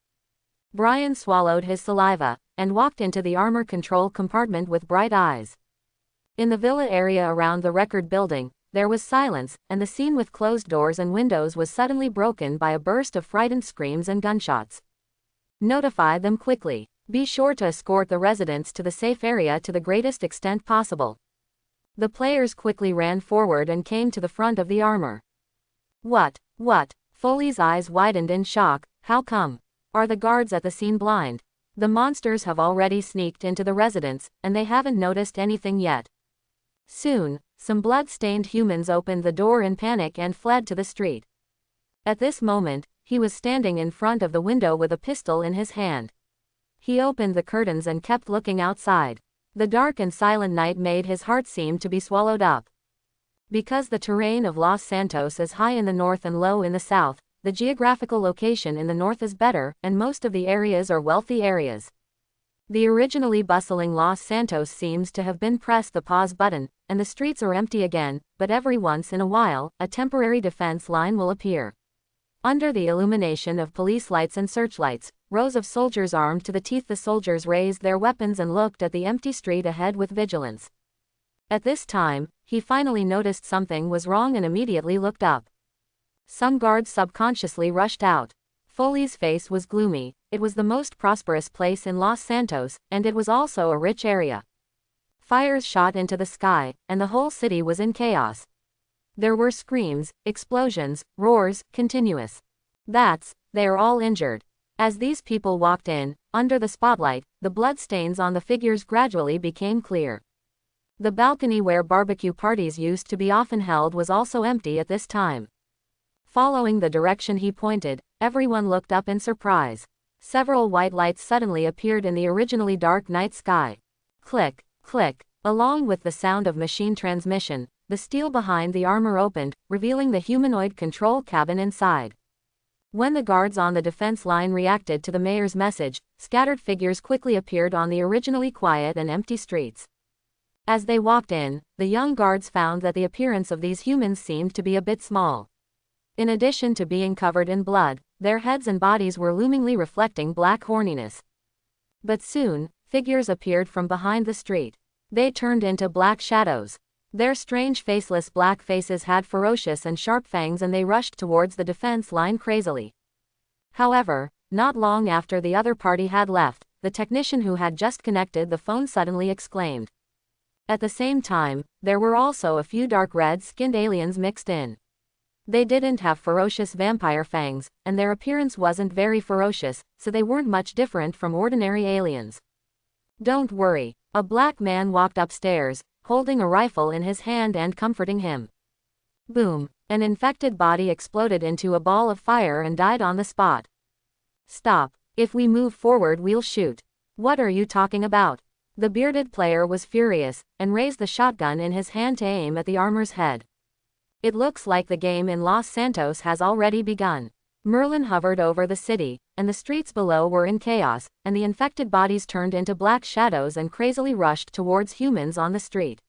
Brian swallowed his saliva, and walked into the armor control compartment with bright eyes. In the villa area around the record building, there was silence, and the scene with closed doors and windows was suddenly broken by a burst of frightened screams and gunshots. Notify them quickly. Be sure to escort the residents to the safe area to the greatest extent possible. The players quickly ran forward and came to the front of the armor. What? Foley's eyes widened in shock. How come? Are the guards at the scene blind? The monsters have already sneaked into the residence, and they haven't noticed anything yet. Soon, some blood-stained humans opened the door in panic and fled to the street. At this moment, he was standing in front of the window with a pistol in his hand. He opened the curtains and kept looking outside. The dark and silent night made his heart seem to be swallowed up. Because the terrain of Los Santos is high in the north and low in the south, the geographical location in the north is better, and most of the areas are wealthy areas. The originally bustling Los Santos seems to have been pressed the pause button, and the streets are empty again, but every once in a while, a temporary defense line will appear. Under the illumination of police lights and searchlights, rows of soldiers armed to the teeth. The soldiers raised their weapons and looked at the empty street ahead with vigilance. At this time, he finally noticed something was wrong and immediately looked up. Some guards subconsciously rushed out. Foley's face was gloomy. It was the most prosperous place in Los Santos, and it was also a rich area. Fires shot into the sky, and the whole city was in chaos. There were screams, explosions, roars, continuous. They are all injured. As these people walked in, under the spotlight, the bloodstains on the figures gradually became clear. The balcony where barbecue parties used to be often held was also empty at this time. Following the direction he pointed, everyone looked up in surprise. Several white lights suddenly appeared in the originally dark night sky. Click, click. Along with the sound of machine transmission, the steel behind the armor opened, revealing the humanoid control cabin inside. When the guards on the defense line reacted to the mayor's message, scattered figures quickly appeared on the originally quiet and empty streets. As they walked in, the young guards found that the appearance of these humans seemed to be a bit small. In addition to being covered in blood, their heads and bodies were loomingly reflecting black horniness. But soon, figures appeared from behind the street. They turned into black shadows. Their strange faceless black faces had ferocious and sharp fangs, and they rushed towards the defense line crazily. However, not long after the other party had left, the technician who had just connected the phone suddenly exclaimed. At the same time, there were also a few dark red-skinned aliens mixed in. They didn't have ferocious vampire fangs, and their appearance wasn't very ferocious, so they weren't much different from ordinary aliens. Don't worry. A black man walked upstairs, holding a rifle in his hand and comforting him. Boom! An infected body exploded into a ball of fire and died on the spot. Stop. If we move forward, we'll shoot. What are you talking about? The bearded player was furious, and raised the shotgun in his hand to aim at the armor's head. It looks like the game in Los Santos has already begun. Merlin hovered over the city, and the streets below were in chaos, and the infected bodies turned into black shadows and crazily rushed towards humans on the street.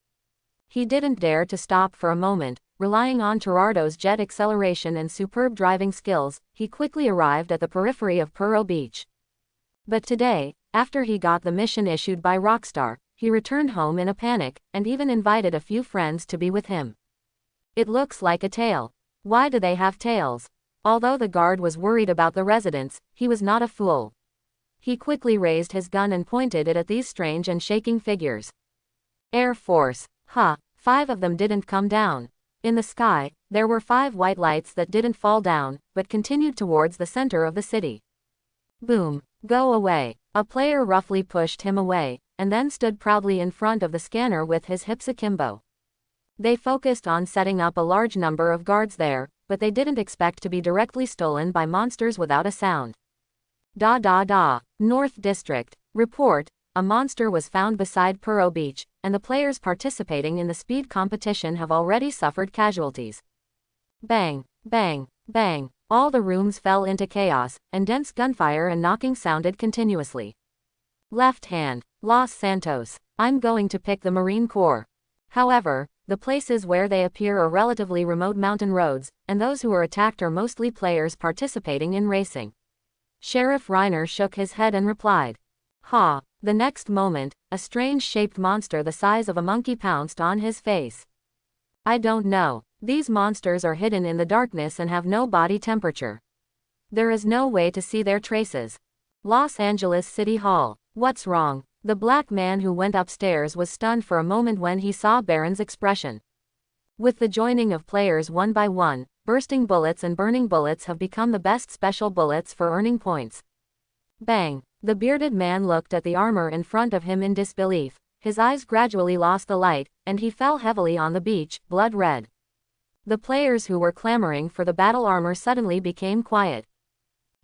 He didn't dare to stop for a moment. Relying on Gerardo's jet acceleration and superb driving skills, he quickly arrived at the periphery of Puro Beach. But today, after he got the mission issued by Rockstar, he returned home in a panic, and even invited a few friends to be with him. It looks like a tail. Why do they have tails? Although the guard was worried about the residents, he was not a fool. He quickly raised his gun and pointed it at these strange and shaking figures. Air Force. 5 of them didn't come down. In the sky, there were 5 white lights that didn't fall down, but continued towards the center of the city. Boom. Go away. A player roughly pushed him away, and then stood proudly in front of the scanner with his hips akimbo. They focused on setting up a large number of guards there, but they didn't expect to be directly stolen by monsters without a sound. North District. Report. A monster was found beside Puro Beach, and the players participating in the speed competition have already suffered casualties. Bang, bang, bang. All the rooms fell into chaos, and dense gunfire and knocking sounded continuously. Left hand. Los Santos. I'm going to pick the Marine Corps. However, The places where they appear are relatively remote mountain roads, and those who are attacked are mostly players participating in racing. Sheriff Reiner shook his head and replied. Ha! The next moment, a strange-shaped monster the size of a monkey pounced on his face. I don't know. These monsters are hidden in the darkness and have no body temperature. There is no way to see their traces. Los Angeles City Hall. What's wrong? The black man who went upstairs was stunned for a moment when he saw Baron's expression. With the joining of players one by one, bursting bullets and burning bullets have become the best special bullets for earning points. Bang! The bearded man looked at the armor in front of him in disbelief. His eyes gradually lost the light, and he fell heavily on the beach, blood red. The players who were clamoring for the battle armor suddenly became quiet.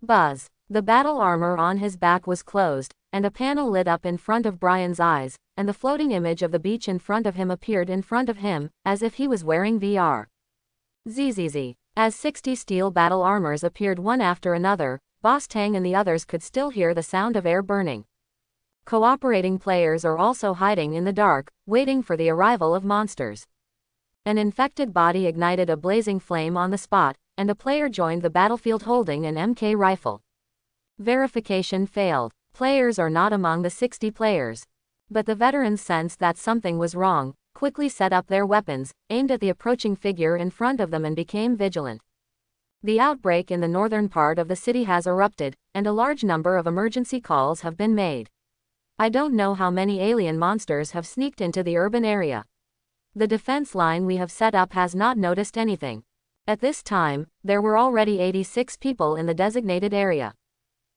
Buzz! The battle armor on his back was closed, and a panel lit up in front of Brian's eyes, and the floating image of the beach in front of him appeared in front of him, as if he was wearing VR. Zzz. As 60 steel battle armors appeared one after another, Boss Tang and the others could still hear the sound of air burning. Cooperating players are also hiding in the dark, waiting for the arrival of monsters. An infected body ignited a blazing flame on the spot, and a player joined the battlefield holding an MK rifle. Verification failed. Players are not among the 60 players. But the veterans sensed that something was wrong, quickly set up their weapons, aimed at the approaching figure in front of them and became vigilant. The outbreak in the northern part of the city has erupted, and a large number of emergency calls have been made. I don't know how many alien monsters have sneaked into the urban area. The defense line we have set up has not noticed anything. At this time, there were already 86 people in the designated area.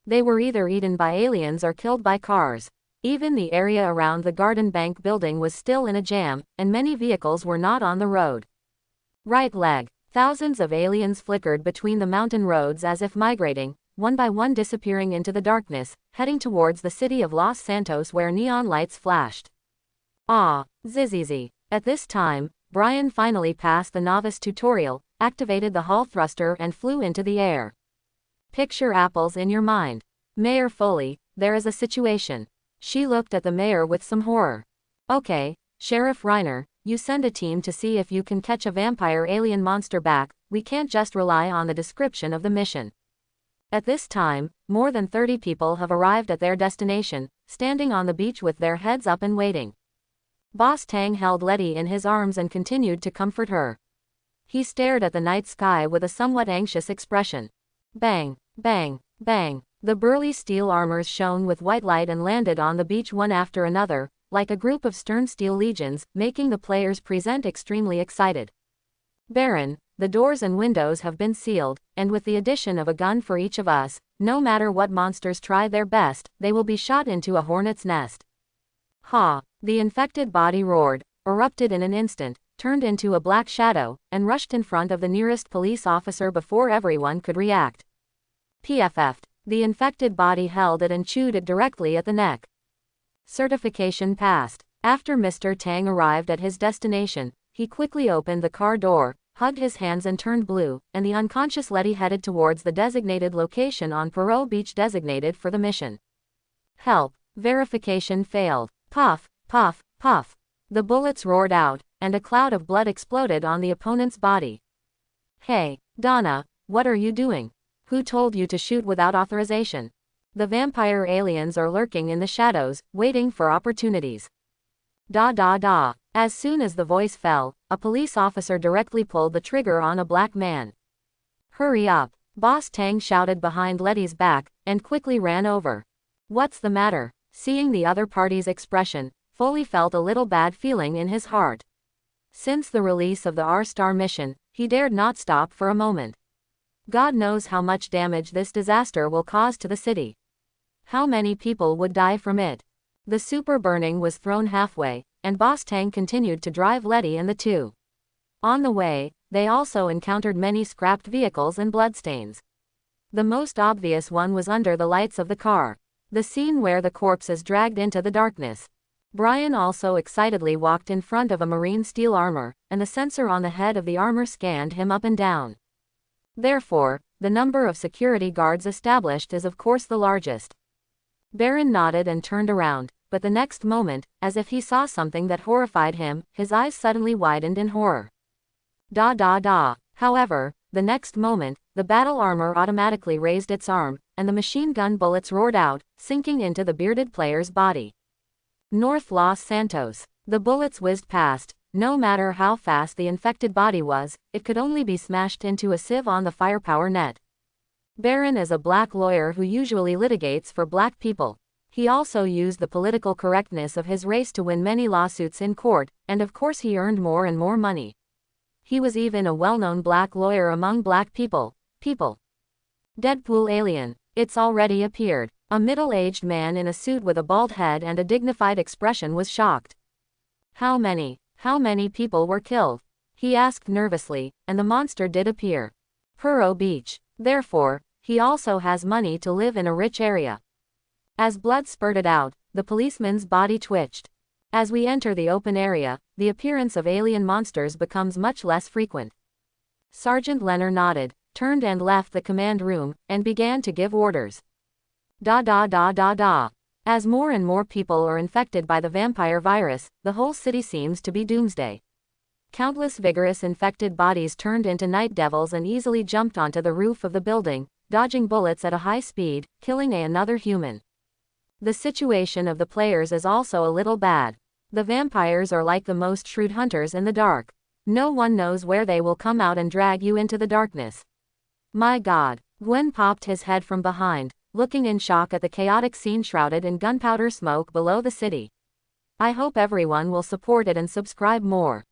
They were either eaten by aliens or killed by cars. Even the area around the Garden Bank building was still in a jam, and many vehicles were not on the road. Right leg. Thousands of aliens flickered between the mountain roads as if migrating, one by one disappearing into the darkness, heading towards the city of Los Santos where neon lights flashed. Ah, zzz. At this time, Brian finally passed the novice tutorial, activated the hull thruster and flew into the air. Picture apples in your mind. Mayor Foley, there is a situation. She looked at the mayor with some horror. Okay, Sheriff Reiner, you send a team to see if you can catch a vampire alien monster back. We can't just rely on the description of the mission. At this time, more than 30 people have arrived at their destination, standing on the beach with their heads up and waiting. Boss Tang held Letty in his arms and continued to comfort her. He stared at the night sky with a somewhat anxious expression. Bang, bang, bang. The burly steel armors shone with white light and landed on the beach one after another, like a group of stern steel legions, making the players present extremely excited. Baron, the doors and windows have been sealed, and with the addition of a gun for each of us, no matter what monsters try their best, they will be shot into a hornet's nest. Ha! The infected body roared, erupted in an instant, turned into a black shadow, and rushed in front of the nearest police officer before everyone could react. PFF'd. The infected body held it and chewed it directly at the neck. Certification passed. After Mr. Tang arrived at his destination, he quickly opened the car door, hugged his hands and turned blue, and the unconscious Letty headed towards the designated location on Perot Beach designated for the mission. Help. Verification failed. Puff, puff, puff. The bullets roared out, and a cloud of blood exploded on the opponent's body. Hey, Donna, what are you doing? Who told you to shoot without authorization? The vampire aliens are lurking in the shadows, waiting for opportunities. Da da da. As soon as the voice fell, a police officer directly pulled the trigger on a black man. Hurry up. Boss Tang shouted behind Letty's back, and quickly ran over. What's the matter? Seeing the other party's expression, Foley felt a little bad feeling in his heart. Since the release of the R-Star mission, he dared not stop for a moment. God knows how much damage this disaster will cause to the city. How many people would die from it? The super burning was thrown halfway, and Boss Tang continued to drive Letty and the two. On the way, they also encountered many scrapped vehicles and bloodstains. The most obvious one was under the lights of the car. The scene where the corpse is dragged into the darkness. Brian also excitedly walked in front of a marine steel armor, and the sensor on the head of the armor scanned him up and down. Therefore, the number of security guards established is of course the largest. Baron nodded and turned around. but the next moment, as if he saw something that horrified him, his eyes suddenly widened in horror. However, the next moment, the battle armor automatically raised its arm, and the machine gun bullets roared out, sinking into the bearded player's body. North Los Santos. The bullets whizzed past. No matter how fast the infected body was, it could only be smashed into a sieve on the firepower net. Baron is a black lawyer who usually litigates for black people. He also used the political correctness of his race to win many lawsuits in court, and of course he earned more and more money. He was even a well-known black lawyer among black people. Deadpool alien. It's already appeared. A middle-aged man in a suit with a bald head and a dignified expression was shocked. How many people were killed? He asked nervously, and the monster did appear. Puro Beach. Therefore, he also has money to live in a rich area. As blood spurted out, the policeman's body twitched. As we enter the open area, the appearance of alien monsters becomes much less frequent. Sergeant Lenner nodded, turned and left the command room, and began to give orders. As more and more people are infected by the vampire virus, the whole city seems to be doomsday. Countless vigorous infected bodies turned into night devils and easily jumped onto the roof of the building, dodging bullets at a high speed, killing another human. The situation of the players is also a little bad. The vampires are like the most shrewd hunters in the dark. No one knows where they will come out and drag you into the darkness. My God. Gwen popped his head from behind, looking in shock at the chaotic scene shrouded in gunpowder smoke below the city. I hope everyone will support it and subscribe more.